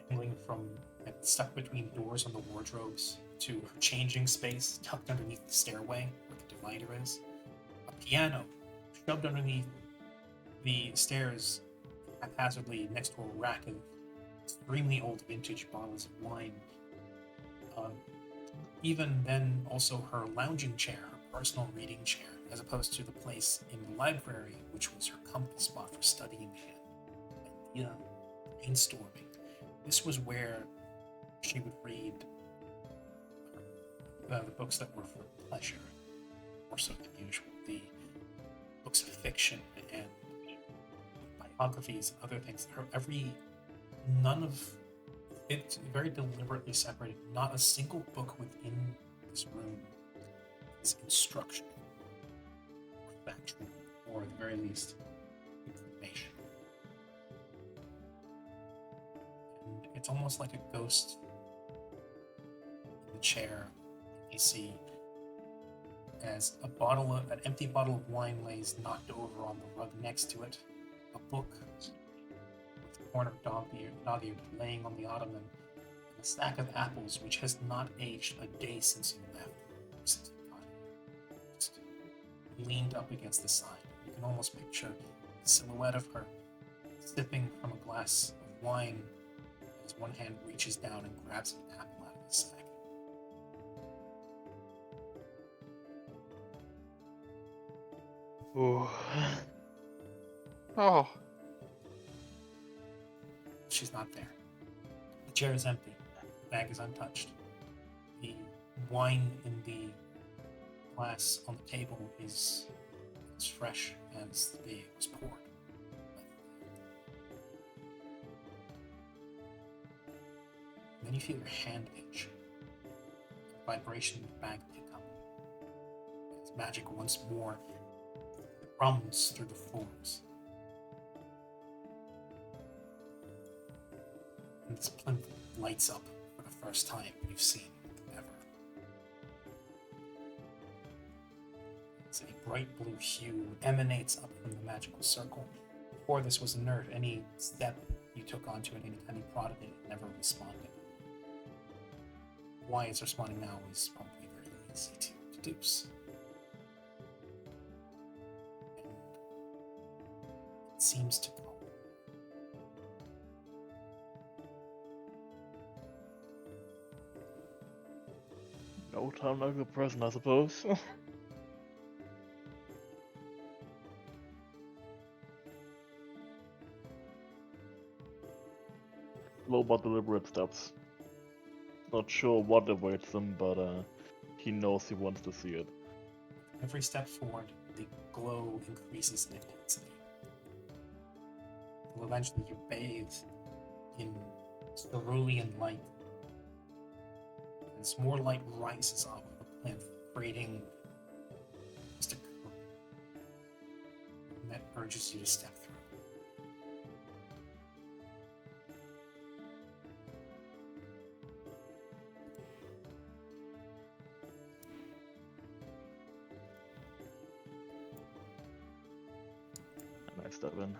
dangling from and stuck between doors on the wardrobes, to her changing space tucked underneath the stairway where the divider is. A piano shoved underneath the stairs haphazardly next to a rack of extremely old vintage bottles of wine. Even then, also her lounging chair, her personal reading chair, as opposed to the place in the library, which was her comfy spot for studying and brainstorming. This was where she would read the books that were for pleasure, more so than usual. The books of fiction and biographies and other things. None of it very deliberately separated. Not a single book within this room is instruction, or factual, or at the very least, information. And it's almost like a ghost in the chair you see as an empty bottle of wine lays knocked over on the rug next to it, a book with a corner of dog-eared laying on the ottoman, and a stack of apples which has not aged a day since you left, since you got it. Just leaned up against the side. You can almost picture the silhouette of her sipping from a glass of wine as one hand reaches down and grabs an apple out of the sack. Ooh. Oh, She's not there. The chair is empty. The bag is untouched. The wine in the glass on the table is as fresh as the day it was poured. And then you feel your hand itch. The vibration in the bag pick up. As magic once more drums through the floors. And this plinth lights up for the first time you've seen ever. It's a bright blue hue emanates up from the magical circle. Before this was inert. Any step you took onto it, any time you prodded it, it never responded. Why it's responding now is probably very easy to deduce. And it seems to call. No time like the present, I suppose. Slow but deliberate steps. Not sure what awaits him, but he knows he wants to see it. Every step forward, the glow increases in intensity. Until eventually you're bathed in cerulean light. As more light rises off of the plinth, creating just a curve that urges you to step through. And I step in.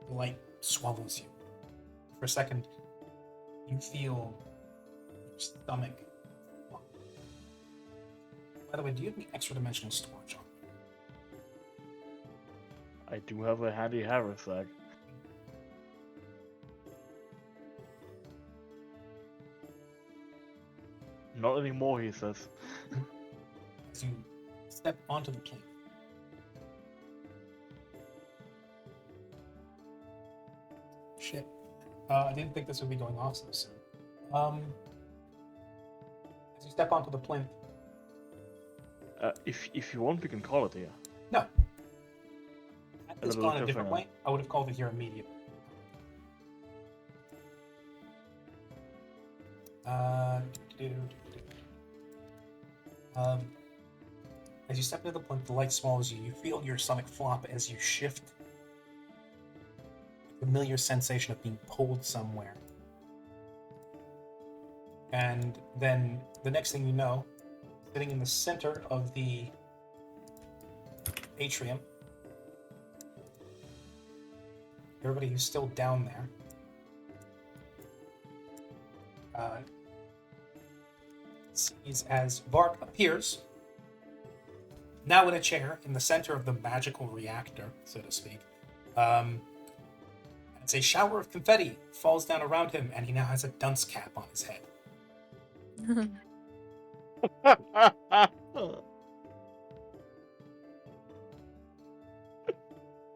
The light swallows you. For a second, you feel your stomach. By the way, do you have any extra dimensional storage on? I do have a handy haversack. Not anymore, he says. As you step onto the plane. Shit. I didn't think this would be going off so soon. As you step onto the plinth. If you want, we can call it here. No. Had this little gone a different cliffhanger. way, I would have called it here immediately. As you step into the plinth, the light swallows you. You feel your stomach flop as you shift. A familiar sensation of being pulled somewhere. And then the next thing you know, sitting in the center of the atrium, everybody who's still down there, sees as Vark appears, now in a chair in the center of the magical reactor, so to speak. As a shower of confetti falls down around him, and he now has a dunce cap on his head.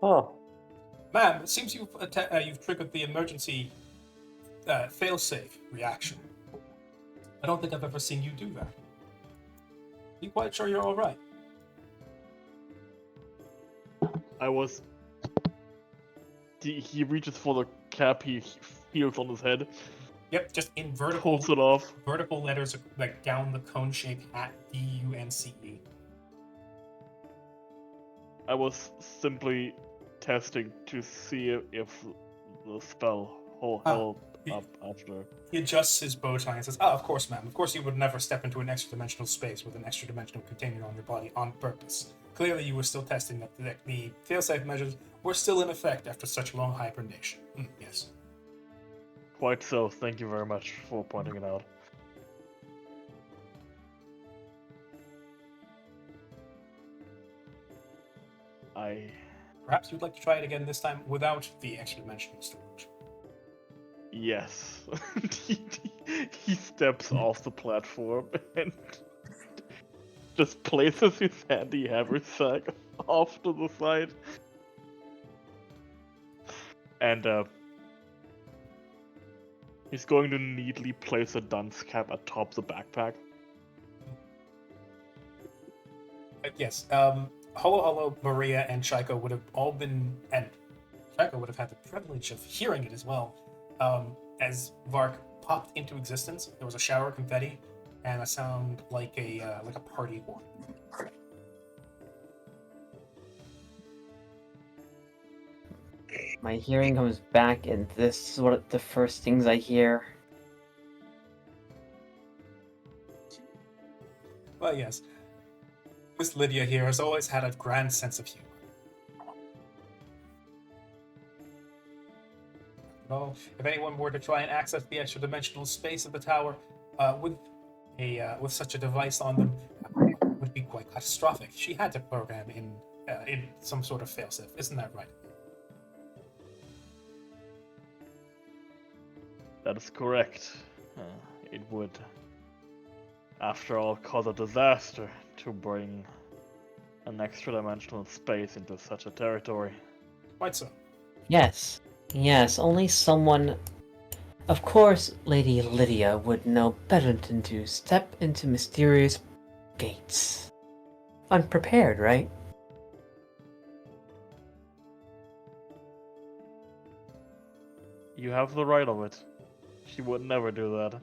Oh, Ma'am, it seems you've triggered the emergency failsafe reaction. I don't think I've ever seen you do that. You quite sure you're all right? I was. He reaches for the cap he feels on his head, Yep, just in vertical pulls it off. vertical letters like down the cone-shaped hat, D-U-N-C-E. I was simply testing to see if the spell held up after. He adjusts his bow tie and says, "Oh, of course, ma'am. Of course you would never step into an extra-dimensional space with an extra-dimensional container on your body on purpose. Clearly you were still testing that the failsafe measures were still in effect after such long hibernation. Yes. Quite so. Thank you very much for pointing it out. Perhaps you'd like to try it again this time without the extra-dimensional storage." Yes. he steps off the platform and just places his handy haversack off to the side. And he's going to neatly place a dunce cap atop the backpack. Yes. Holo Holo, Maria, and Shaiko would have all been, and Shaiko would have had the privilege of hearing it as well. As Vark popped into existence, there was a shower of confetti and a sound like a party horn. My hearing comes back, and this is what the first things I hear. Well, yes. Miss Lydia here has always had a grand sense of humor. Well, if anyone were to try and access the extra-dimensional space of the tower with such a device on them, it would be quite catastrophic. She had to program in some sort of failsafe, isn't that right? That is correct. It would, after all, cause a disaster to bring an extra-dimensional space into such a territory. Quite so. Yes. Yes, only someone... Of course, Lady Lydia would know better than to step into mysterious gates. Unprepared, right? You have the right of it. She would never do that.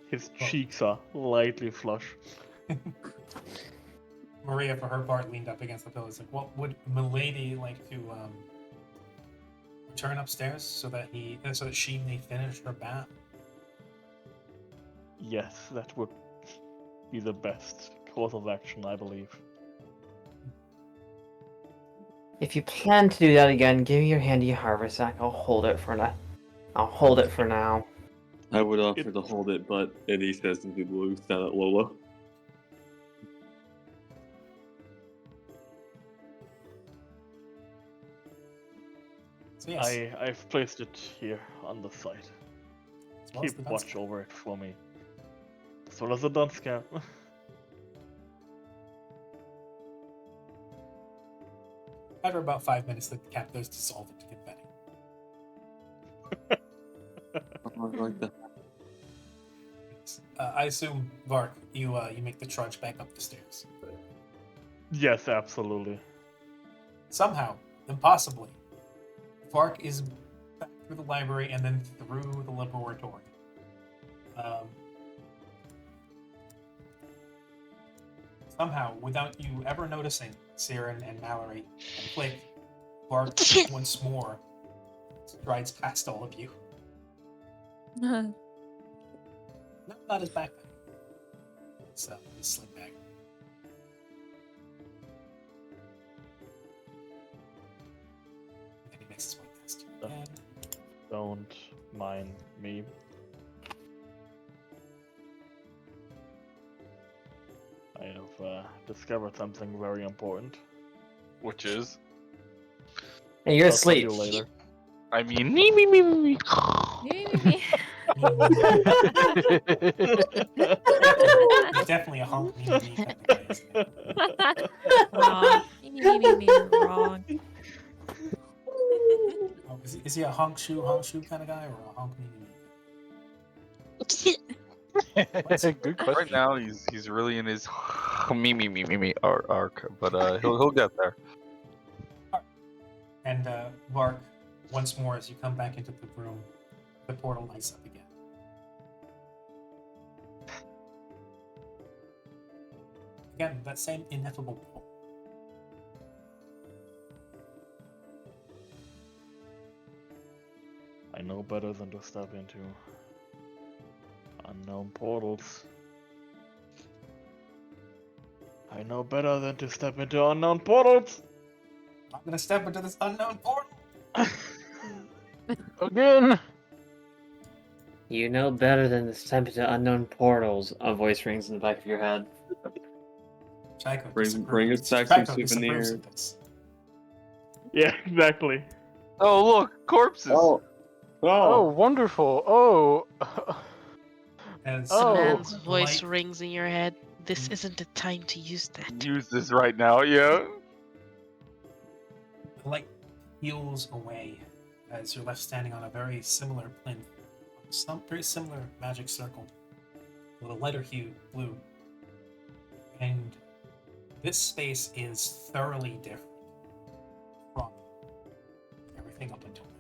His cheeks are lightly flush. Maria, for her part, leaned up against the pillow. Like, "What would Milady like to return upstairs so that she may finish her bath?" Yes, that would be the best course of action, I believe. If you plan to do that again, give me your handy harvest sack. I'll hold it for now. I would offer to hold it, but Eddie says to people who stand at Lola. So yes, I've placed it here on the site. as well as the Keep dunce watch cap. over it for me. As well as the dunce cap. After about 5 minutes, the cap goes dissolved into confetti. I like that. I assume, Vark, you make the trudge back up the stairs. Yes, absolutely. Somehow, impossibly, Vark is back through the library and then through the laboratory. Somehow, without you ever noticing, Siren and Mallory and Flick, Vark once more strides past all of you. No, not his backpack. It's his sling bag. And he makes his way past you again. Don't mind me. I have discovered something very important. Which is, And you're I'll tell asleep. you later. I mean, me. He's definitely a honk me kind of guy, isn't he? Wrong. Wrong. Oh, is he a honk shoe kind of guy or a honk me? Good question. Right now, he's really in his me arc, but he'll get there. And Vark, once more as you come back into the room, the portal lights up again. Again, that same ineffable pull. I know better than to step into unknown portals. I know better than to step into unknown portals! I'm gonna step into this unknown portal. Again. You know better than to step into unknown portals. A voice rings in the back of your head. Chaiko Bring us back Chaiko some disapproves souvenirs. of this. Yeah, exactly. Oh look, corpses. Oh, wonderful. Oh. As A Oh. man's the voice light- rings in your head. This isn't the time to use that. Use this right now, yeah. The light peels away as you're left standing on a very similar plinth, some very similar magic circle with a lighter hue, blue. And this space is thoroughly different from everything up until now.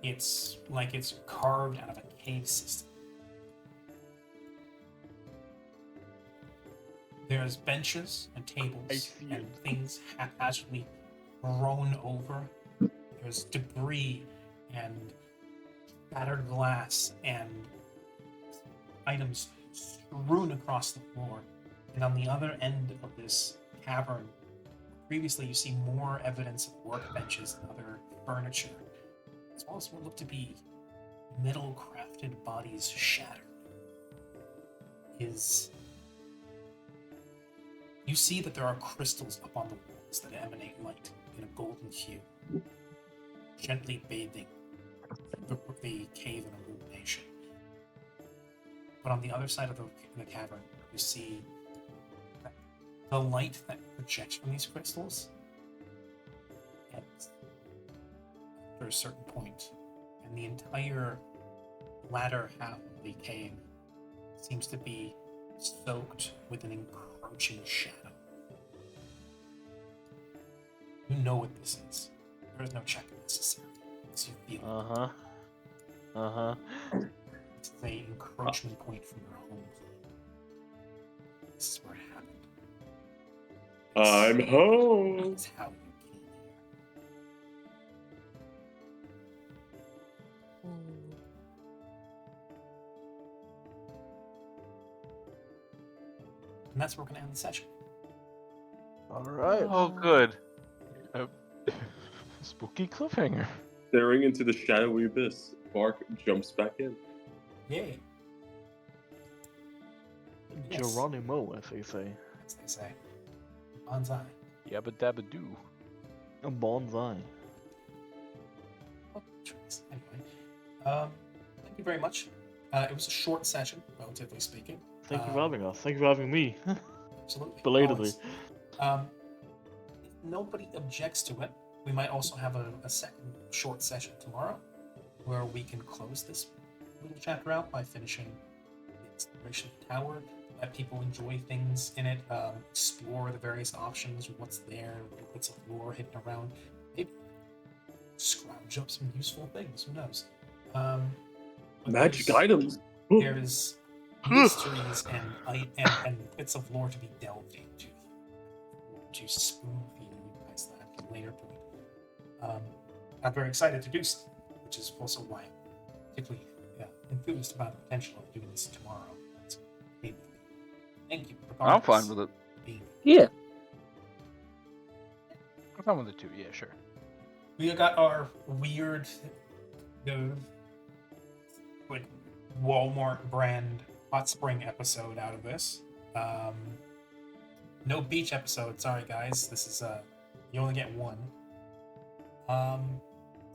It's like it's carved out of a cave system. There's benches and tables see and it. things haphazardly thrown over. There's debris and battered glass and items strewn across the floor. And on the other end of this cavern, previously you see more evidence of workbenches and other furniture, as well as what look to be metal-crafted bodies shattered. You see that there are crystals up on the walls that emanate light in a golden hue, gently bathing the cave in illumination. But on the other side of the cavern, you see that the light that projects from these crystals ends after a certain point, and the entire latter half of the cave seems to be soaked with an encroaching shadow. You know what this is. There is no check necessary. Because you feel it. It's an encroachment point from your home plane. This is where it happened. I'm home. It's how you came here. And that's where we're going to end the session. All right. Oh, good. Spooky cliffhanger. Staring into the shadowy abyss, Bark jumps back in. Yay. Yes, Geronimo, as they say. as they say. Bonsai. Yabba dabba doo. A bonsai. Oh, trees. Anyway, thank you very much. It was a short session, relatively speaking. Thank you for having us. Thank you for having me. Absolutely. Belatedly. Always. If nobody objects to it, we might also have a second short session tomorrow, where we can close this little chapter out by finishing the exploration of the tower, let people enjoy things in it, explore the various options, what's there, what bits of lore hidden around. Maybe scrounge up some useful things. Who knows? But Magic there's- items. There's mysteries and bits of lore to be delved into to spoon feed you guys that at a later point. I'm very excited to do so, which is also why I'm particularly enthused about the potential of doing this tomorrow. That's okay with me. Thank you. I'm fine regardless with it. of being- Yeah. I'm fine with the two. Yeah, sure. We got our weird, like Walmart brand hot spring episode out of this. No beach episode. Sorry, guys. This is you only get one.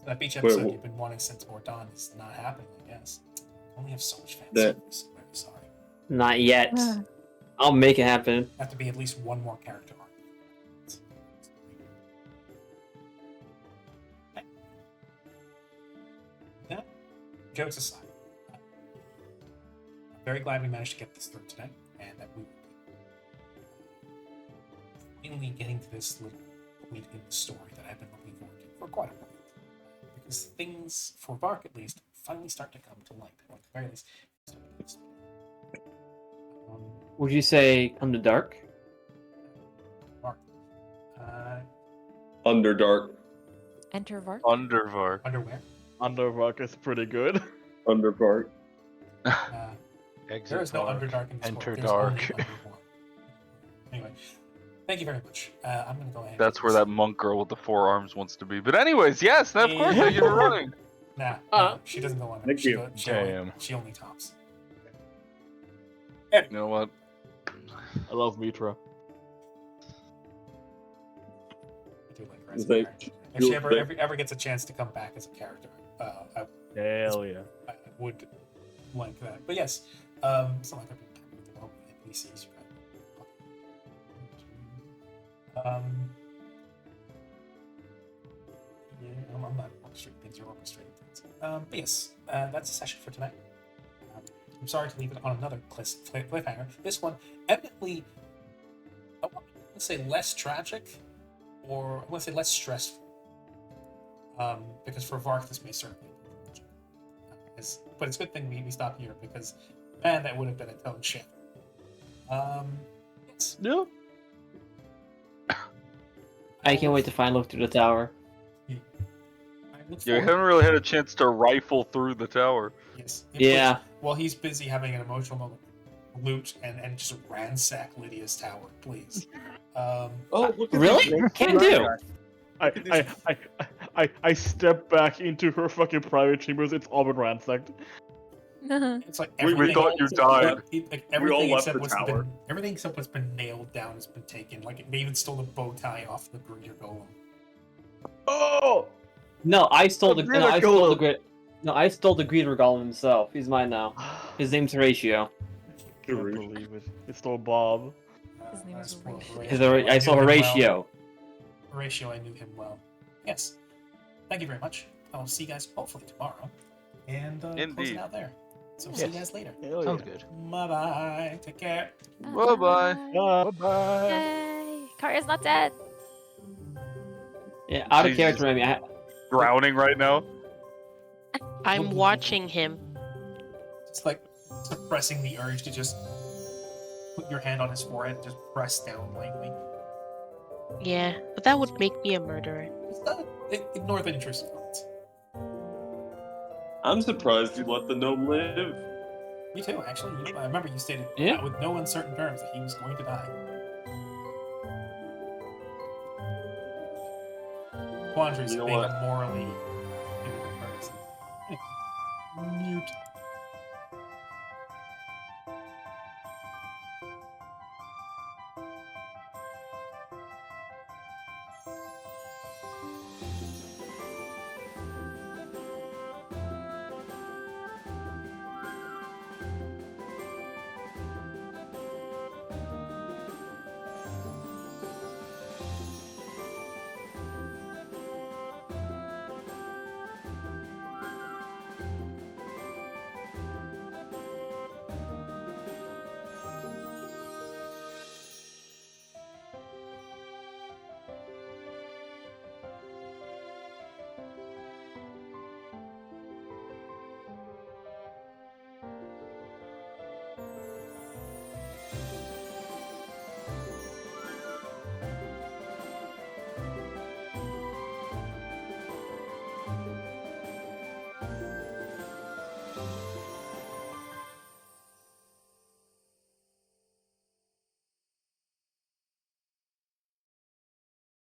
That beach episode you've been wanting since More Dawn is not happening. I guess. I only have so much fan service. I'm very sorry. Not yet. I'll make it happen. Have to be at least one more character arc. Okay. That, jokes aside, I'm very glad we managed to get this through today, and that we will be finally getting to this little point in the story that I've been looking forward to for quite a while. Because things, for Vark at least, finally start to come to light, or at the very least, start to explain. Would you say Underdark? Vark. Underdark. Enter Vark. Undervar. Underwear. Underwork is pretty good. Underdark. Exit There is no dark. Underdark in this Enter world. There's dark. only Underworld. Anyway, thank you very much. I'm going to go ahead. That's where that monk girl with the 4 arms wants to be. But anyways, yes, of course, thank you for running. Nah, no, she doesn't go on. Thank she you. Go, Damn. she only tops. You know what? I love Mitra. I do like her as a Thank character. If you. she ever gets a chance to come back as a character, I Hell yeah. would like that. But yes, it's not like I've been happy with the world with NPCs. Yeah, I'm not orchestrating things. You're orchestrating things. But yes, that's the session for tonight. I'm sorry to leave it on another cliffhanger. This one, evidently, I want to say less tragic, or I want to say less stressful. Because for Vark, this may certainly be tragic. But it's a good thing we stopped here, because, man, that would have been a tone shift. Yes. Yeah. I can't wait to finally look through the tower. I look You forward- haven't really had a chance to rifle through the tower. Yes. Yeah. While he's busy having an emotional moment, loot and just ransack Lydia's tower, please. Oh, look at Really? this. Can do. I step back into her fucking private chambers. It's all been ransacked. It's like We everything. thought you died. Like We all everything left except the what's tower. been everything except what's been nailed down has been taken. Like they even stole the bow tie off the breeder golem. Oh! No, I stole the. The No, I stole Greeter the grid. No, I stole the Greeter Golem himself. He's mine now. His name's Horatio. Can't believe it. It's still Bob. His name is well, Horatio. I saw knew him Horatio. well. Horatio, I knew him well. Yes. Thank you very much. I will see you guys hopefully tomorrow. And close Indeed. it out there. So see you Yes. guys later. Hell Sounds yeah. good. Bye bye. Take care. Bye-bye. Bye. Bye bye. Yay! Karya's not dead. Yeah, out of Jesus. character, I mean, Drowning right now. I'm watching him. It's like suppressing the urge to just put your hand on his forehead and just press down lightly. Yeah, but that would make me a murderer. Ignore the intrusive thoughts. I'm surprised you let the gnome live. Me too, actually. I remember you stated Yeah. with no uncertain terms that he was going to die. Quandary's You know being what? a morally good person. Mute.